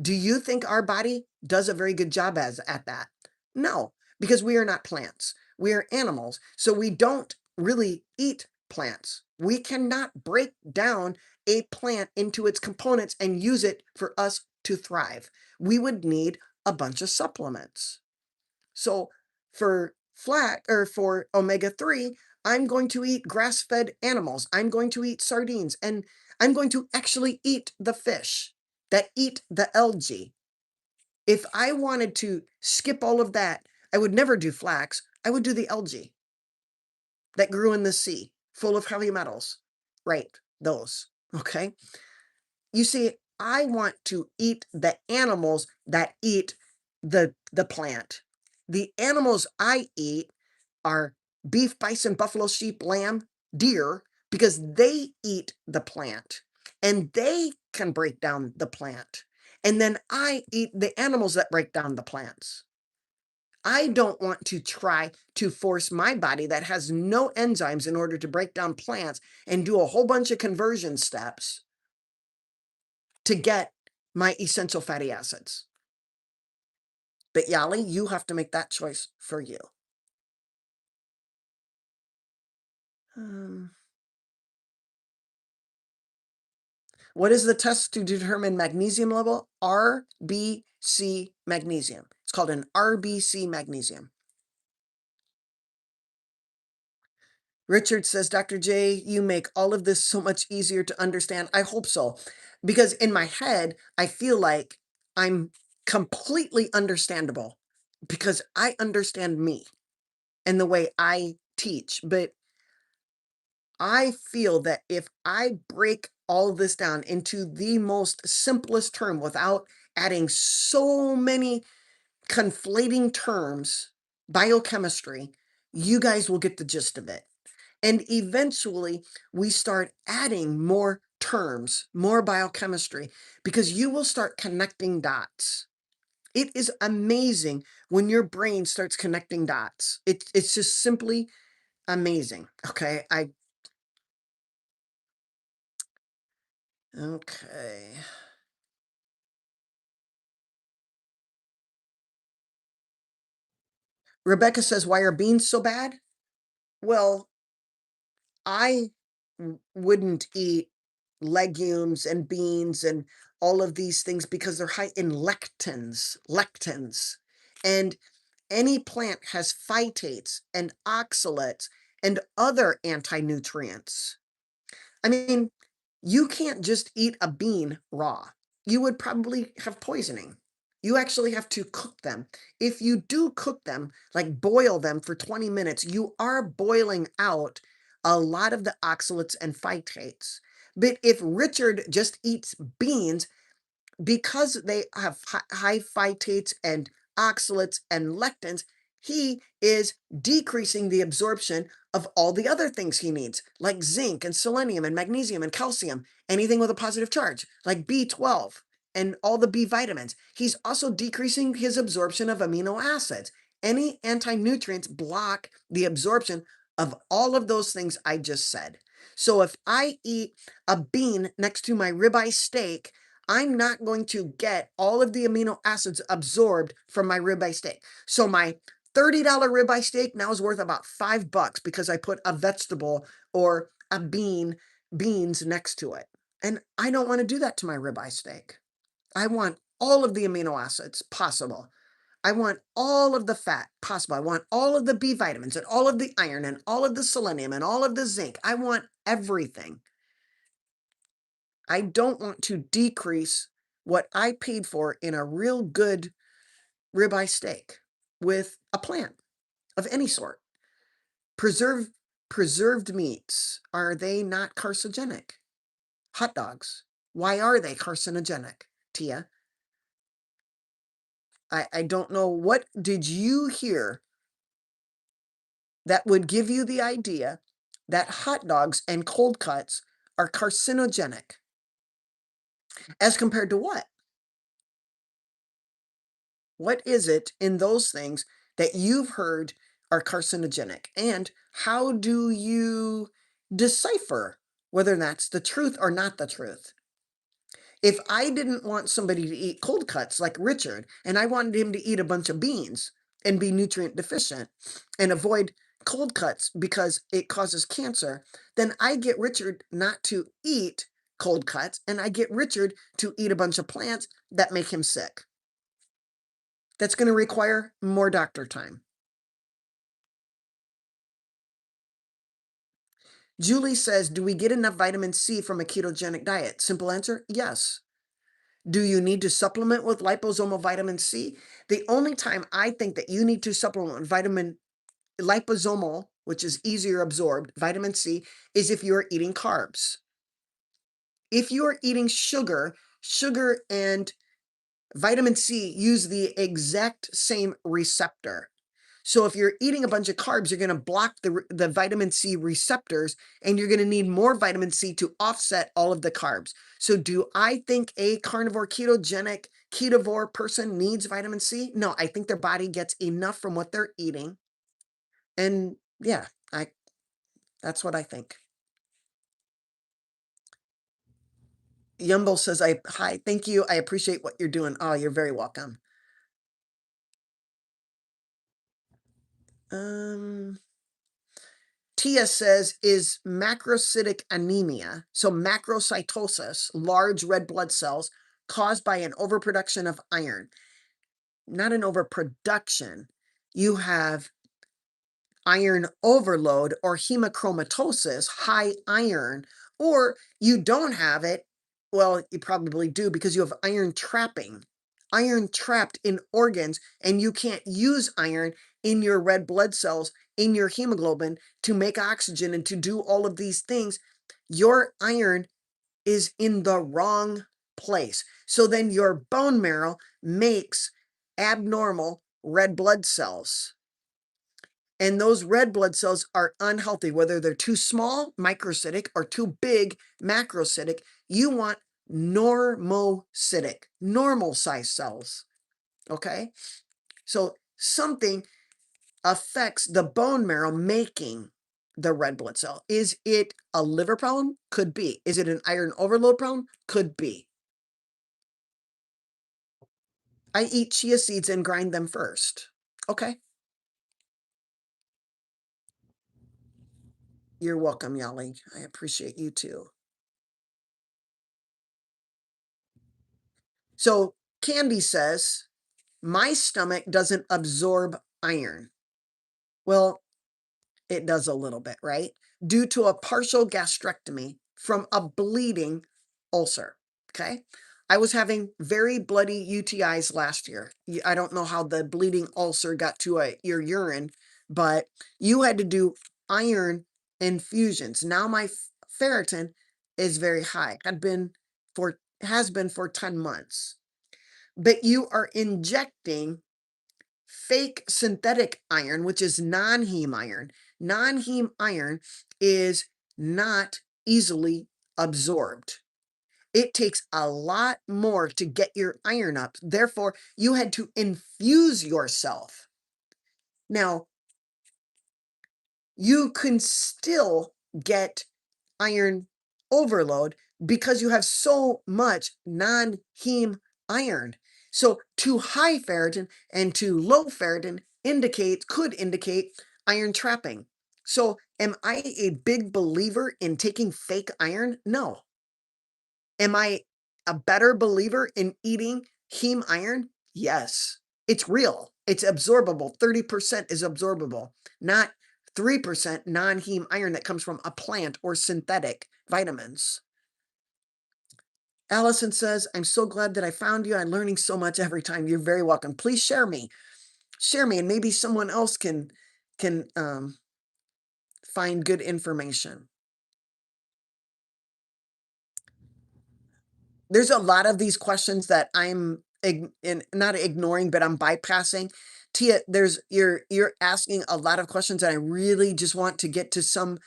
S1: Do you think our body does a very good job at that? No, because we are not plants. We are animals. So we don't really eat plants. We cannot break down a plant into its components and use it for us to thrive. We would need a bunch of supplements. So for for omega-3, I'm going to eat grass-fed animals. I'm going to eat sardines, and I'm going to actually eat the fish that eat the algae. If I wanted to skip all of that, I would never do flax. I would do the algae that grew in the sea, full of heavy metals. Right, those. Okay. You see, I want to eat the animals that eat the plant. The animals I eat are beef, bison, buffalo, sheep, lamb, deer, because they eat the plant and they can break down the plant. And then I eat the animals that break down the plants. I don't want to try to force my body that has no enzymes in order to break down plants and do a whole bunch of conversion steps to get my essential fatty acids. But Yali, you have to make that choice for you. What is the test to determine magnesium level? RBC magnesium. It's called an RBC magnesium. Richard says, Dr. J, you make all of this so much easier to understand. I hope so. Because in my head, I feel like I'm completely understandable because I understand me and the way I teach. But I feel that if I break all of this down into the most simplest term without adding so many conflating terms, biochemistry, you guys will get the gist of it. And eventually we start adding more terms, more biochemistry, because you will start connecting dots. It is amazing when your brain starts connecting dots. It's just simply amazing. Okay. Okay. Rebecca says, why are beans so bad? Well, I wouldn't eat legumes and beans and all of these things because they're high in lectins. And any plant has phytates and oxalates and other anti-nutrients. I mean, you can't just eat a bean raw. You would probably have poisoning. You actually have to cook them. If you do cook them, like boil them for 20 minutes, you are boiling out a lot of the oxalates and phytates. But if Richard just eats beans, because they have high phytates and oxalates and lectins, he is decreasing the absorption of all the other things he needs, like zinc and selenium and magnesium and calcium, anything with a positive charge, like B12 and all the B vitamins. He's also decreasing his absorption of amino acids. Any anti-nutrients block the absorption of all of those things I just said. So if I eat a bean next to my ribeye steak, I'm not going to get all of the amino acids absorbed from my ribeye steak. So my $30 ribeye steak now is worth about $5 because I put a vegetable or a beans next to it. And I don't want to do that to my ribeye steak. I want all of the amino acids possible. I want all of the fat possible. I want all of the B vitamins and all of the iron and all of the selenium and all of the zinc. I want everything. I don't want to decrease what I paid for in a real good ribeye steak with a plant of any sort. Preserved preserved meats, are they not carcinogenic? Hot dogs, why are they carcinogenic, Tia? I don't know. What did you hear that would give you the idea that hot dogs and cold cuts are carcinogenic? As compared to what? What is it in those things that you've heard are carcinogenic? And how do you decipher whether that's the truth or not the truth? If I didn't want somebody to eat cold cuts like Richard, and I wanted him to eat a bunch of beans and be nutrient deficient and avoid cold cuts because it causes cancer, then I get Richard not to eat cold cuts and I get Richard to eat a bunch of plants that make him sick. That's going to require more doctor time. Julie says, do we get enough vitamin C from a ketogenic diet? Simple answer, yes. Do you need to supplement with liposomal vitamin C? The only time I think that you need to supplement with liposomal, which is easier absorbed, vitamin C, is if you're eating carbs. If you're eating sugar and vitamin C use the exact same receptor. So if you're eating a bunch of carbs, you're going to block the vitamin C receptors, and you're going to need more vitamin C to offset all of the carbs. So do I think a carnivore ketovore person needs vitamin C? No, I think their body gets enough from what they're eating. And yeah, that's what I think. Yumbo says, hi, thank you. I appreciate what you're doing. Oh, you're very welcome. Tia says, is macrocytic anemia, so macrocytosis, large red blood cells, caused by an overproduction of iron? Not an overproduction. You have iron overload or hemochromatosis, high iron, or you don't have it. Well, you probably do because you have iron trapping, iron trapped in organs, and you can't use iron in your red blood cells, in your hemoglobin to make oxygen and to do all of these things. Your iron is in the wrong place. So then your bone marrow makes abnormal red blood cells. And those red blood cells are unhealthy, whether they're too small, microcytic, or too big, macrocytic. You want normocytic, normal size cells. Okay. So something affects the bone marrow making the red blood cell. Is it a liver problem? Could be. Is it an iron overload problem? Could be. I eat chia seeds and grind them first. Okay. You're welcome, Yali. I appreciate you too. So Candy says, my stomach doesn't absorb iron. Well, it does a little bit, right? Due to a partial gastrectomy from a bleeding ulcer. Okay. I was having very bloody UTIs last year. I don't know how the bleeding ulcer got to your urine, but you had to do iron infusions. Now my ferritin is very high. Has been for 10 months. But you are injecting fake synthetic iron, which is non-heme iron. Non-heme iron is not easily absorbed. It takes a lot more to get your iron up. Therefore, you had to infuse yourself. Now, you can still get iron overload because you have so much non-heme iron. So too high ferritin and too low ferritin could indicate iron trapping. So am I a big believer in taking fake iron? No. Am I a better believer in eating heme iron? Yes. It's real. It's absorbable. 30% is absorbable, not 3% non-heme iron that comes from a plant or synthetic vitamins. Allison says, I'm so glad that I found you. I'm learning so much every time. You're very welcome. Please share me. Share me, and maybe someone else can find good information. There's a lot of these questions that I'm not ignoring, but I'm bypassing. Tia, you're asking a lot of questions, and I really just want to get to some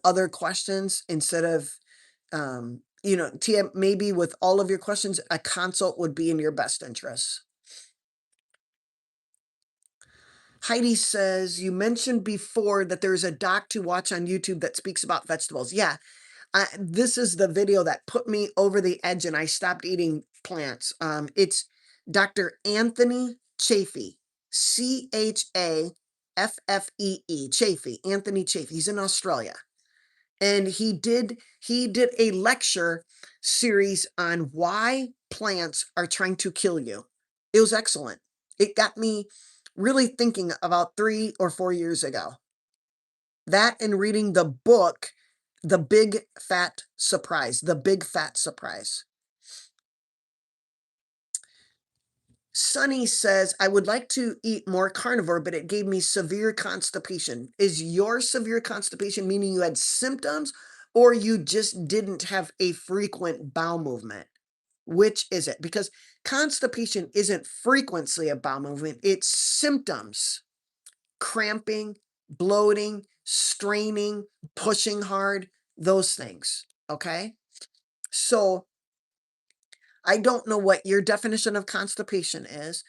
S1: other questions instead of Tia, maybe with all of your questions, a consult would be in your best interest. Heidi says, you mentioned before that there's a doc to watch on YouTube that speaks about vegetables. Yeah, this is the video that put me over the edge and I stopped eating plants. It's Dr. Anthony Chaffee, Chaffee, Chaffee, Anthony Chaffee. He's in Australia. And he did a lecture series on why plants are trying to kill you. It was excellent. It got me really thinking about 3 or 4 years ago. That and reading the book, The Big Fat Surprise, The Big Fat Surprise. Sunny says, I would like to eat more carnivore, but it gave me severe constipation. Is your severe constipation meaning you had symptoms or you just didn't have a frequent bowel movement? Which is it? Because constipation isn't frequency of bowel movement, it's symptoms. Cramping, bloating, straining, pushing hard, those things. Okay. So I don't know what your definition of constipation is.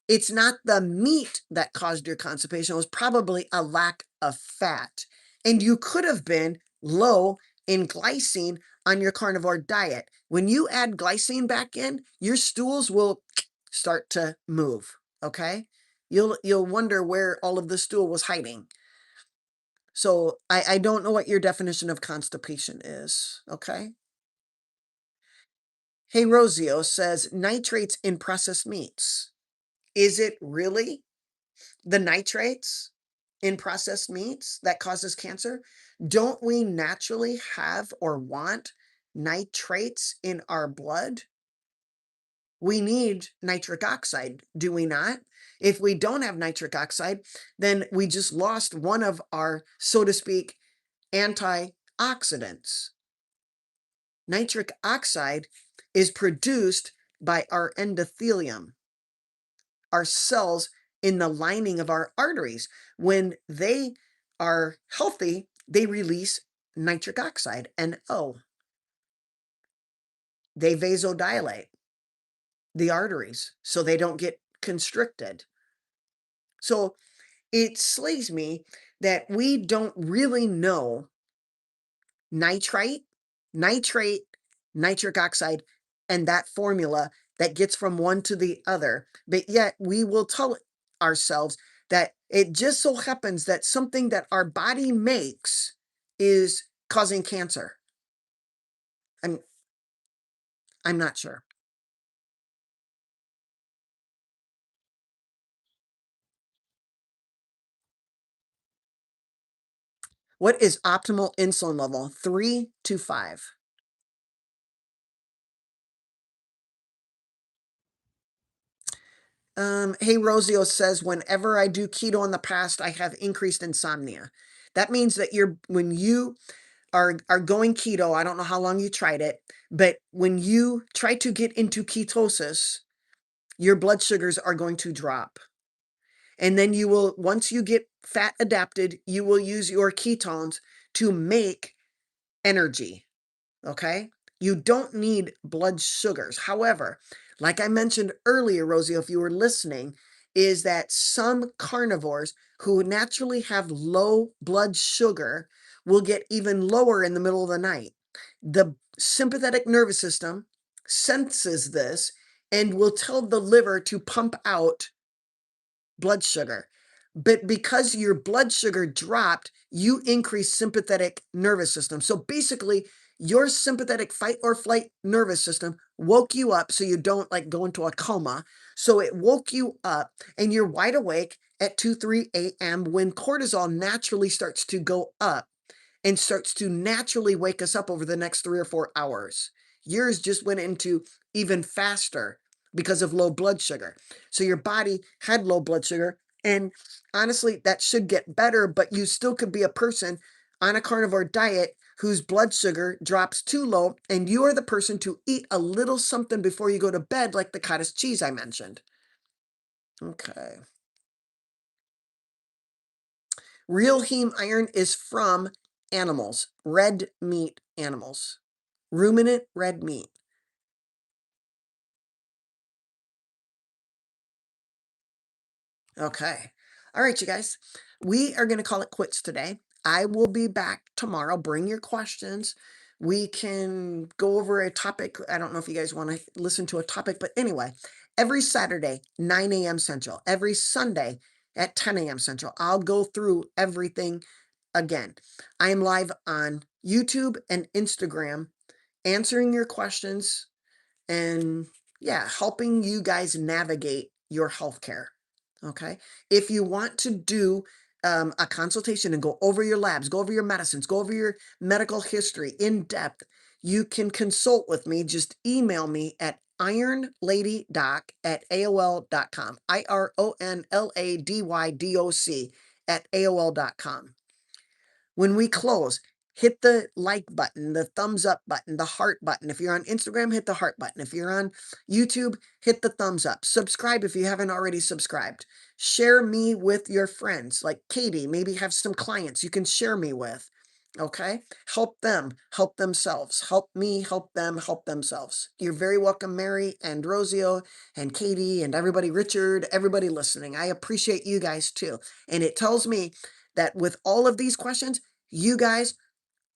S1: It's not the meat that caused your constipation. It was probably a lack of fat. And you could have been low in glycine on your carnivore diet. When you add glycine back in, your stools will start to move. Okay. You'll wonder where all of the stool was hiding. So I don't know what your definition of constipation is. Okay. Hey, Rosio says nitrates in processed meats. Is it really the nitrates in processed meats that causes cancer? Don't we naturally have or want nitrates in our blood? We need nitric oxide, do we not? If we don't have nitric oxide, then we just lost one of our, so to speak, antioxidants. Nitric oxide is produced by our endothelium, our cells in the lining of our arteries. When they are healthy, they release nitric oxide, NO. They vasodilate the arteries so they don't get constricted. So it slays me that we don't really know nitrite, nitrate, nitric oxide, and that formula that gets from one to the other. But yet we will tell ourselves that it just so happens that something that our body makes is causing cancer. I'm not sure. What is optimal insulin level? 3 to 5. Hey, Rosio says, whenever I do keto in the past, I have increased insomnia. That means that when you are going keto, I don't know how long you tried it, but when you try to get into ketosis, your blood sugars are going to drop. And then once you get fat adapted, you will use your ketones to make energy. Okay. You don't need blood sugars. However, like I mentioned earlier, Rosie, if you were listening, is that some carnivores who naturally have low blood sugar will get even lower in the middle of the night. The sympathetic nervous system senses this and will tell the liver to pump out blood sugar. But because your blood sugar dropped, you increase sympathetic nervous system. So basically, your sympathetic fight or flight nervous system woke you up so you don't like go into a coma. So it woke you up and you're wide awake at 2, 3 a.m. when cortisol naturally starts to go up and starts to naturally wake us up over the next 3 or 4 hours. Yours just went into even faster because of low blood sugar. So your body had low blood sugar. And honestly, that should get better, but you still could be a person on a carnivore diet whose blood sugar drops too low. And you are the person to eat a little something before you go to bed, like the cottage cheese I mentioned. Okay. Real heme iron is from animals, red meat animals, ruminant red meat. Okay. All right, you guys. We are going to call it quits today. I will be back tomorrow. Bring your questions. We can go over a topic. I don't know if you guys want to listen to a topic, but anyway, every Saturday, 9 a.m. Central, every Sunday at 10 a.m. Central, I'll go through everything again. I am live on YouTube and Instagram answering your questions and yeah, helping you guys navigate your healthcare. Okay. If you want to do a consultation and go over your labs, go over your medicines, go over your medical history in depth, you can consult with me. Just email me at ironladydoc@aol.com. IRONLADYDOC at AOL.com. When we close, hit the like button, the thumbs up button, the heart button. If you're on Instagram, hit the heart button. If you're on YouTube, hit the thumbs up. Subscribe if you haven't already subscribed. Share me with your friends, like Katie. Maybe have some clients you can share me with. Okay? Help them, help themselves. Help me, help them, help themselves. You're very welcome, Mary and Rosio and Katie and everybody, Richard, everybody listening. I appreciate you guys too. And it tells me that with all of these questions, you guys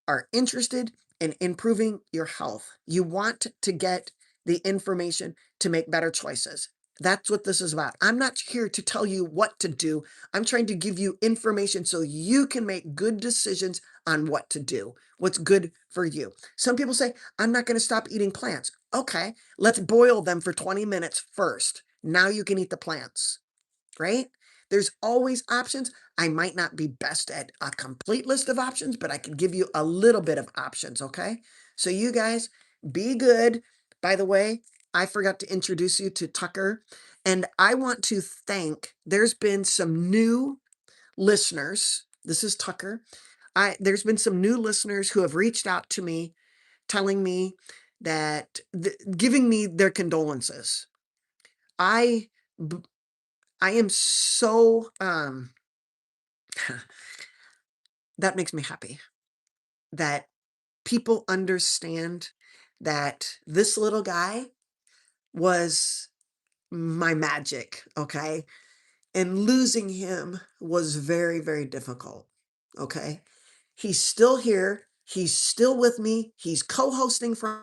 S1: are interested in improving your health. You want to get the information to make better choices. That's what this is about. I'm not here to tell you what to do. I'm trying to give you information so you can make good decisions on what to do, what's good for you. Some people say, I'm not going to stop eating plants. Okay, let's boil them for 20 minutes first. Now you can eat the plants, right? There's always options. I might not be best at a complete list of options, but I can give you a little bit of options, okay? So you guys be good. By the way, I forgot to introduce you to Tucker, and I want to thank, there's been some new listeners. This is Tucker. There's been some new listeners who have reached out to me telling me that giving me their condolences. I I am so that makes me happy that people understand that this little guy was my magic, okay? And losing him was very, very difficult, okay? He's still here. He's still with me. He's co-hosting for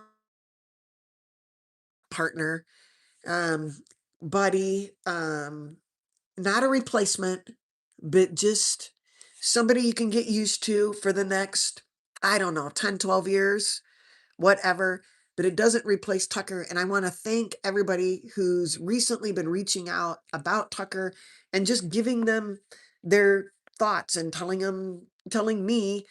S1: partner, um, buddy, not a replacement, but just somebody you can get used to for the next, I don't know, 10, 12 years, whatever. But it doesn't replace Tucker. And I want to thank everybody who's recently been reaching out about Tucker and just giving them their thoughts and telling me,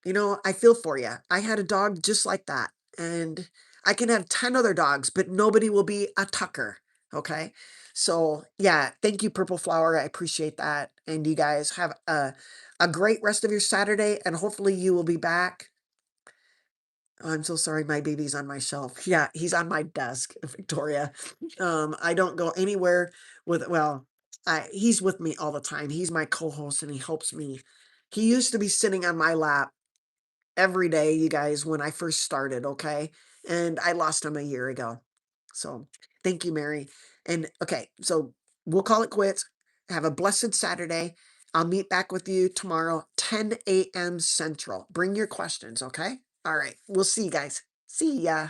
S1: I feel for you. I had a dog just like that. And I can have 10 other dogs, but nobody will be a Tucker. Okay. So yeah, thank you, Purple Flower. I appreciate that. And you guys have a great rest of your Saturday, and hopefully you will be back. I'm so sorry, my baby's on my shelf. Yeah, he's on my desk, Victoria. I don't go anywhere with, well, he's with me all the time. He's my co-host and he helps me. He used to be sitting on my lap every day, you guys, when I first started, okay? And I lost him a year ago. So thank you, Mary. And okay, so we'll call it quits. Have a blessed Saturday. I'll meet back with you tomorrow, 10 a.m. Central. Bring your questions, okay? All right. We'll see you guys. See ya.